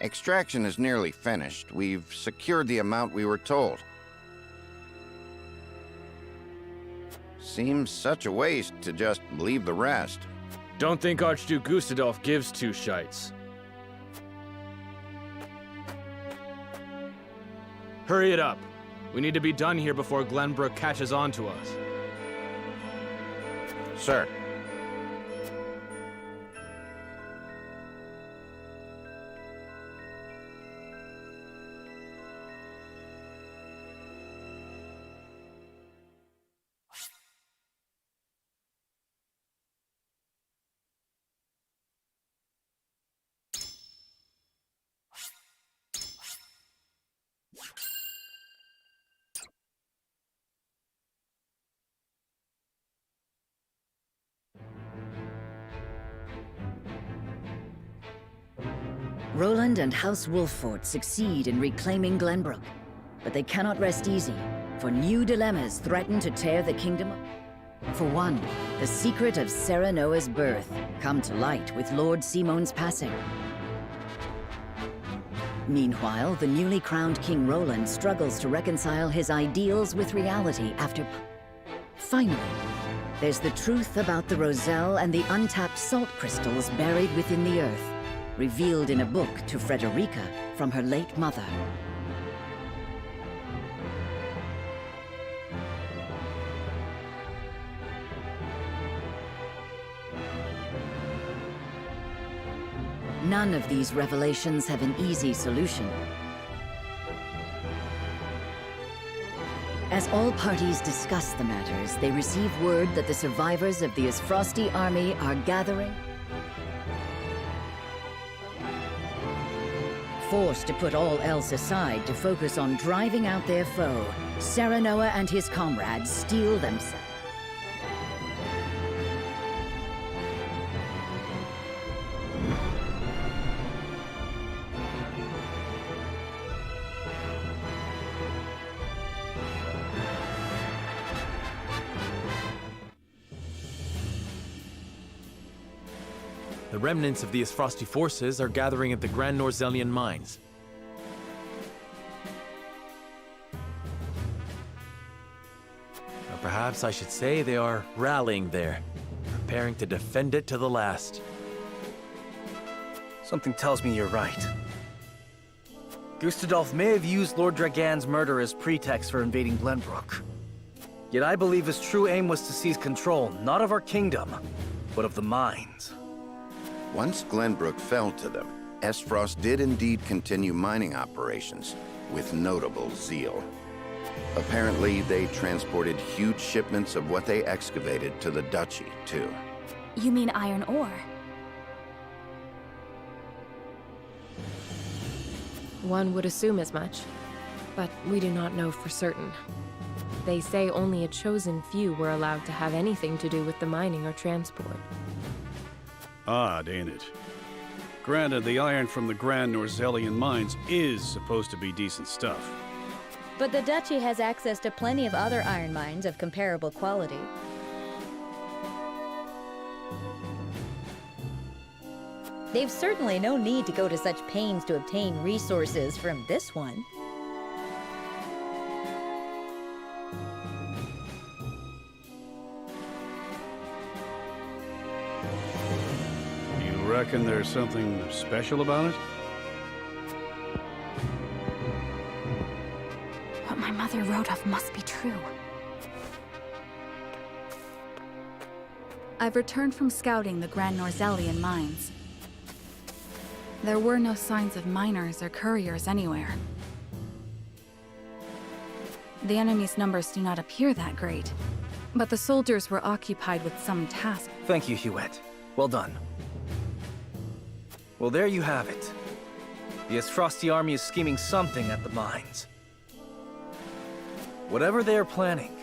Extraction is nearly finished. We've secured the amount we were told. Seems such a waste to just leave the rest. Don't think Archduke Gustadolf gives two shites. Hurry it up. We need to be done here before Glenbrook catches on to us. Sir. Roland and House Wolfort succeed in reclaiming Glenbrook, but they cannot rest easy, for new dilemmas threaten to tear the kingdom apart. For one, the secret of Serenoa's birth come to light with Lord Simon's passing. Meanwhile, the newly crowned King Roland struggles to reconcile his ideals with reality after— Finally, there's the truth about the Roselle and the untapped salt crystals buried within the earth, revealed in a book to Frederica from her late mother. None of these revelations have an easy solution. As all parties discuss the matters, they receive word that the survivors of the Ysfrosti army are gathering. Forced to put all else aside to focus on driving out their foe, Serenoa and his comrades steel themselves. The remnants of the Ysfrosti forces are gathering at the Grand Norzelian mines. Or perhaps I should say they are rallying there, preparing to defend it to the last. Something tells me you're right. Gustadolf may have used Lord Dragan's murder as pretext for invading Glenbrook. Yet I believe his true aim was to seize control, not of our kingdom, but of the mines. Once Glenbrook fell to them, Esfrost did indeed continue mining operations with notable zeal. Apparently, they transported huge shipments of what they excavated to the Duchy, too. You mean iron ore? One would assume as much, but we do not know for certain. They say only a chosen few were allowed to have anything to do with the mining or transport. Odd, ain't it? Granted, the iron from the Grand Norzelian mines is supposed to be decent stuff. But the Duchy has access to plenty of other iron mines of comparable quality. They've certainly no need to go to such pains to obtain resources from this one. Reckon there's something special about it? What my mother wrote of must be true. I've returned from scouting the Grand Norzelian mines. There were no signs of miners or couriers anywhere. The enemy's numbers do not appear that great, but the soldiers were occupied with some task. Thank you, Hewitt. Well done. Well, there you have it. The Ysfrosti army is scheming something at the mines. Whatever they are planning,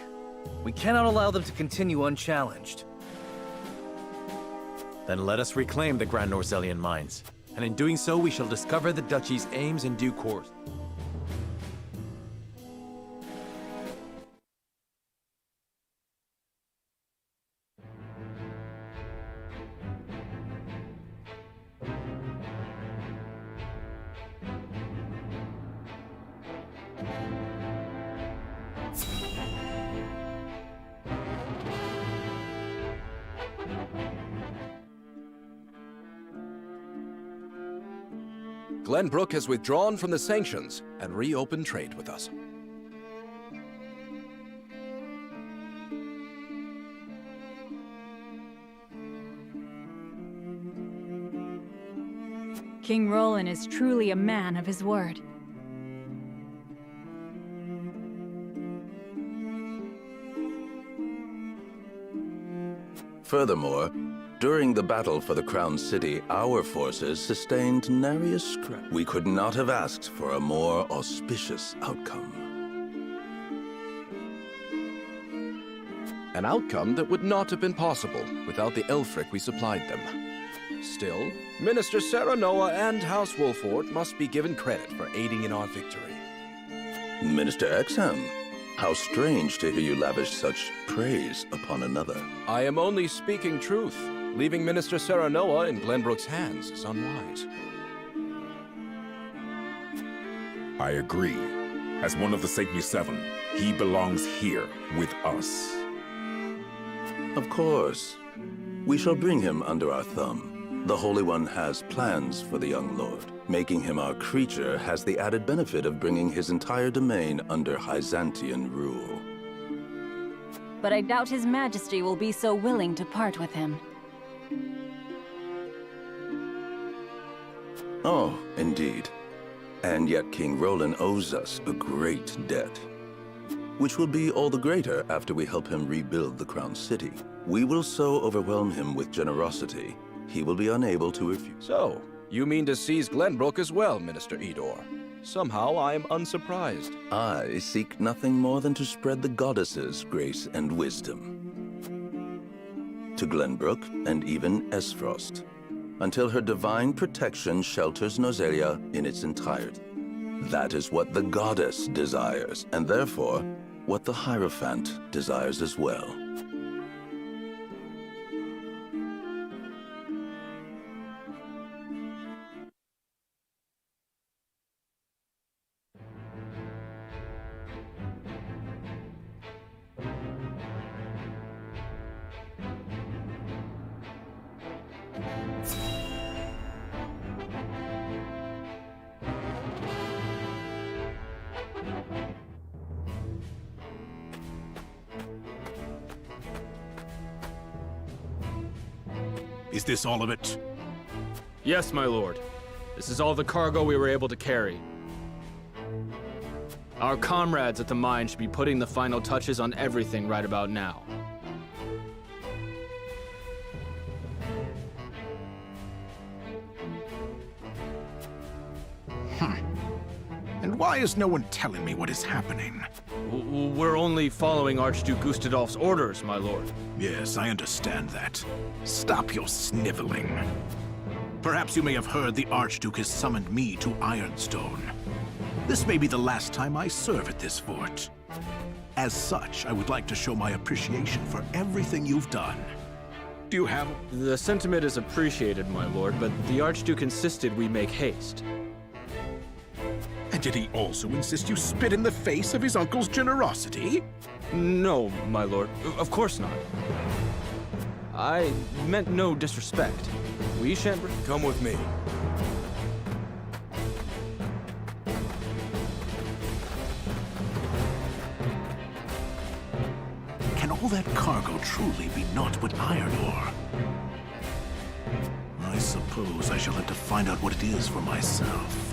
we cannot allow them to continue unchallenged. Then let us reclaim the Grand Norzelian mines, and in doing so we shall discover the Duchy's aims in due course. Glenbrook has withdrawn from the sanctions and reopened trade with us. King Roland is truly a man of his word. Furthermore, during the battle for the Crown City, our forces sustained nary a scrap. We could not have asked for a more auspicious outcome. An outcome that would not have been possible without the Elfric we supplied them. Still, Minister Serenoa and House Wolford must be given credit for aiding in our victory. Minister Exham, how strange to hear you lavish such praise upon another. I am only speaking truth. Leaving Minister Serenoa in Glenbrook's hands is unwise. I agree. As one of the Saintly Seven, he belongs here with us. Of course. We shall bring him under our thumb. The Holy One has plans for the young lord. Making him our creature has the added benefit of bringing his entire domain under Hyzantian rule. But I doubt His Majesty will be so willing to part with him. Oh, indeed. And yet King Roland owes us a great debt, which will be all the greater after we help him rebuild the Crown City. We will so overwhelm him with generosity, he will be unable to refuse. So, you mean to seize Glenbrook as well, Minister Edor? Somehow I am unsurprised. I seek nothing more than to spread the goddess's grace and wisdom to Glenbrook and even Esfrost, until her divine protection shelters Nozelia in its entirety. That is what the goddess desires, and therefore, what the Hierophant desires as well. Is this all of it? Yes, my lord. This is all the cargo we were able to carry. Our comrades at the mine should be putting the final touches on everything right about now. And why is no one telling me what is happening? We're only following Archduke Gustadolf's orders, my lord. Yes, I understand that. Stop your sniveling. Perhaps you may have heard the Archduke has summoned me to Ironstone. This may be the last time I serve at this fort. As such, I would like to show my appreciation for everything you've done. Do you have... The sentiment is appreciated, my lord, but the Archduke insisted we make haste. And did he also insist you spit in the face of his uncle's generosity? No, my lord. Of course not. I meant no disrespect. We shan't... Come with me. Can all that cargo truly be naught but iron ore? I suppose I shall have to find out what it is for myself.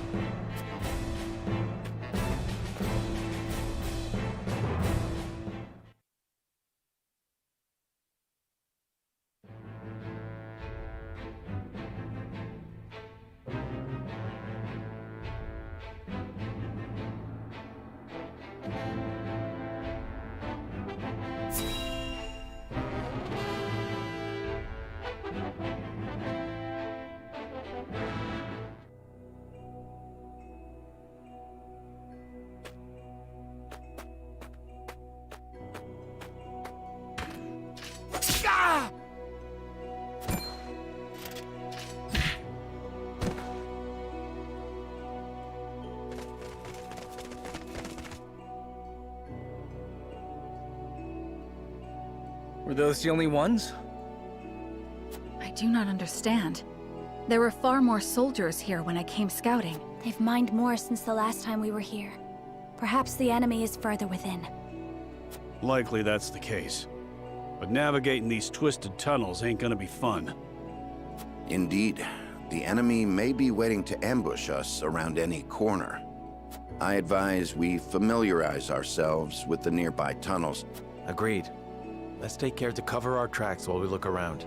Were those the only ones? I do not understand. There were far more soldiers here when I came scouting. They've mined more since the last time we were here. Perhaps the enemy is further within. Likely that's the case. But navigating these twisted tunnels ain't gonna be fun. Indeed. The enemy may be waiting to ambush us around any corner. I advise we familiarize ourselves with the nearby tunnels. Agreed. Let's take care to cover our tracks while we look around.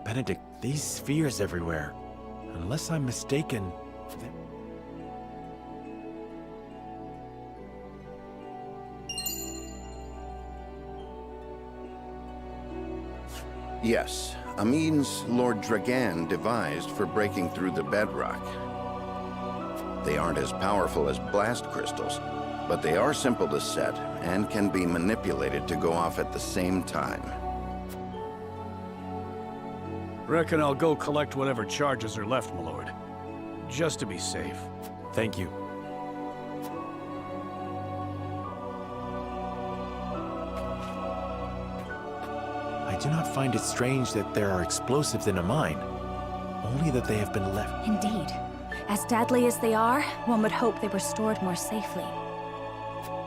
Benedict, these spheres everywhere. Unless I'm mistaken... Yes, a means Lord Dragan devised for breaking through the bedrock. They aren't as powerful as blast crystals, but they are simple to set and can be manipulated to go off at the same time. Reckon I'll go collect whatever charges are left, my lord. Just to be safe. Thank you. I do not find it strange that there are explosives in a mine, only that they have been left. Indeed. As deadly as they are, one would hope they were stored more safely.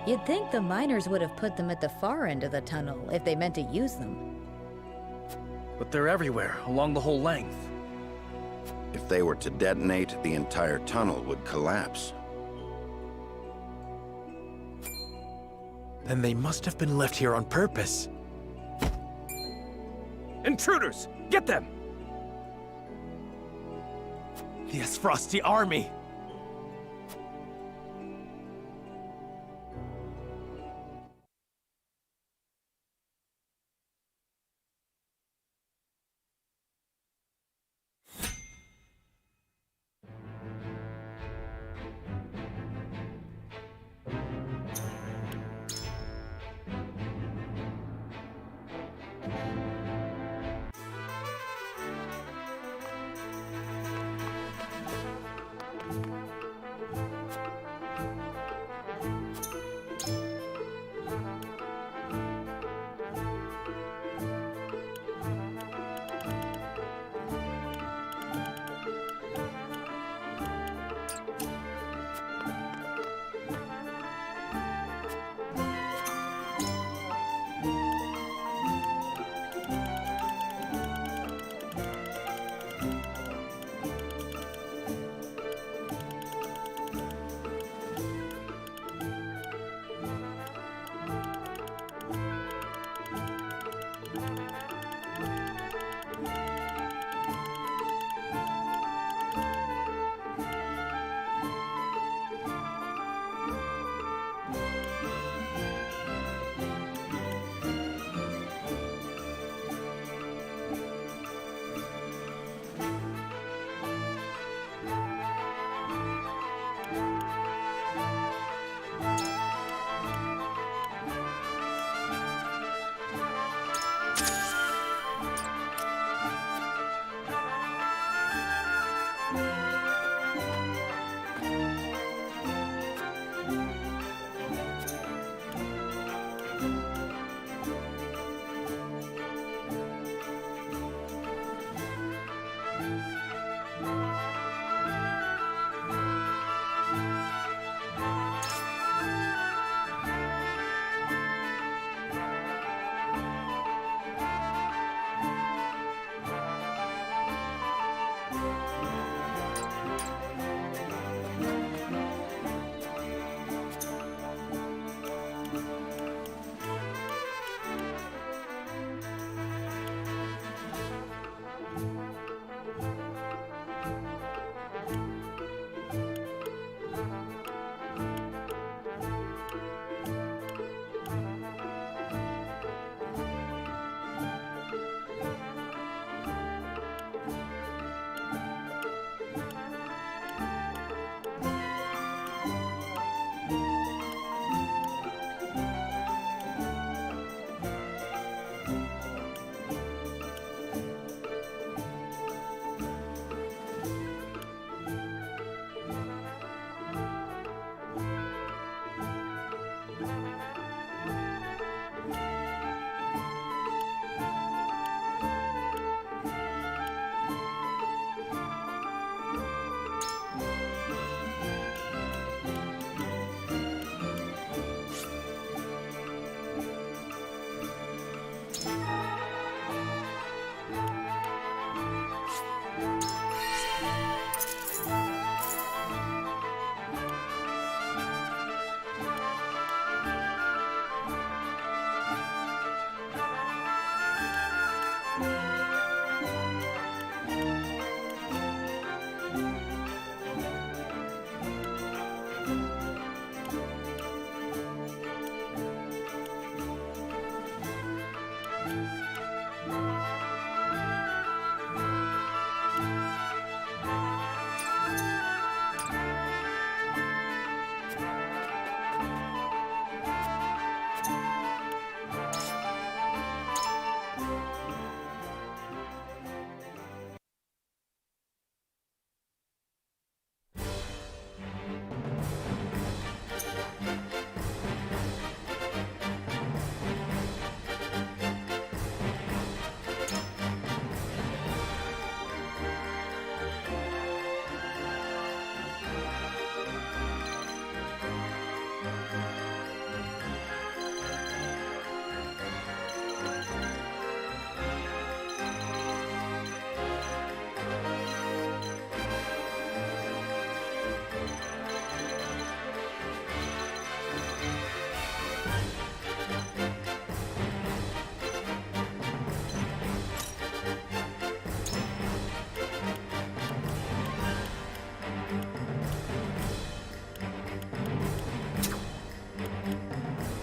You'd think the miners would have put them at the far end of the tunnel if they meant to use them. But they're everywhere, along the whole length. If they were to detonate, the entire tunnel would collapse. Then they must have been left here on purpose. Intruders! Get them! The Asfrosti army!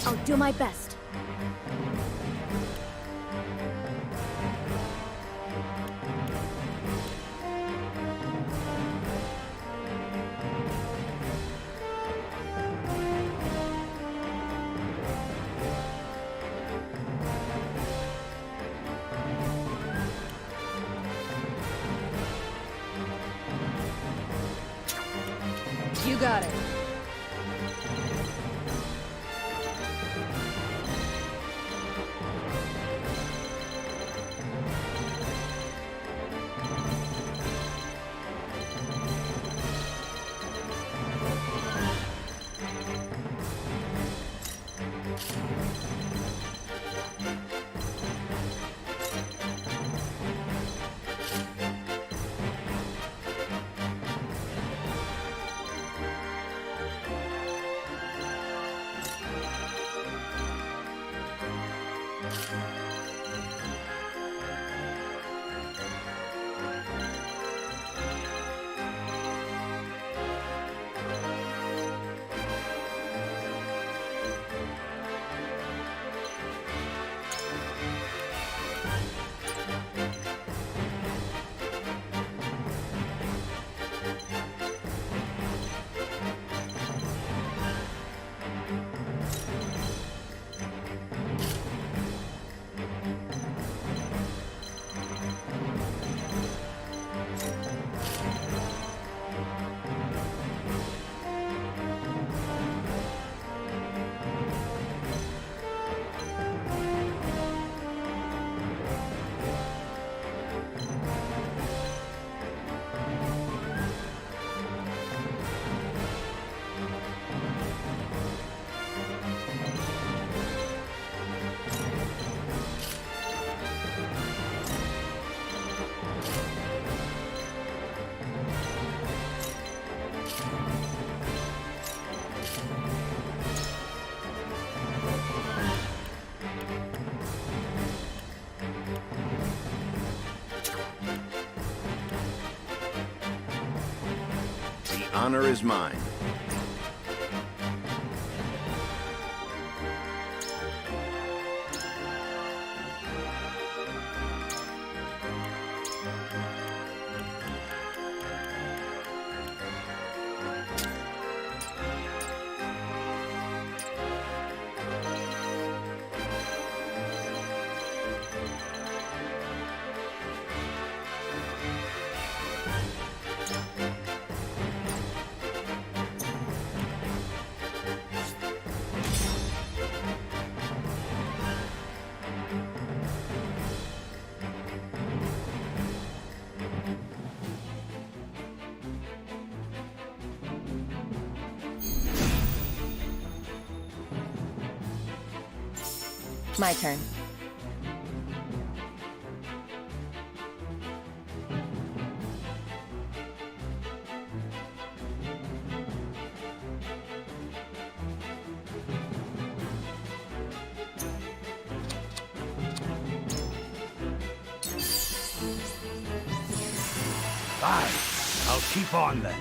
I'll do my best. You got it. The honor is mine. My turn. Fine. I'll keep on then.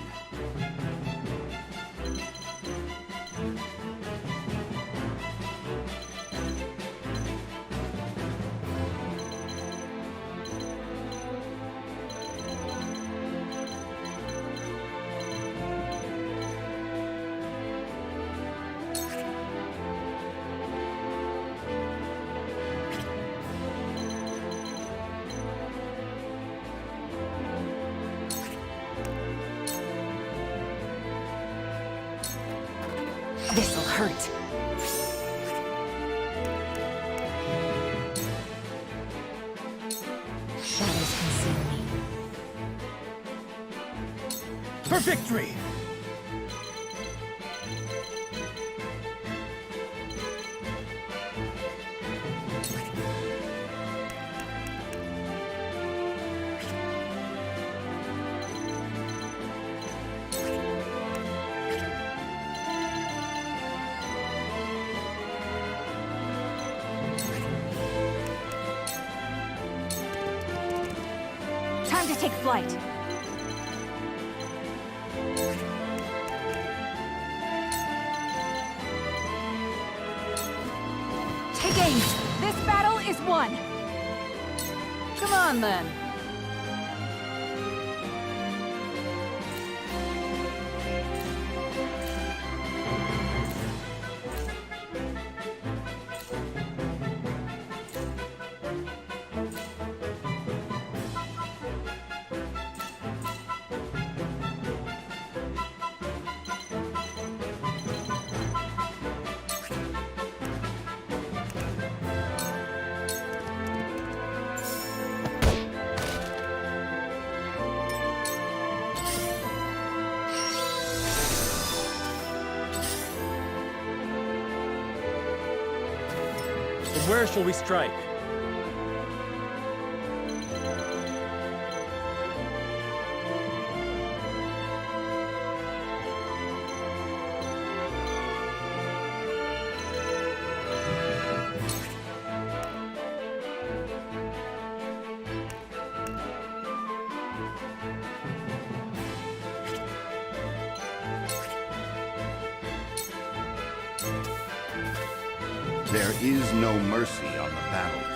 This'll hurt. Shadows conceal me. For victory! Time to take flight. King! This battle is won! Come on, then. Where shall we strike? There is no mercy on the battlefield.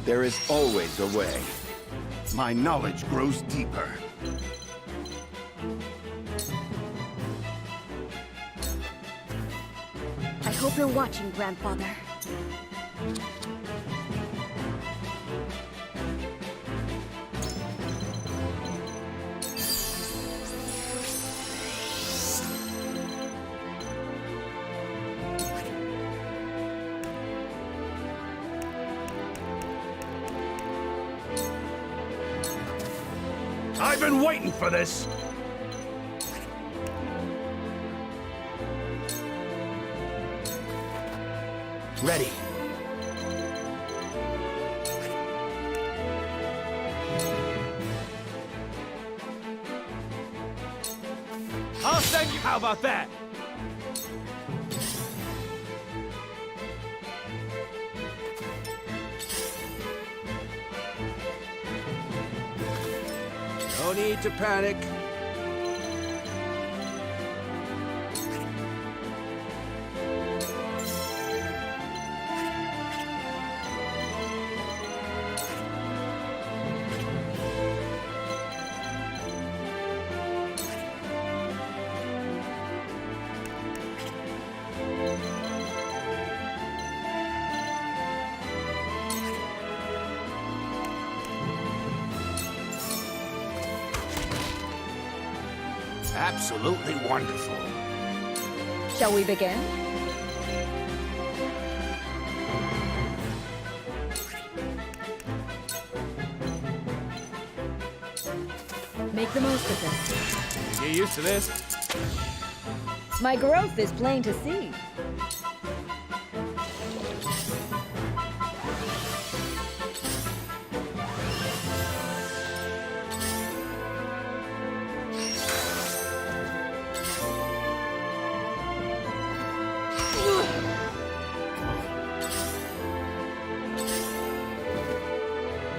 There is always a way. My knowledge grows deeper. I hope you're watching, Grandfather. I've been waiting for this! Ready. I'll send you. How about that? No need to panic. Absolutely wonderful. Shall we begin? Make the most of this. Get used to this. My growth is plain to see.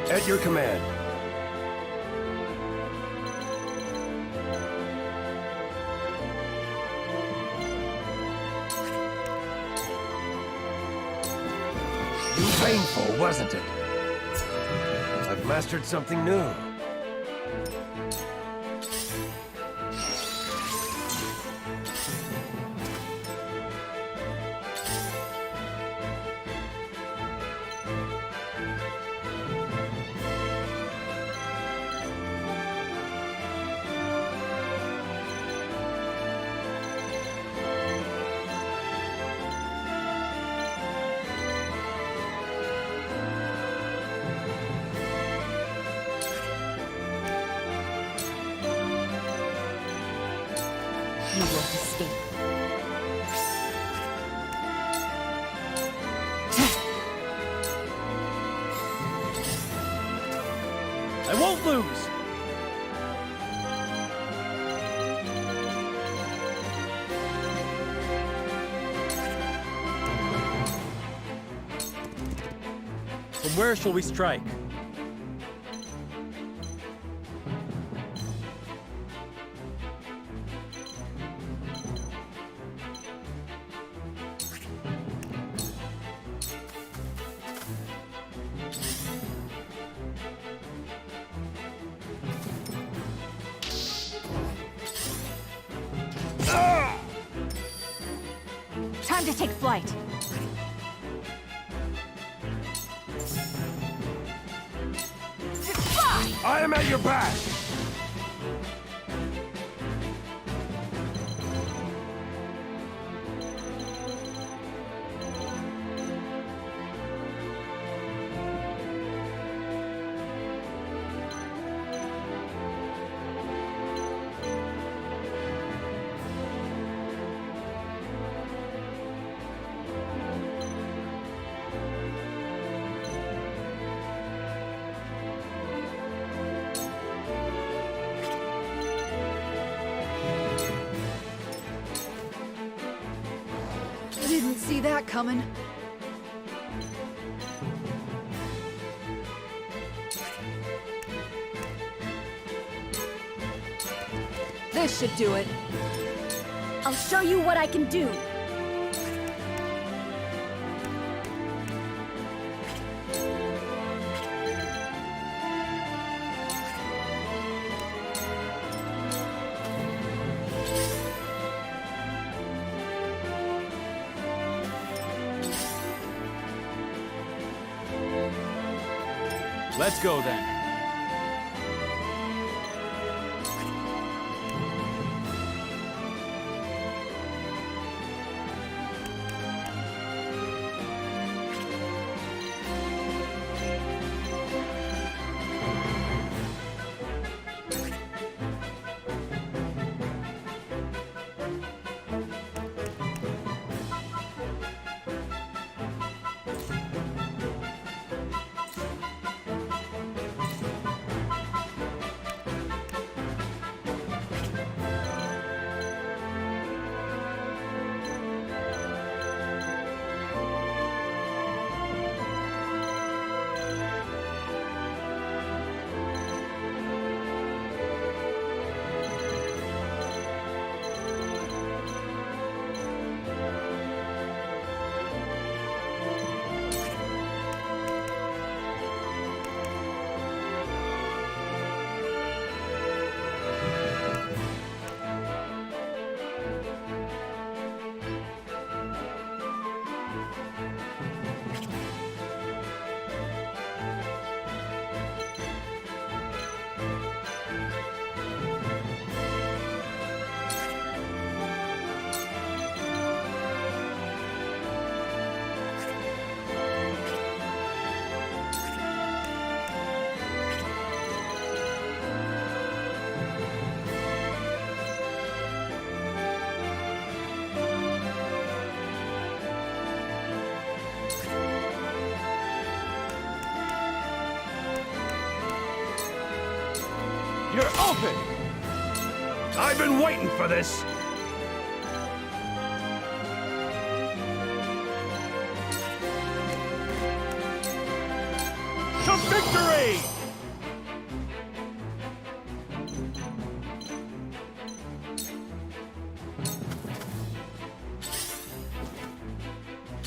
At your command. Painful, wasn't it? I've mastered something new. You won't escape. I won't lose! From where shall we strike? Time to take flight. I am at your back! I didn't see that coming. This should do it. I'll show you what I can do. Let's go then. You're open! I've been waiting for this! To victory!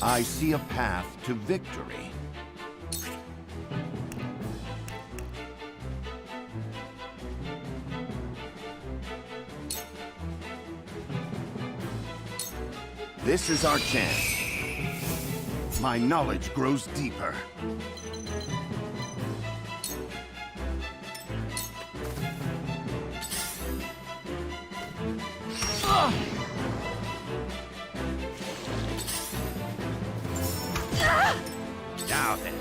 I see a path to victory. This is our chance. My knowledge grows deeper. Now then.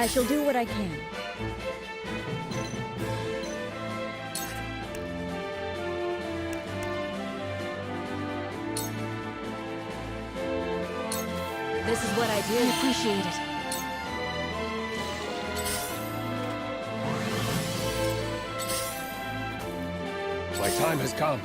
I shall do what I can. This is what I do. I appreciate it. My time has come.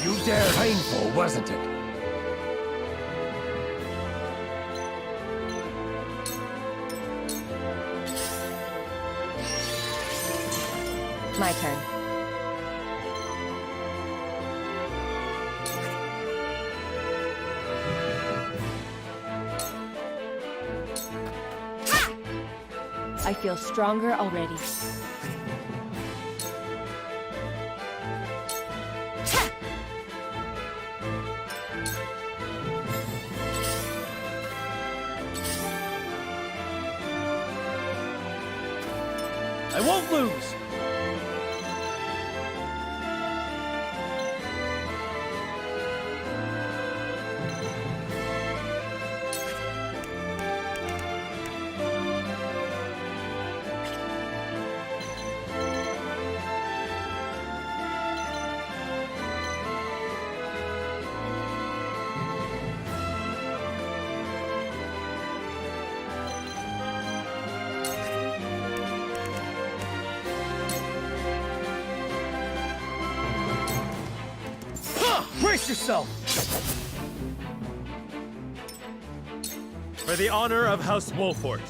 You dare. Painful, wasn't it? My turn. I feel stronger already. I won't lose! Brace yourself! For the honor of House Wolfort.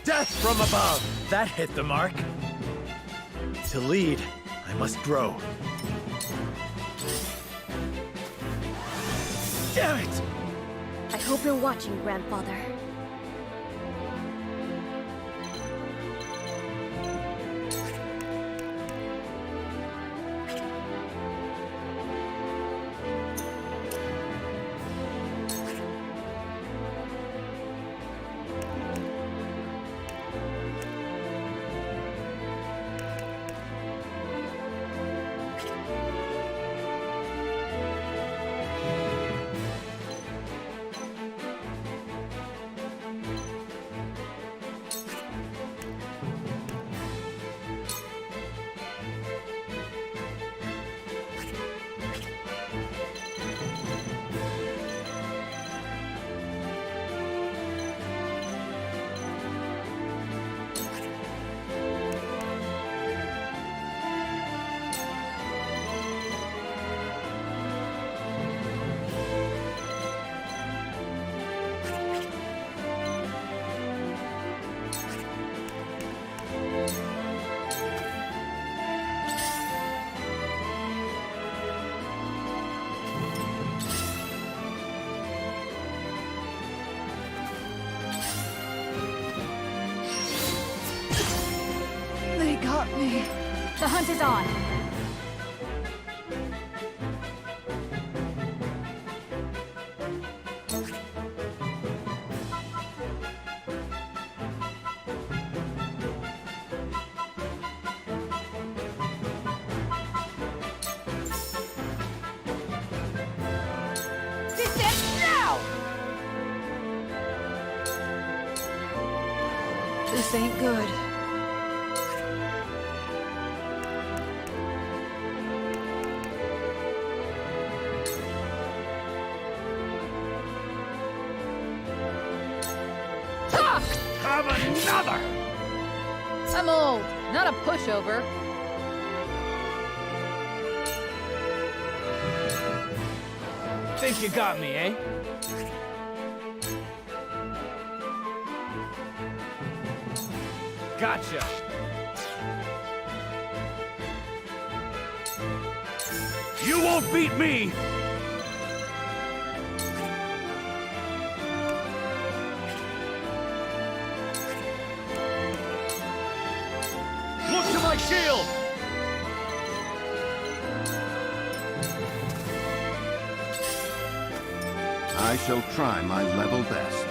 Death from above! That hit the mark. To lead, I must grow. Damn it! I hope you're watching, Grandfather. They got me. The hunt is on. Descend now! This ain't good. of another! I'm old, not a pushover. Think you got me, eh? Gotcha. You won't beat me! Look to my shield! I shall try my level best.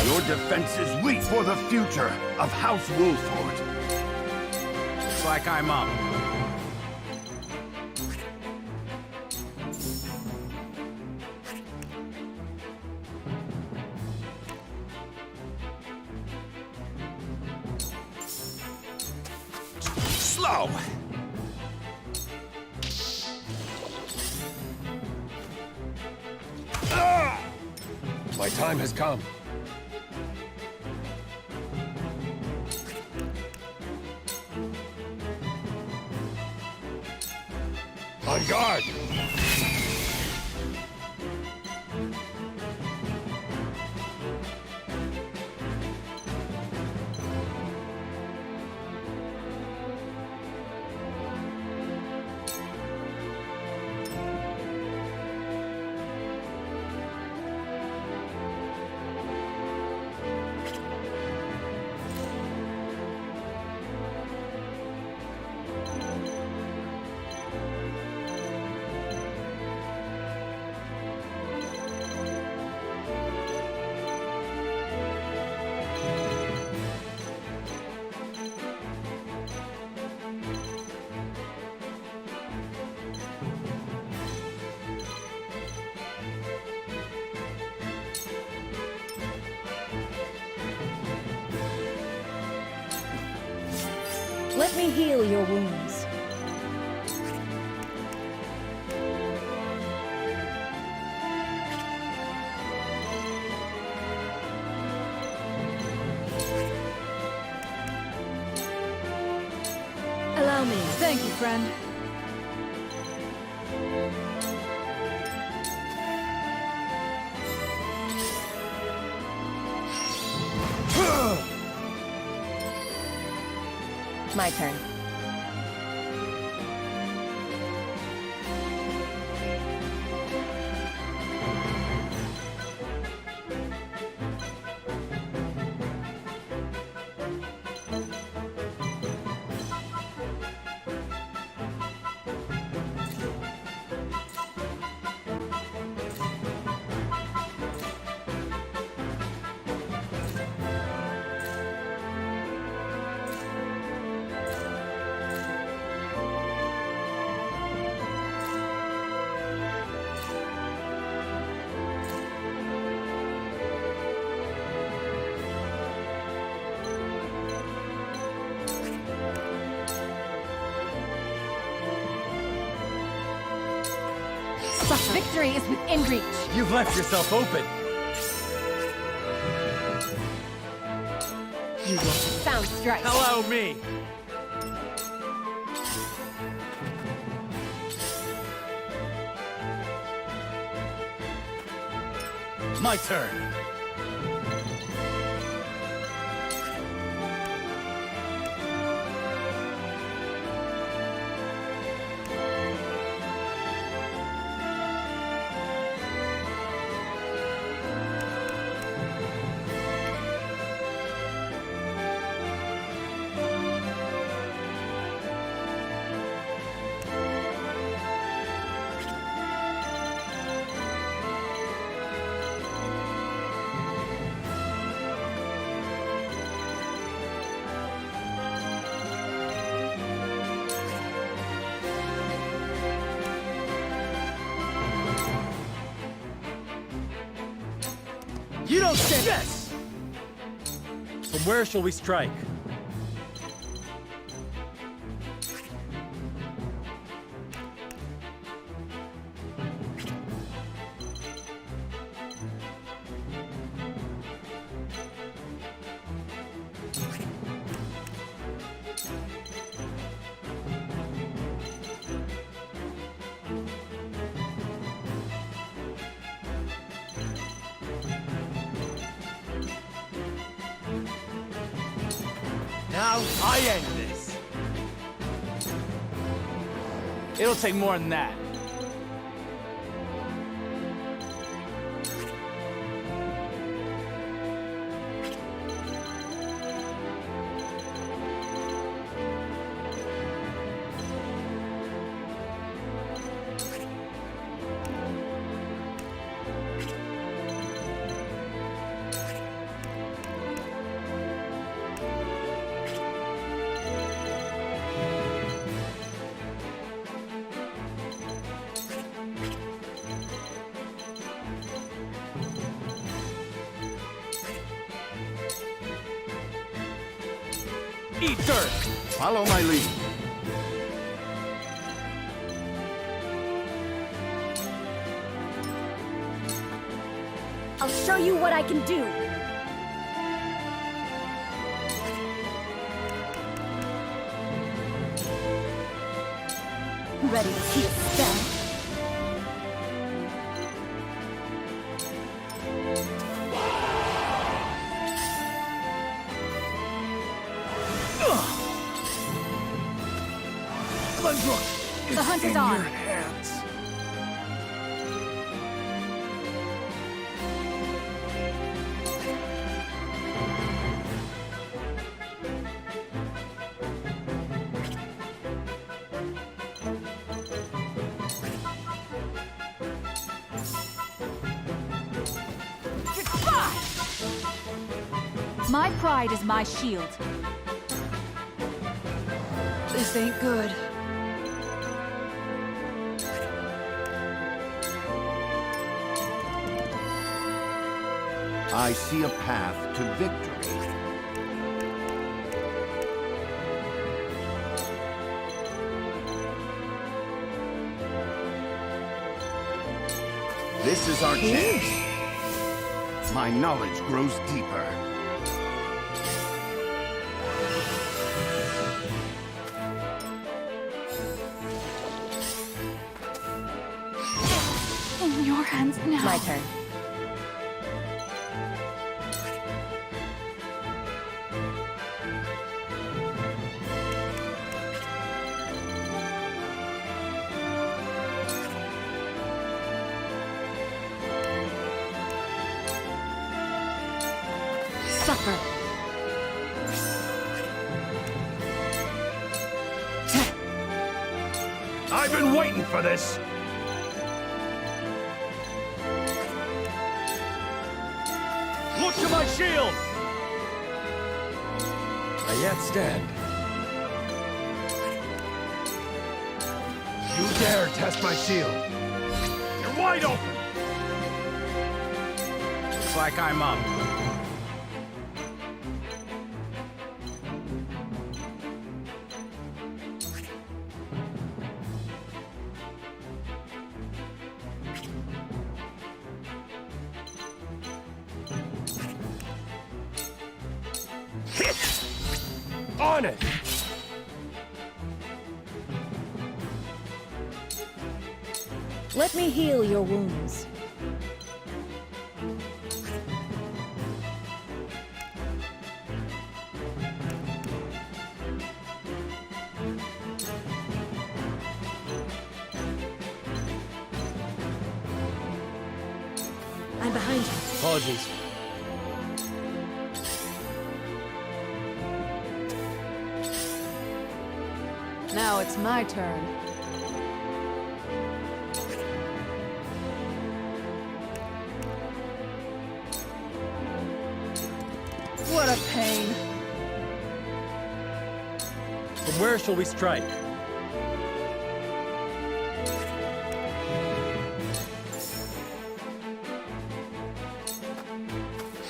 Your defense is weak for the future of House Wolford. Looks like I'm up. Slow! My time has come. On guard! Let me heal your wounds. Allow me. Thank you, friend. My turn. Victory is within reach. You've left yourself open. You will sound strike. Allow me. My turn. You don't stand. Yes! From where shall we strike? Now I end this. It'll take more than that. Eat dirt! Follow my lead. I'll show you what I can do. Ready to see it stand? The hunt is on. My pride is my shield. This ain't good. I see a path to victory. This is our chance. My knowledge grows deeper. In your hands now. My turn. Suffer. I've been waiting for this! Look to my shield! I yet stand. You dare test my shield! You're wide open! Looks like I'm up. On it! Let me heal your wounds. I'm behind you. Apologies. Now it's my turn. What a pain. From where shall we strike?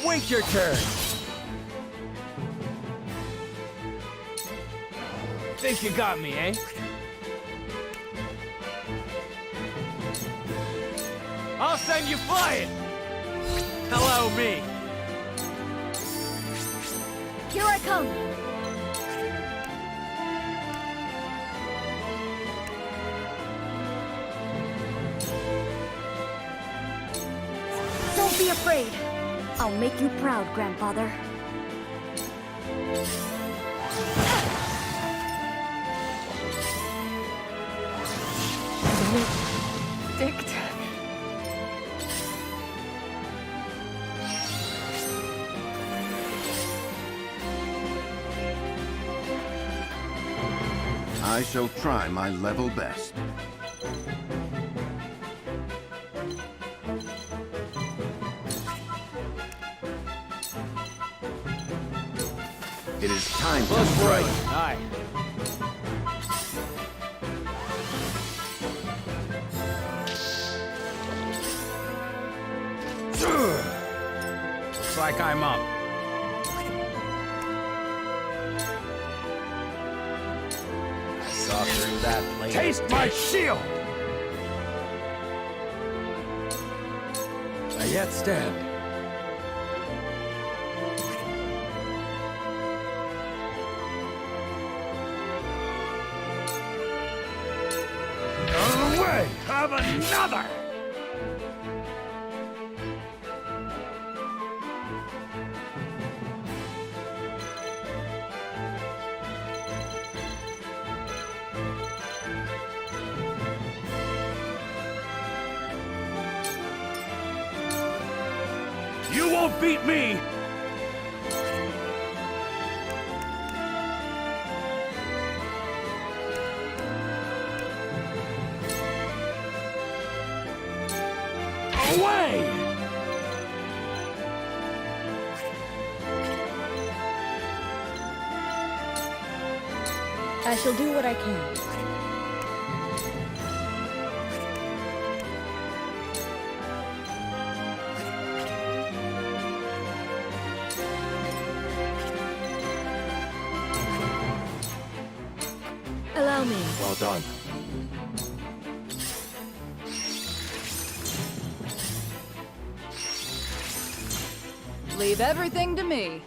Wait your turn! Think you got me, eh? I'll send you flying! Hello, me! Here I come! Don't be afraid. I'll make you proud, Grandfather. Benedict. I shall try my level best. It is time to strike. Aye. Looks like I'm up. I saw through that plane. Taste my shield! I yet stand. Out of the way! Have another! You won't beat me! Away! I shall do what I can. Allow me. Well done. Leave everything to me.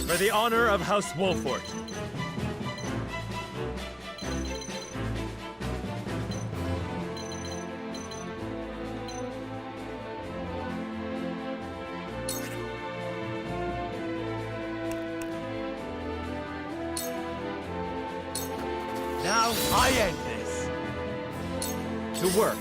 For the honor of House Wolfort. Now I end this. To work.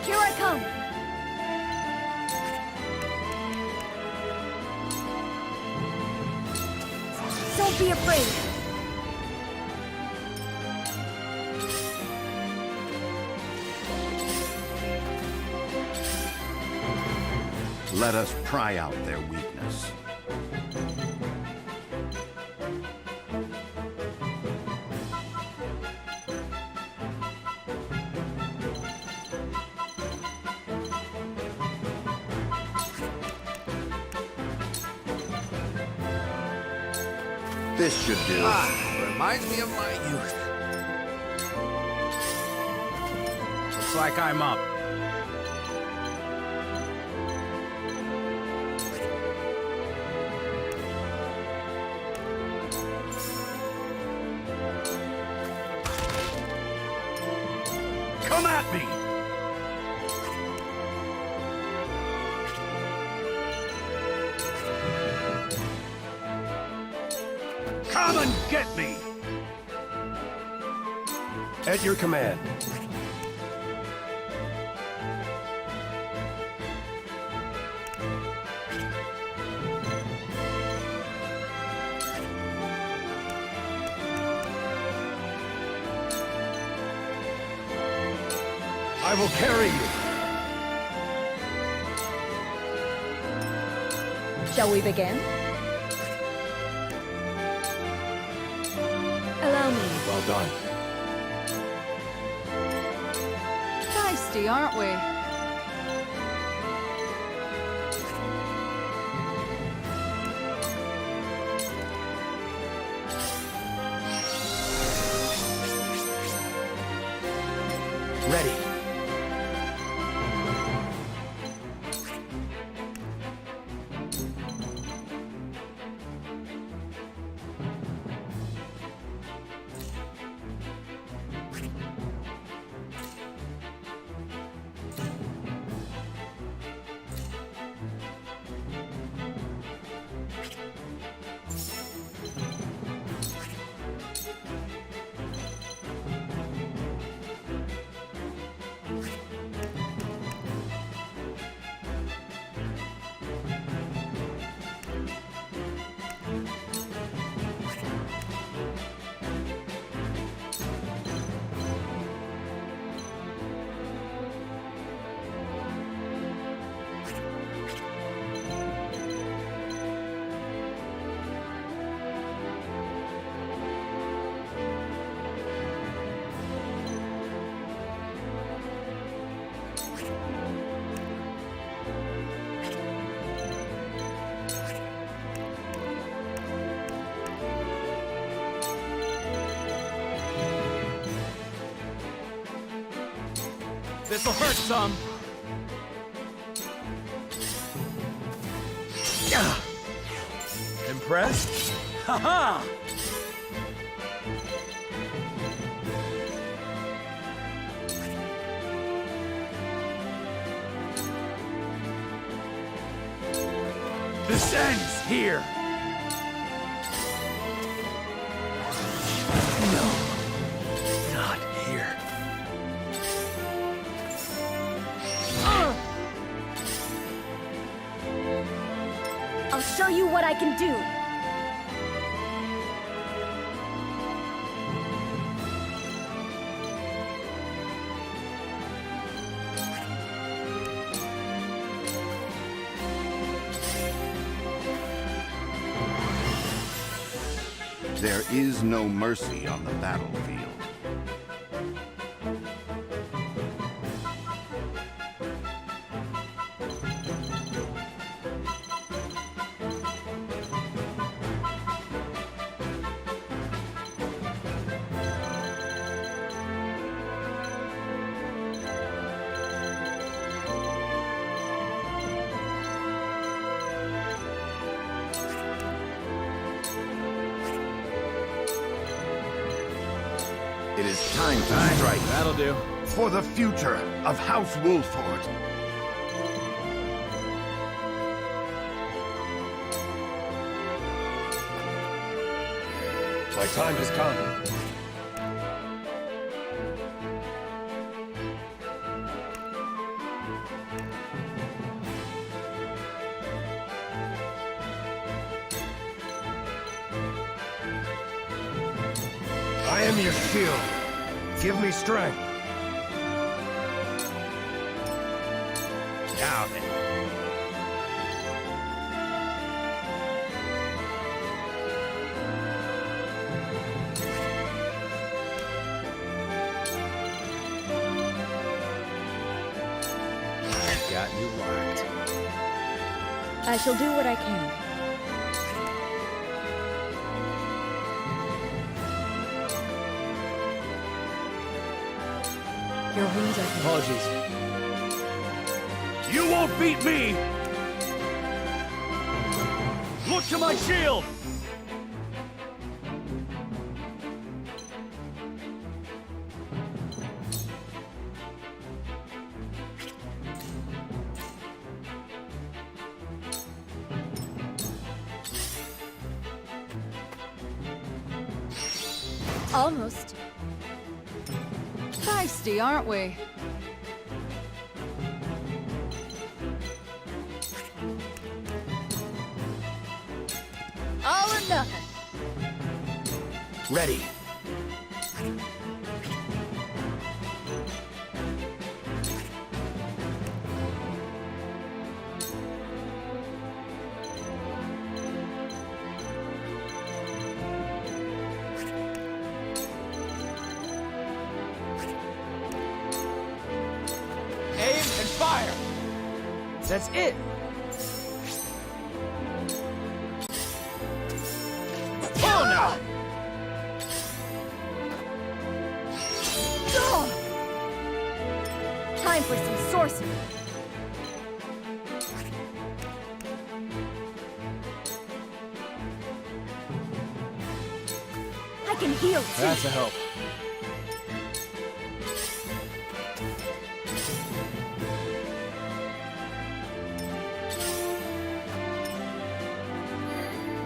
Here I come! Don't be afraid! Let us pry out their weakness. This should do. Reminds me of my youth. Looks like I'm up. Come at me! Come and get me! At your command. I will carry you. Shall we begin? Allow me. Well done. Feisty, aren't we? Ready. This'll hurt some. Impressed? Haha! This ends here. No. Not here. I'll show you what I can do. There is no mercy on the battlefield. It is time to strike. That'll do. For the future of House Wolford. My time has come. I am your shield. Give me strength. Now then. Got you locked. I shall do what I can. Your wounds are healed. Apologies. You won't beat me! Look to my shield! Almost. Feisty, aren't we? All or nothing. Ready. That's it! Oh, no! Time for some sorcery. I can heal too. That's a help.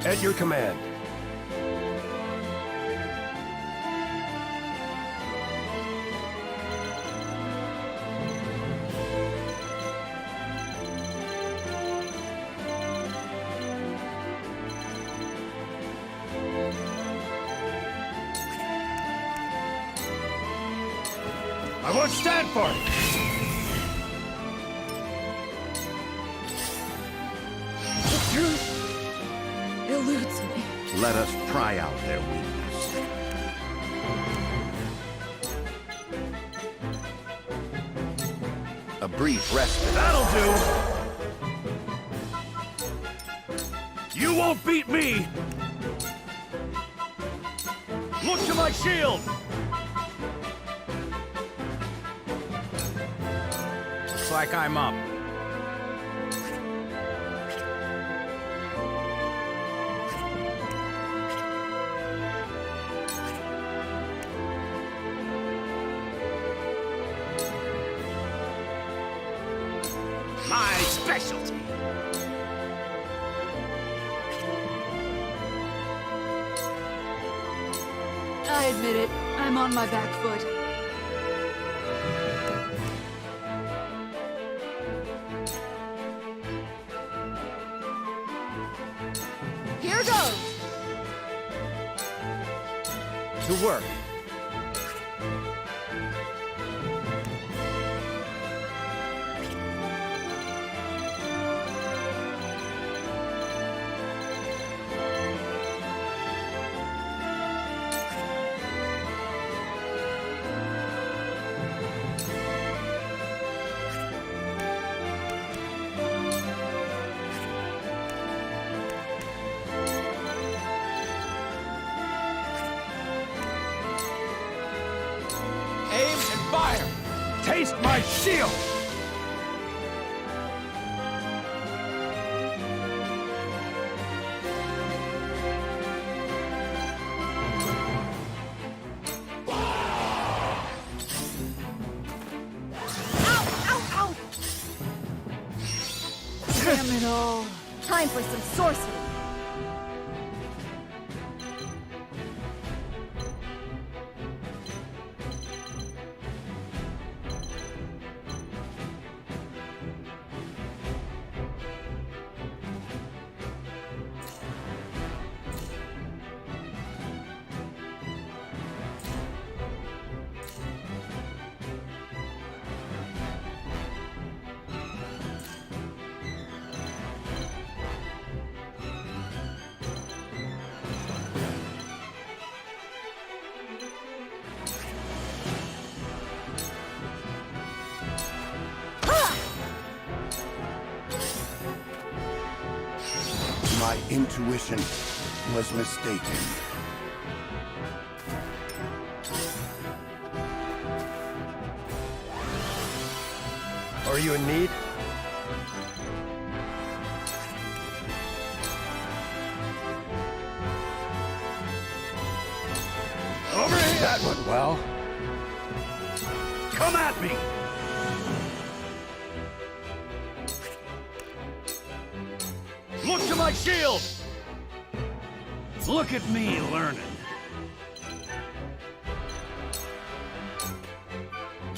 At your command. I won't stand for it! The truth eludes me. Let us pry out their weakness. A brief respite. That'll do! You won't beat me! Look to my shield! Looks like I'm up. My specialty! I admit it. I'm on my back foot. Here goes! To work. Aim and fire! Taste my shield! Damn it all. Time for some sorcery. My intuition was mistaken. Are you in need? Over here! That went well. Come at me! Look to my shield! Look at me learning.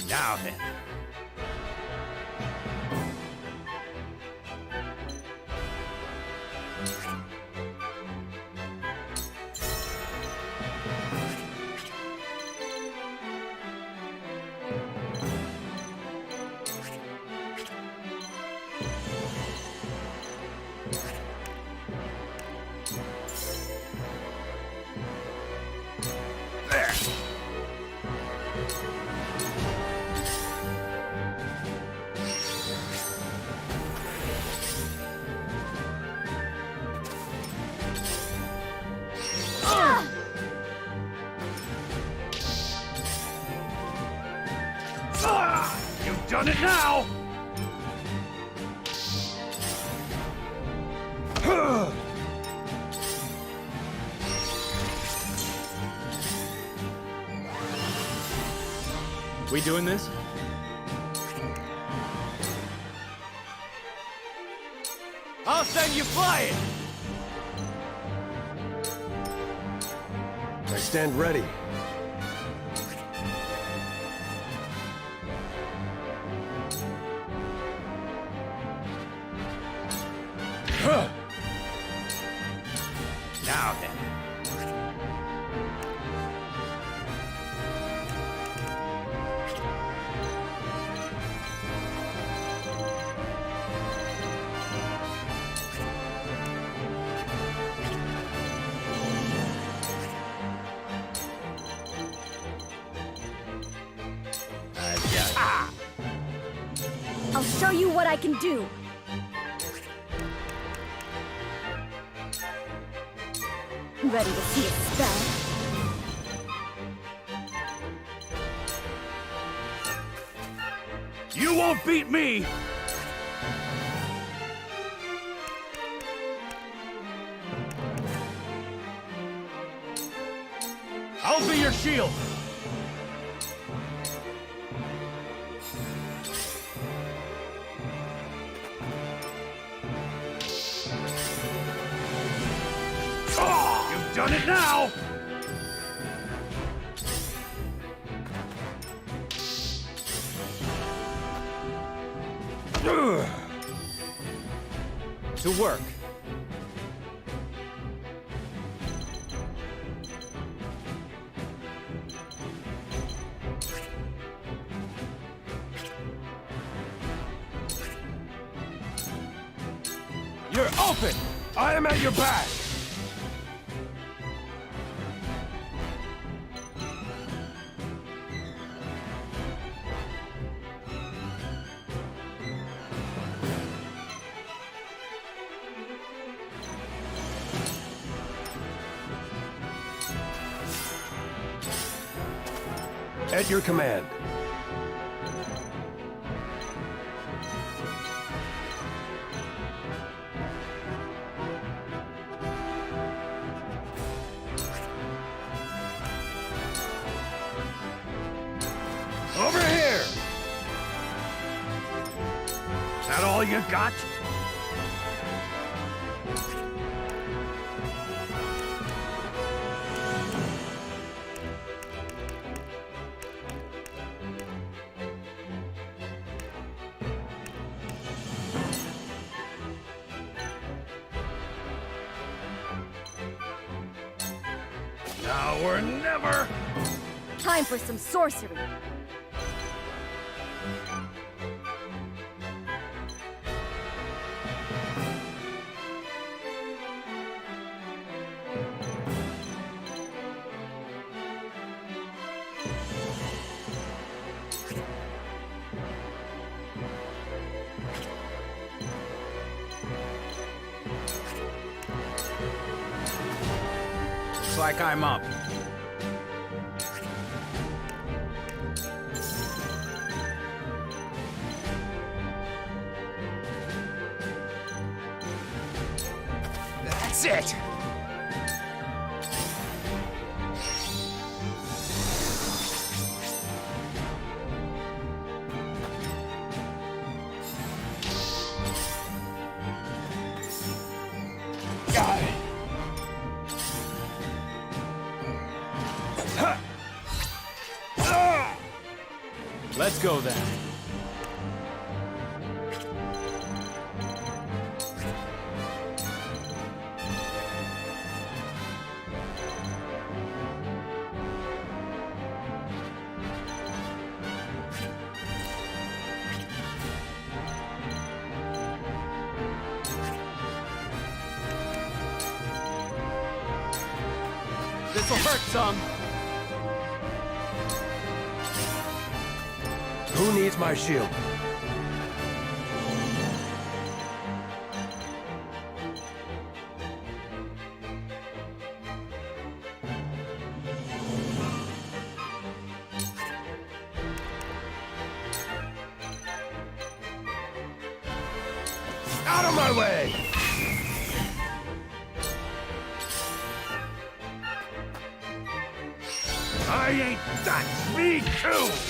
Now then. done it now! We doing this? I'll send you flying! I stand ready. Now then. I'll show you what I can do. Ready to see a spell? You won't beat me! I'll be your shield! You've done it now! To work. You're open! I am at your back! At your command. Over here! Is that all you got? Now or never! Time for some sorcery. Looks like I'm up. That's it! Got it! Let's go then. This'll hurt some. Who needs my shield? Out of my way! I ain't done. Me too!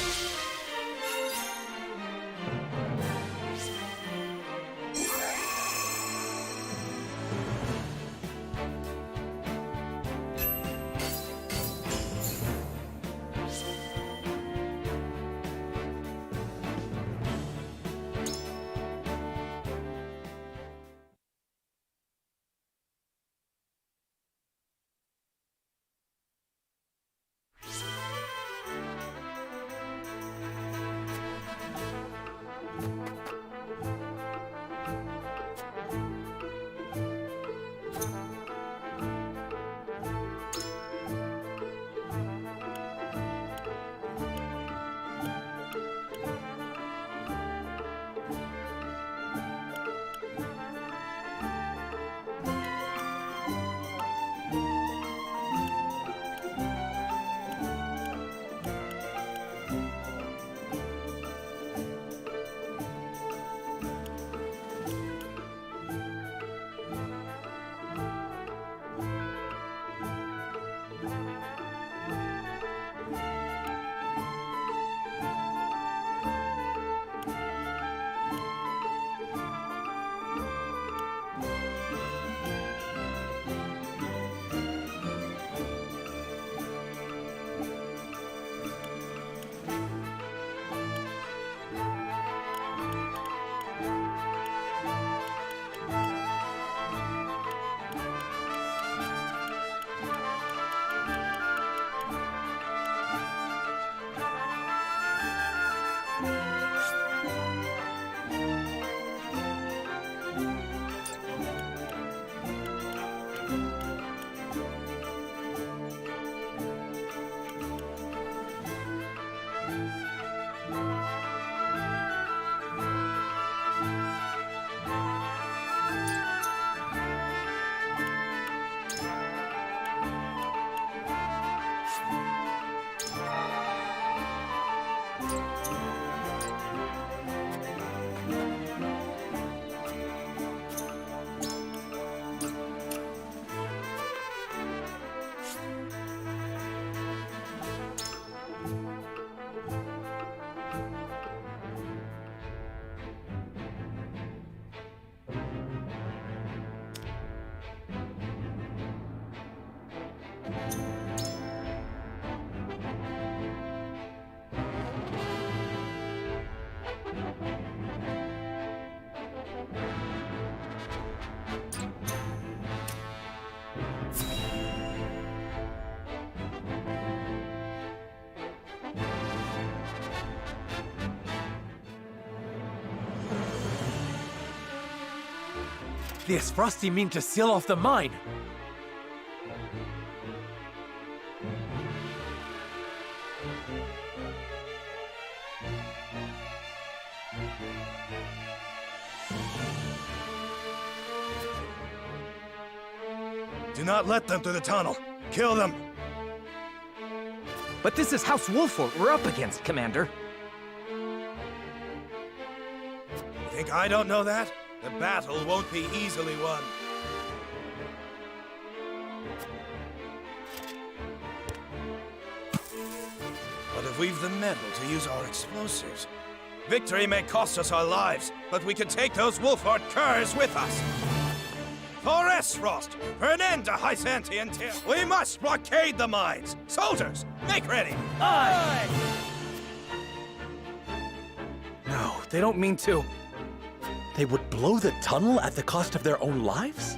The Isfrosti mean to seal off the mine! Do not let them through the tunnel. Kill them. But this is House Wolfort we're up against, Commander. You think I don't know that? The battle won't be easily won. But if we've the metal to use our explosives, victory may cost us our lives, but we can take those Wolfort curs with us. For Esfrost, for an end to Hysantian tyranny, we must blockade the mines. Soldiers, make ready. Aye! No, they don't mean to. They would blow the tunnel at the cost of their own lives?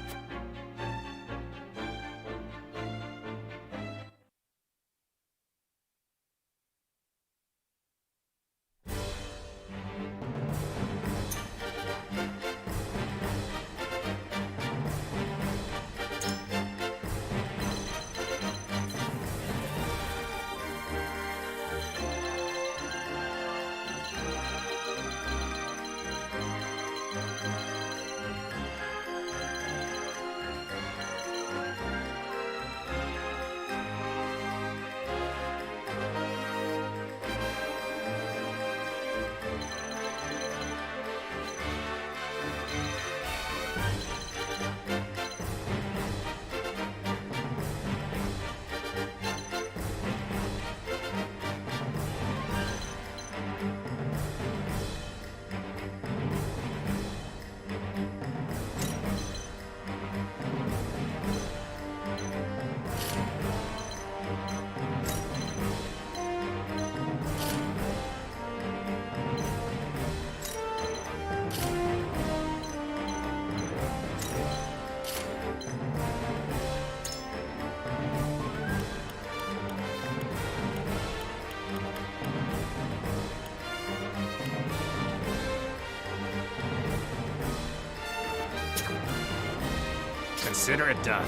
Consider it done.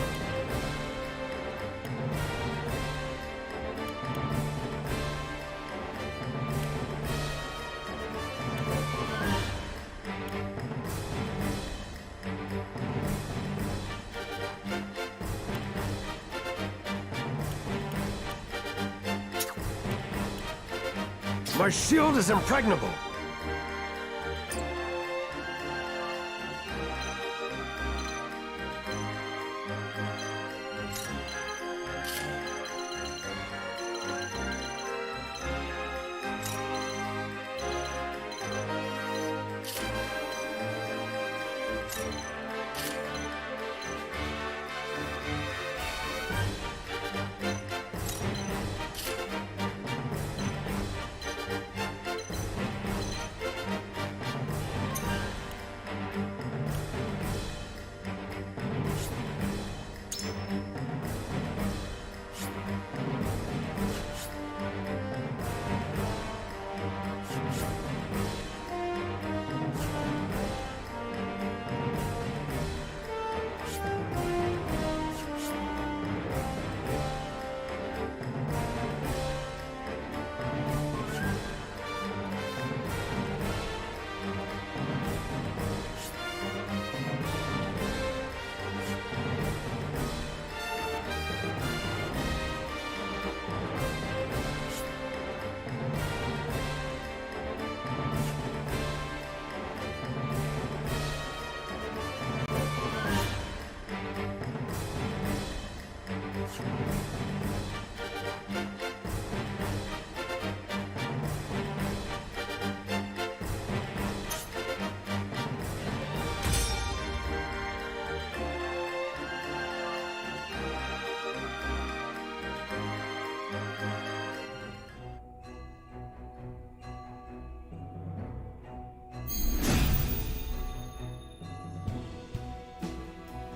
My shield is impregnable.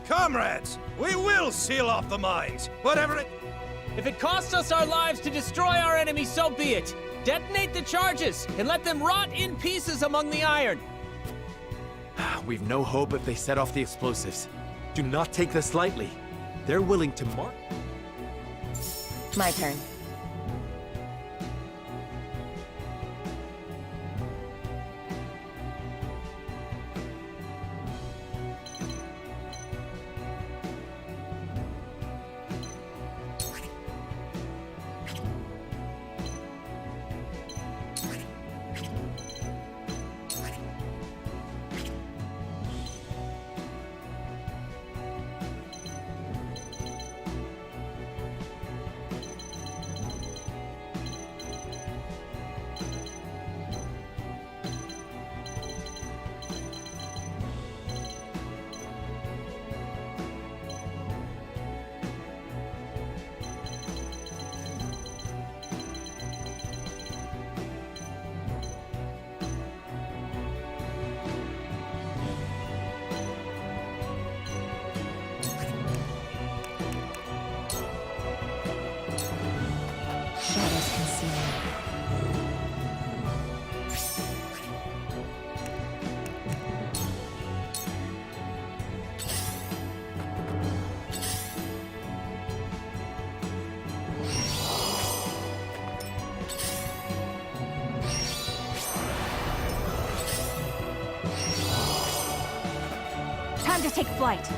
Comrades, we will seal off the mines, whatever it... If it costs us our lives to destroy our enemy, so be it. Detonate the charges and let them rot in pieces among the iron. We've no hope if they set off the explosives. Do not take this lightly. They're willing to mark. My turn. Shadows conceal me. Time to take flight.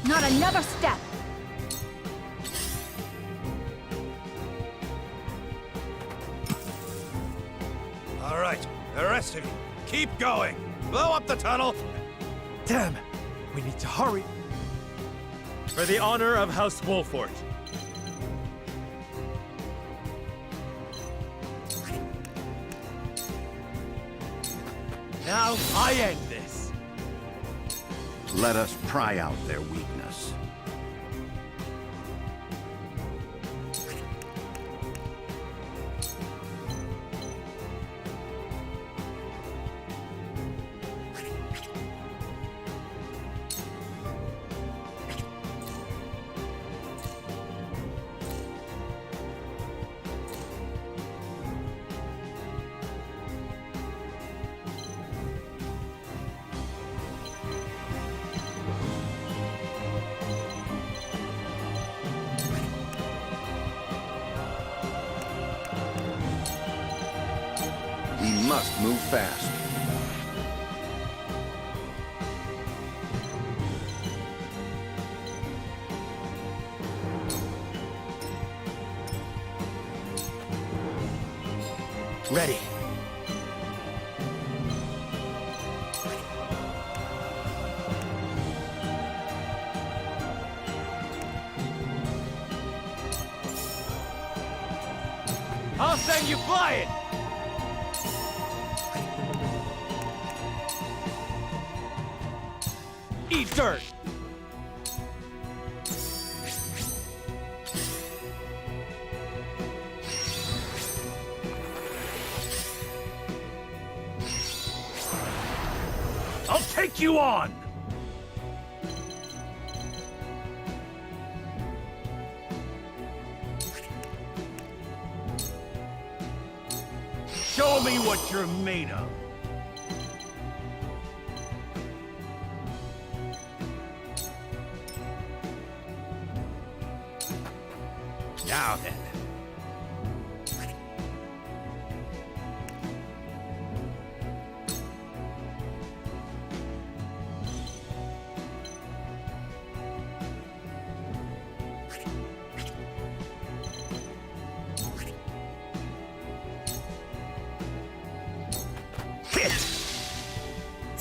Not another step! All right, the rest of you, keep going. Blow up the tunnel. Damn! We need to hurry. For the honor of House Wolfort. Now I end this. Let us pry out their weakness. must move fast. Ready. I'll send you flying! Eat dirt! I'll take you on! Show me what you're made of. Now then.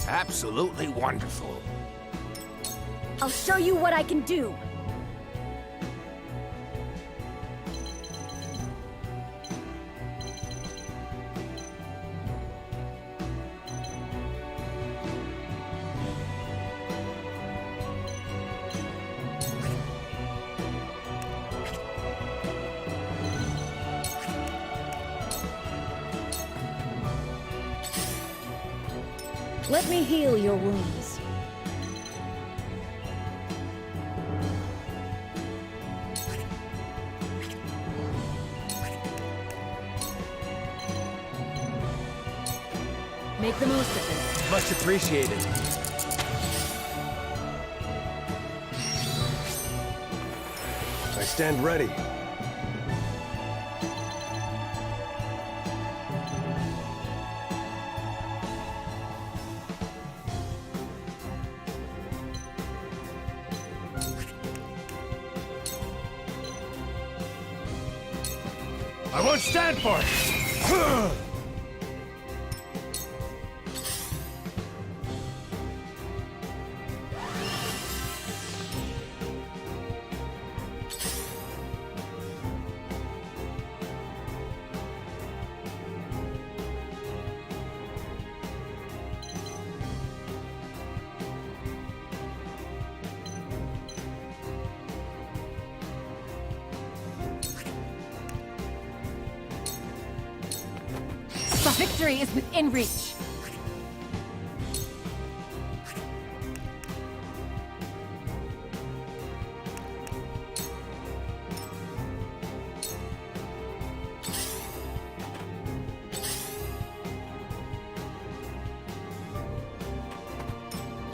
Absolutely wonderful. I'll show you what I can do. Let me heal your wounds. Make the most of this. Much appreciated. I stand ready. I won't stand for it! Victory is within reach.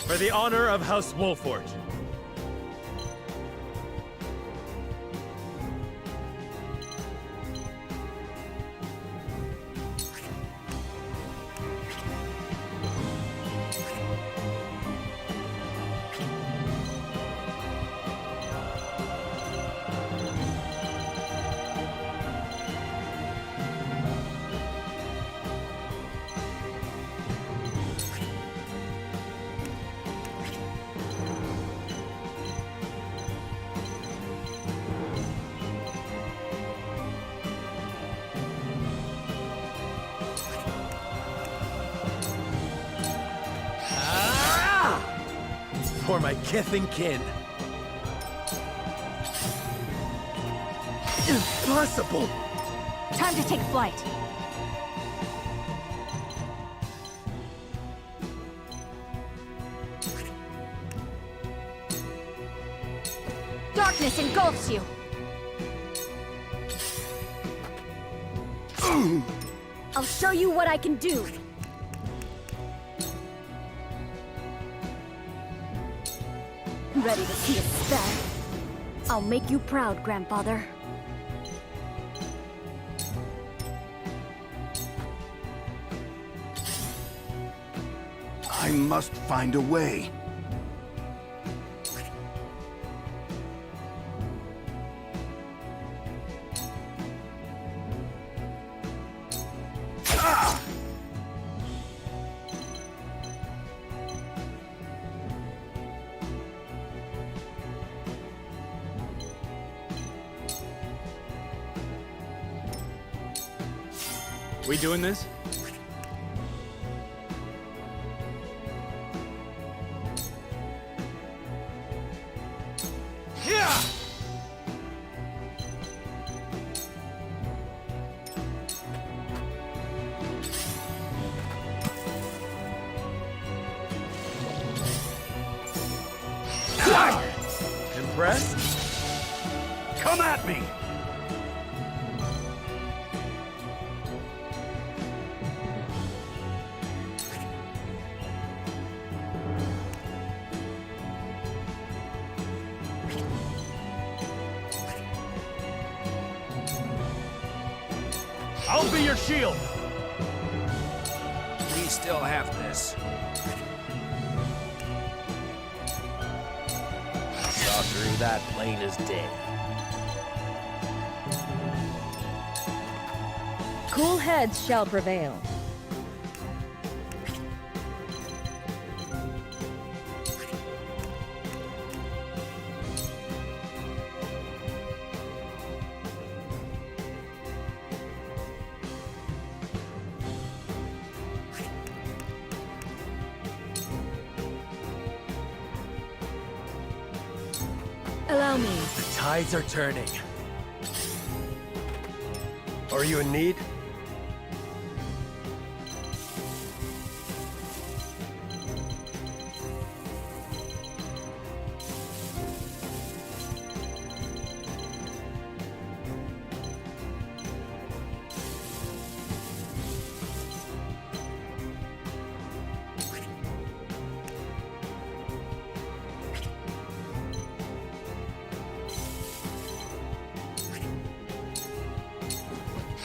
For the honor of House Wolfort. For my kith and kin. Impossible! Time to take flight. Darkness engulfs you. I'll show you what I can do. Ready to see it spell? I'll make you proud, Grandfather. I must find a way. We doing this? Impressed? Come at me! I'll be your shield! We still have this. Saw through that plain as day. Cool heads shall prevail. Allow me. The tides are turning. Are you in need?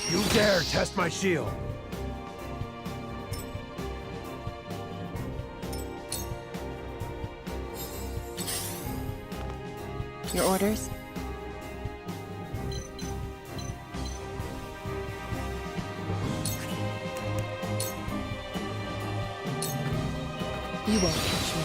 You dare test my shield! Your orders? You won't catch me.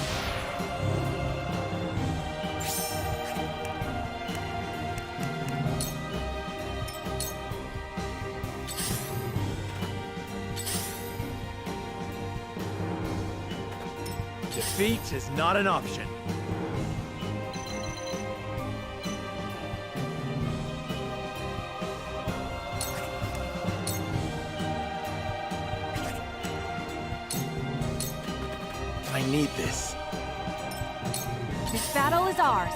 Defeat is not an option. I need this. This battle is ours.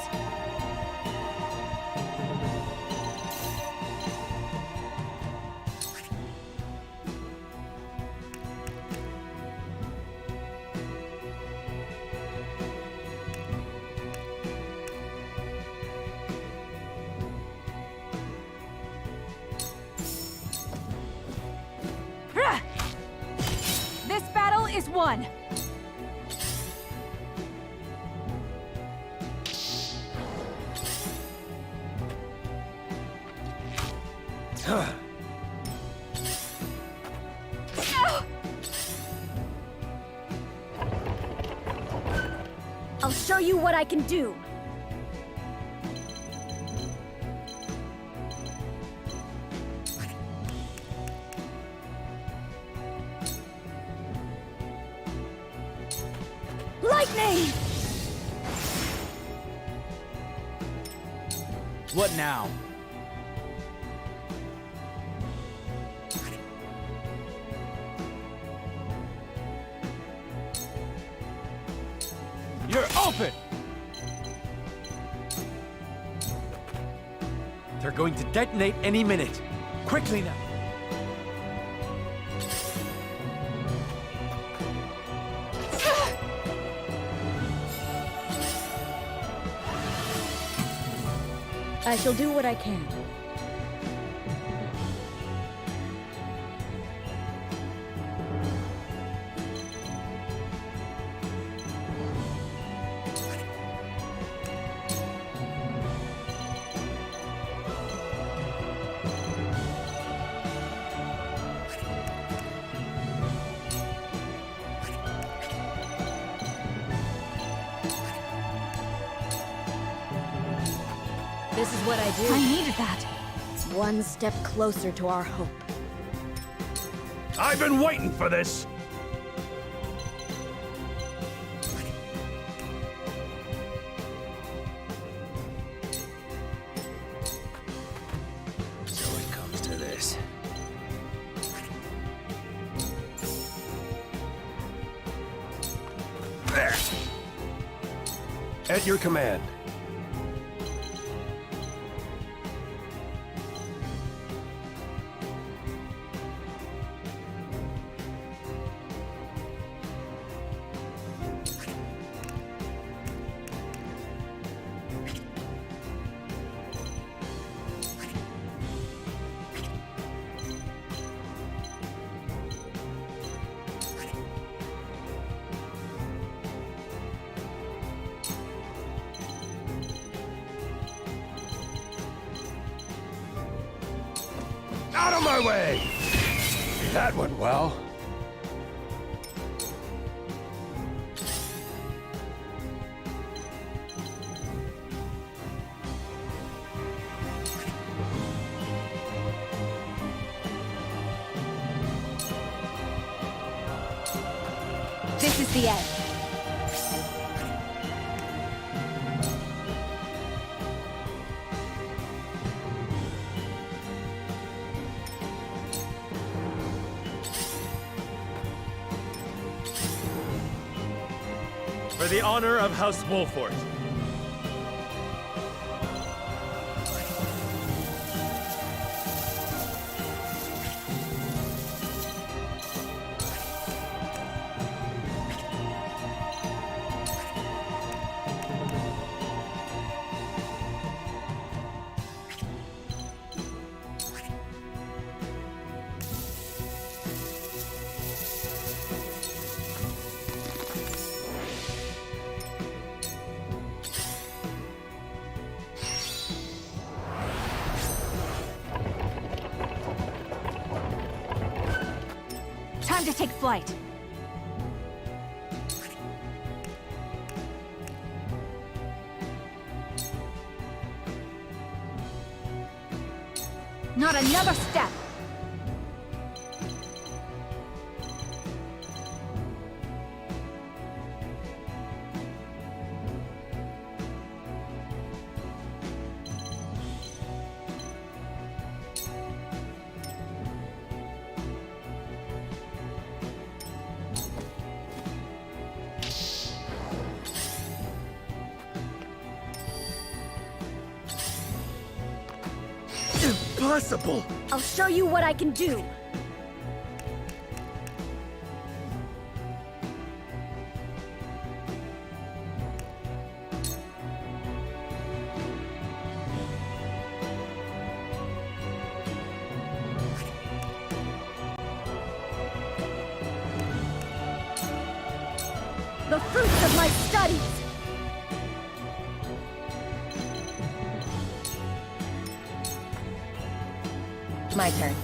This battle is won. I'll show you what I can do. Lightning! What now? You're open! They're going to detonate any minute. Quickly now! I shall do what I can. This is what I do. I needed that. One step closer to our hope. I've been waiting for this! So it comes to this. There! At your command. Out of my way! That went well. This is the end. For the honor of House Wolfort. Time to take flight. Not another step. Impossible! I'll show you what I can do. The fruits of my studies! My turn.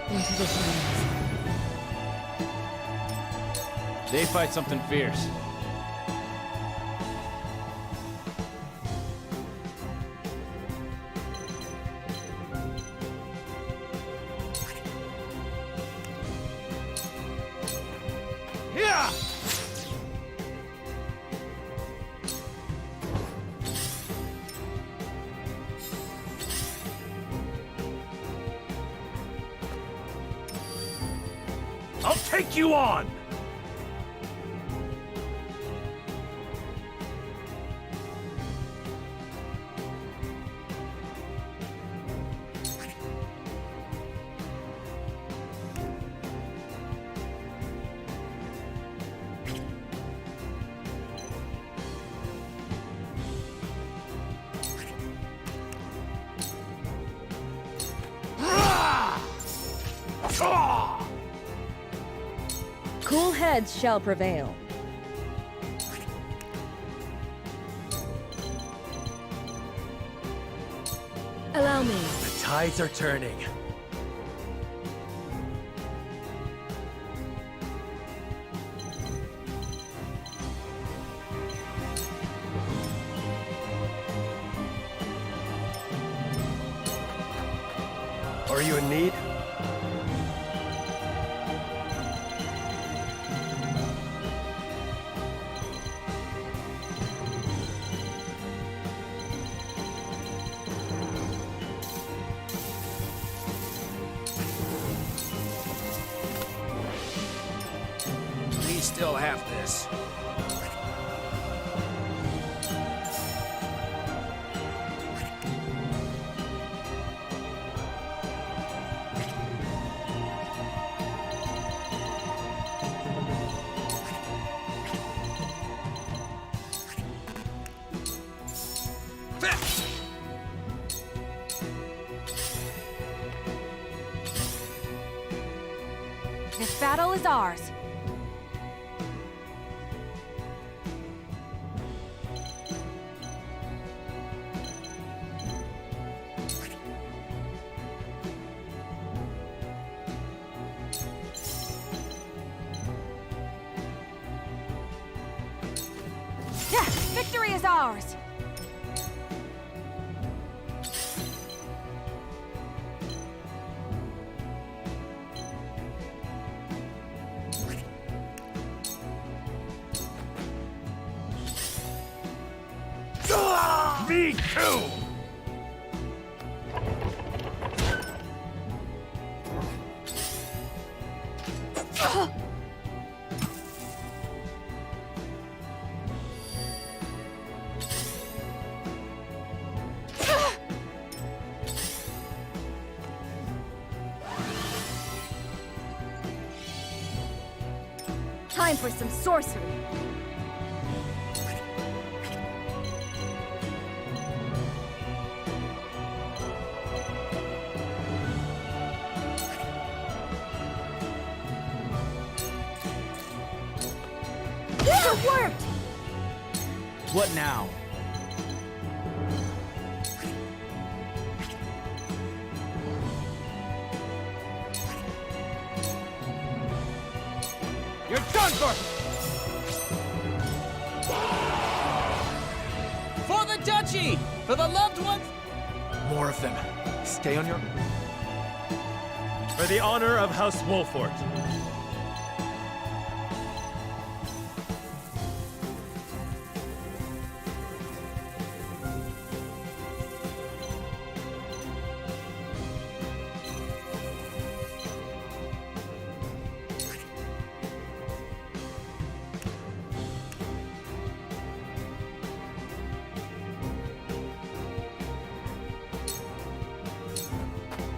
Into the shadows. They fight something fierce. Yeah! I'll take you on! Cool heads shall prevail. Allow me. The tides are turning. Are you in need? We still have this. This battle is ours. Yeah, victory is ours! Me too! Time for some sorcery. It worked! What now? You're done for! For the duchy! For the loved ones! More of them. Stay on your... For the honor of House Wolfort.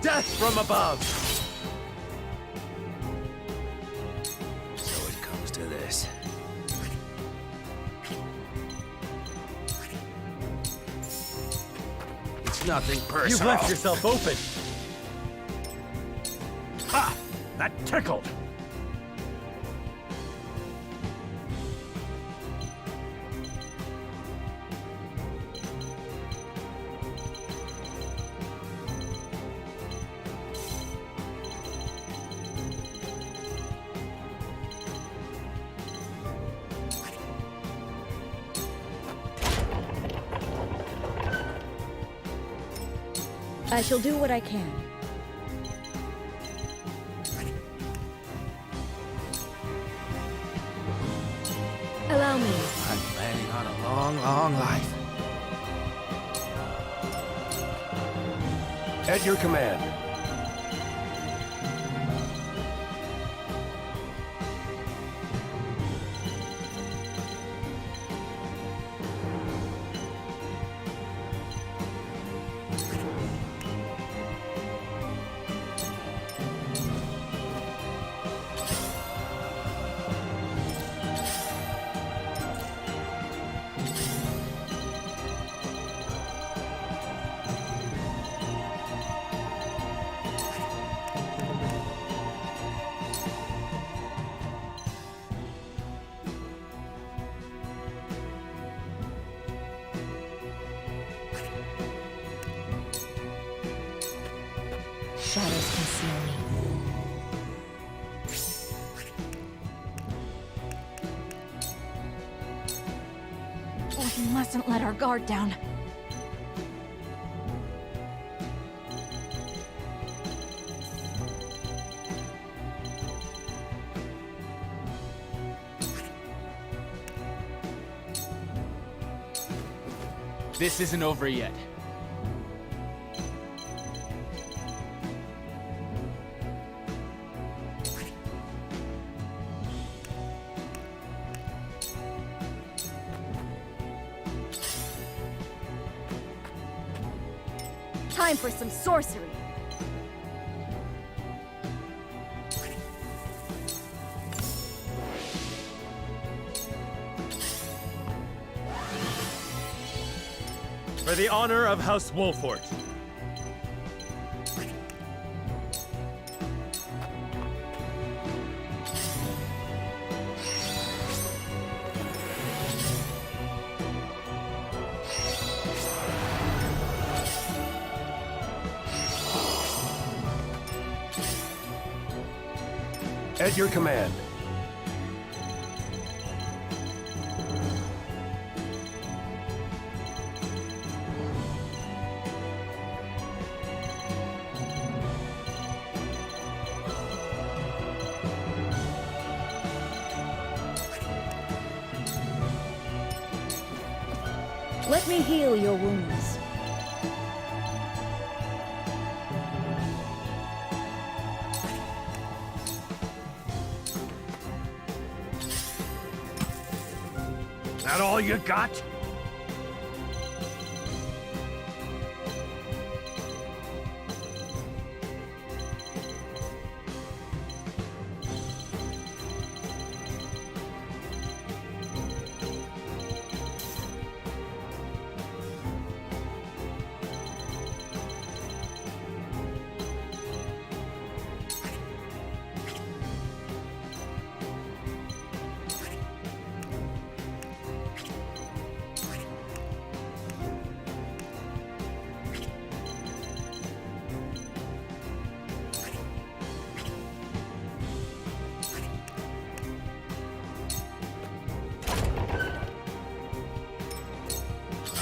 Death from above! So it comes to this. It's nothing personal. You've left yourself open! Ha! That tickled! I shall do what I can. Allow me. I'm planning on a long, long life. At your command. shadows conceal me. We mustn't let our guard down. This isn't over yet. Time for some sorcery. For the honor of House Wolfort. At your command. Let me heal your wounds. That all you got?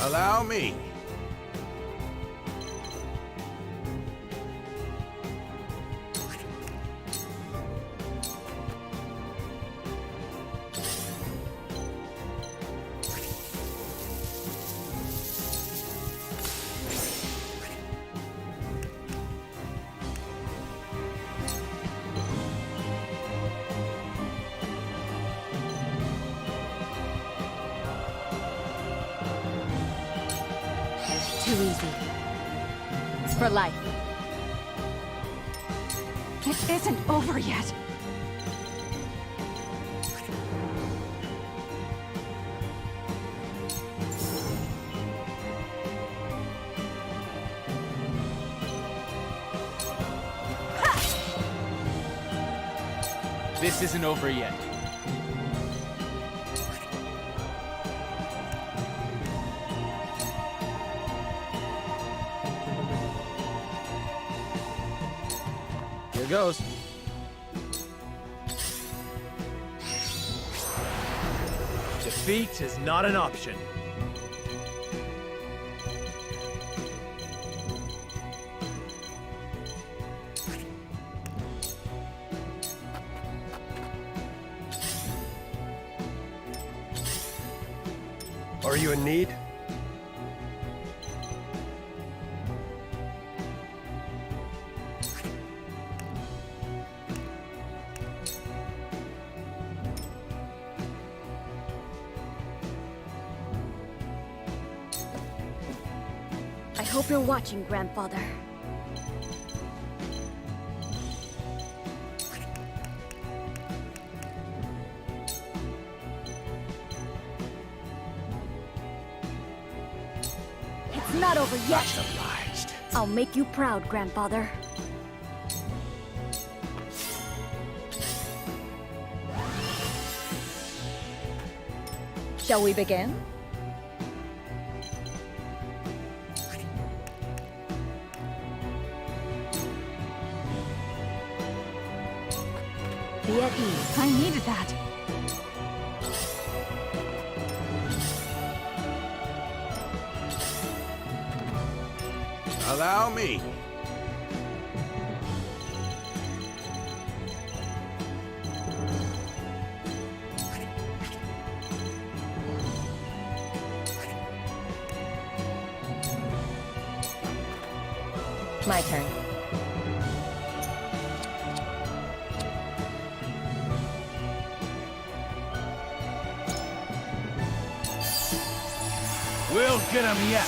Allow me. Too easy. It's for life. It isn't over yet. This isn't over yet. Here goes. Defeat is not an option. Are you in need? I hope you're watching, Grandfather. It's not over yet. Much obliged. I'll make you proud, Grandfather. Shall we begin? be at ease. I needed that. Allow me. My turn. We'll get him yet.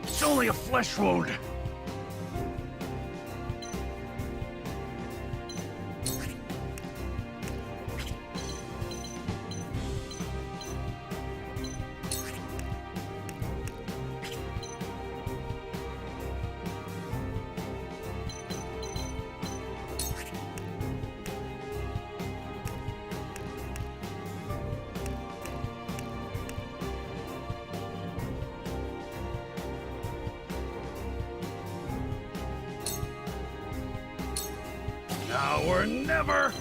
It's only a flesh wound. Now or never!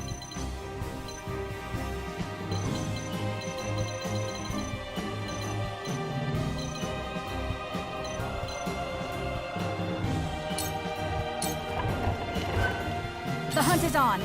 The hunt is on.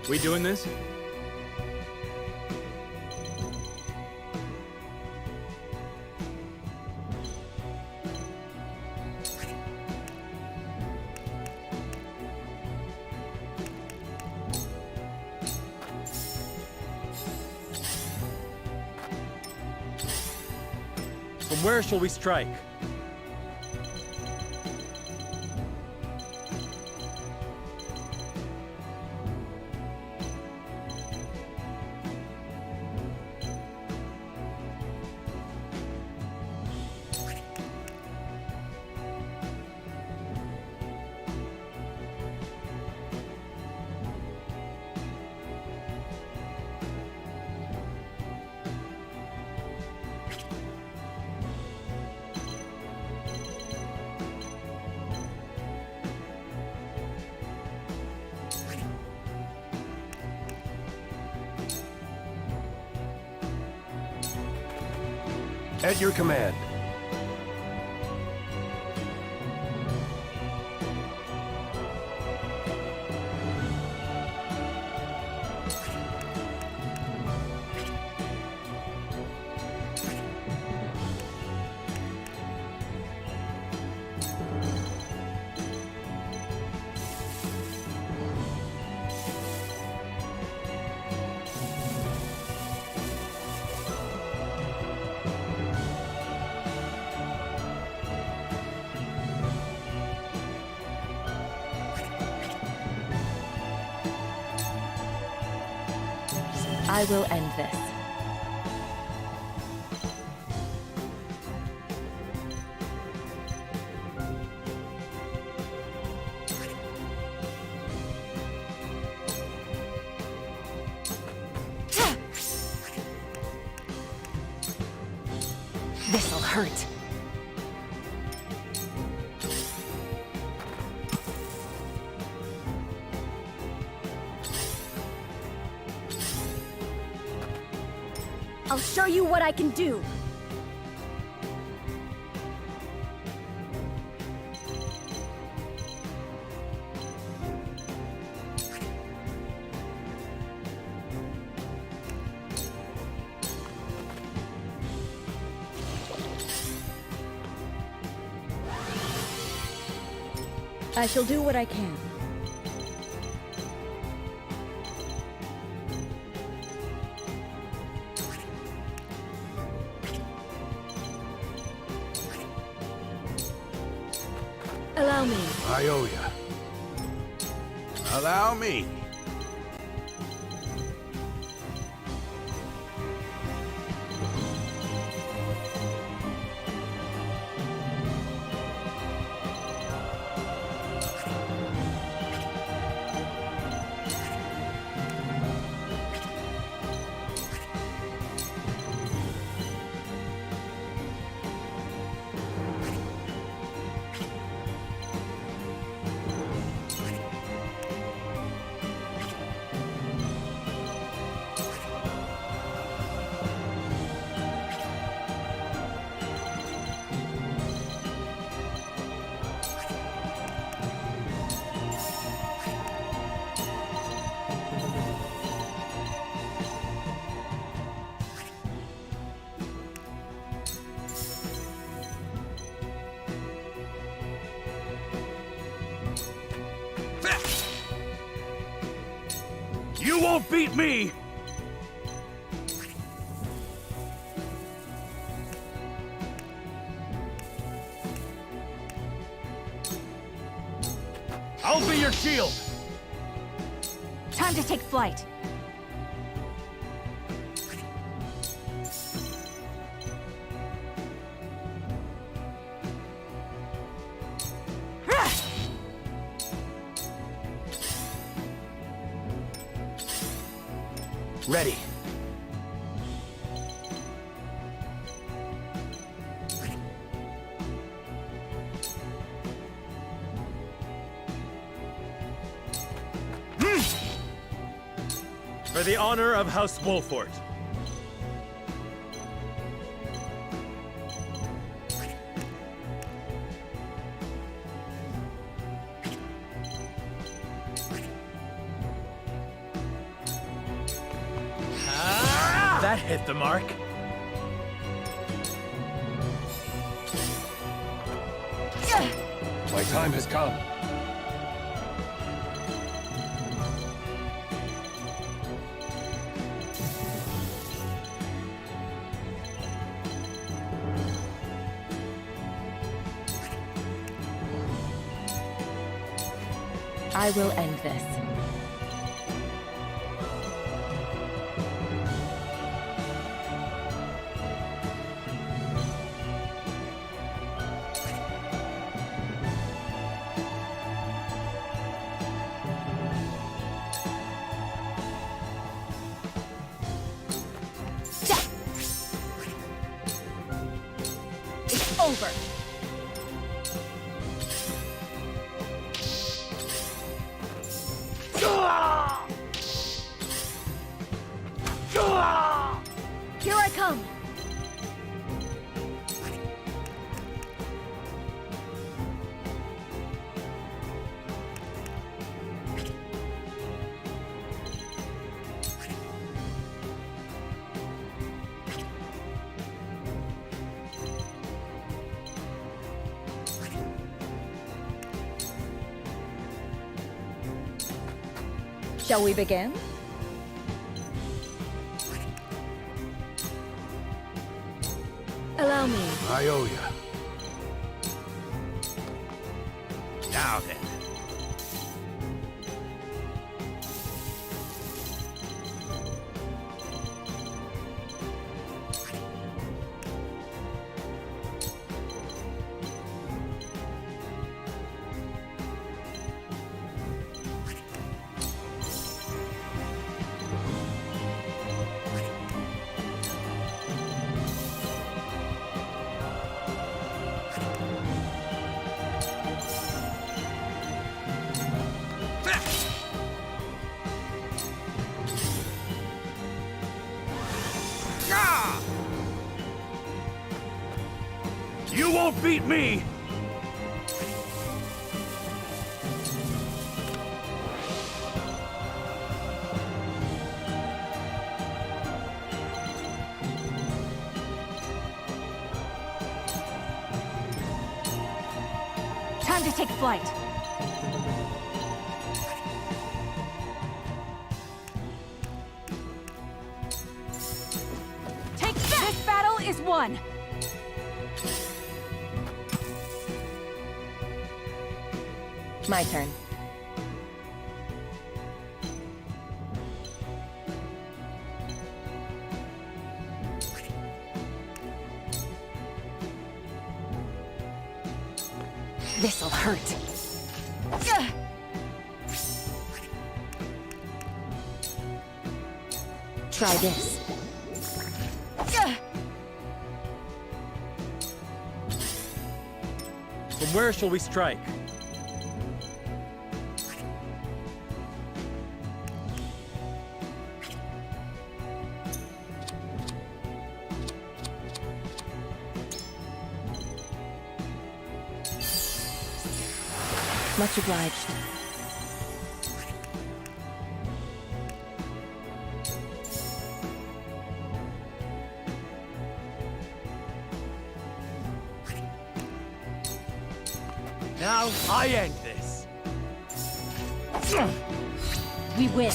We doing this? From where shall we strike? At your command. I will end this. This'll hurt. show you what I can do! I shall do what I can. Allow me. I owe you. Allow me. You won't beat me! I'll be your shield! Time to take flight. Ready. For the honor of House Wolfort. That hit the mark. My time has come. I will end this. It's over! Here I come! Shall we begin? Allow me. I owe you. Now then. You won't beat me! Time to take flight. Take that! This battle is won! My turn. This'll hurt. Try this. From where shall we strike? Much obliged. Now I end this. We win.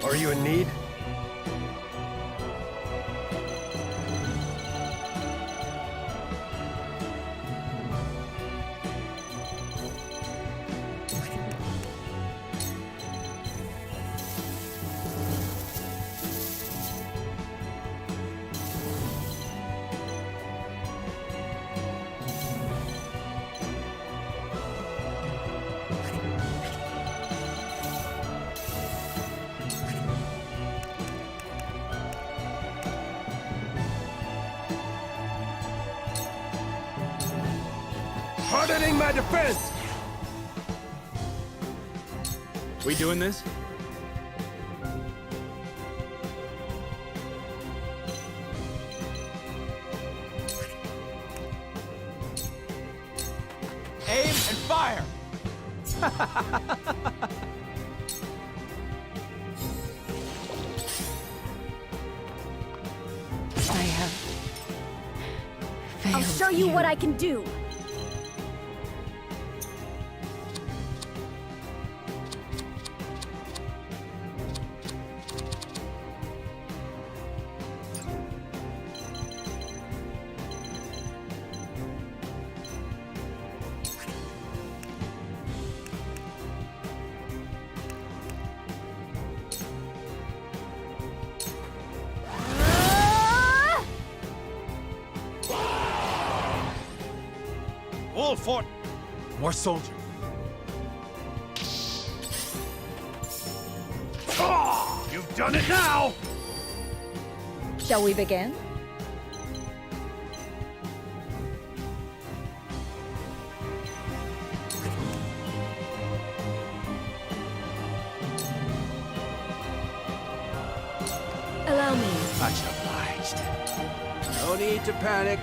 Are you in need? Hardening my defense! We doing this? Aim and fire! I have failed. I'll show you what I can do. Wolfort! More soldiers. You've done it now! Shall we begin? Allow me. Much obliged. No need to panic.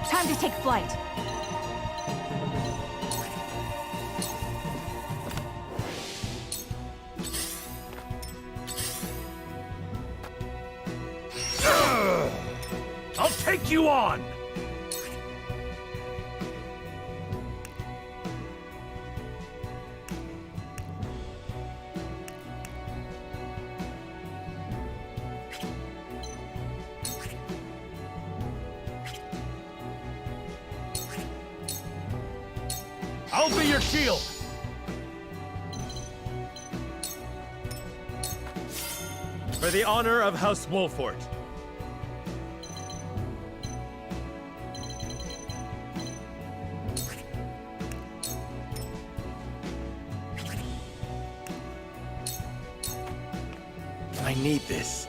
Time to take flight. I'll take you on! I'll be your shield! For the honor of House Wolfort. I need this.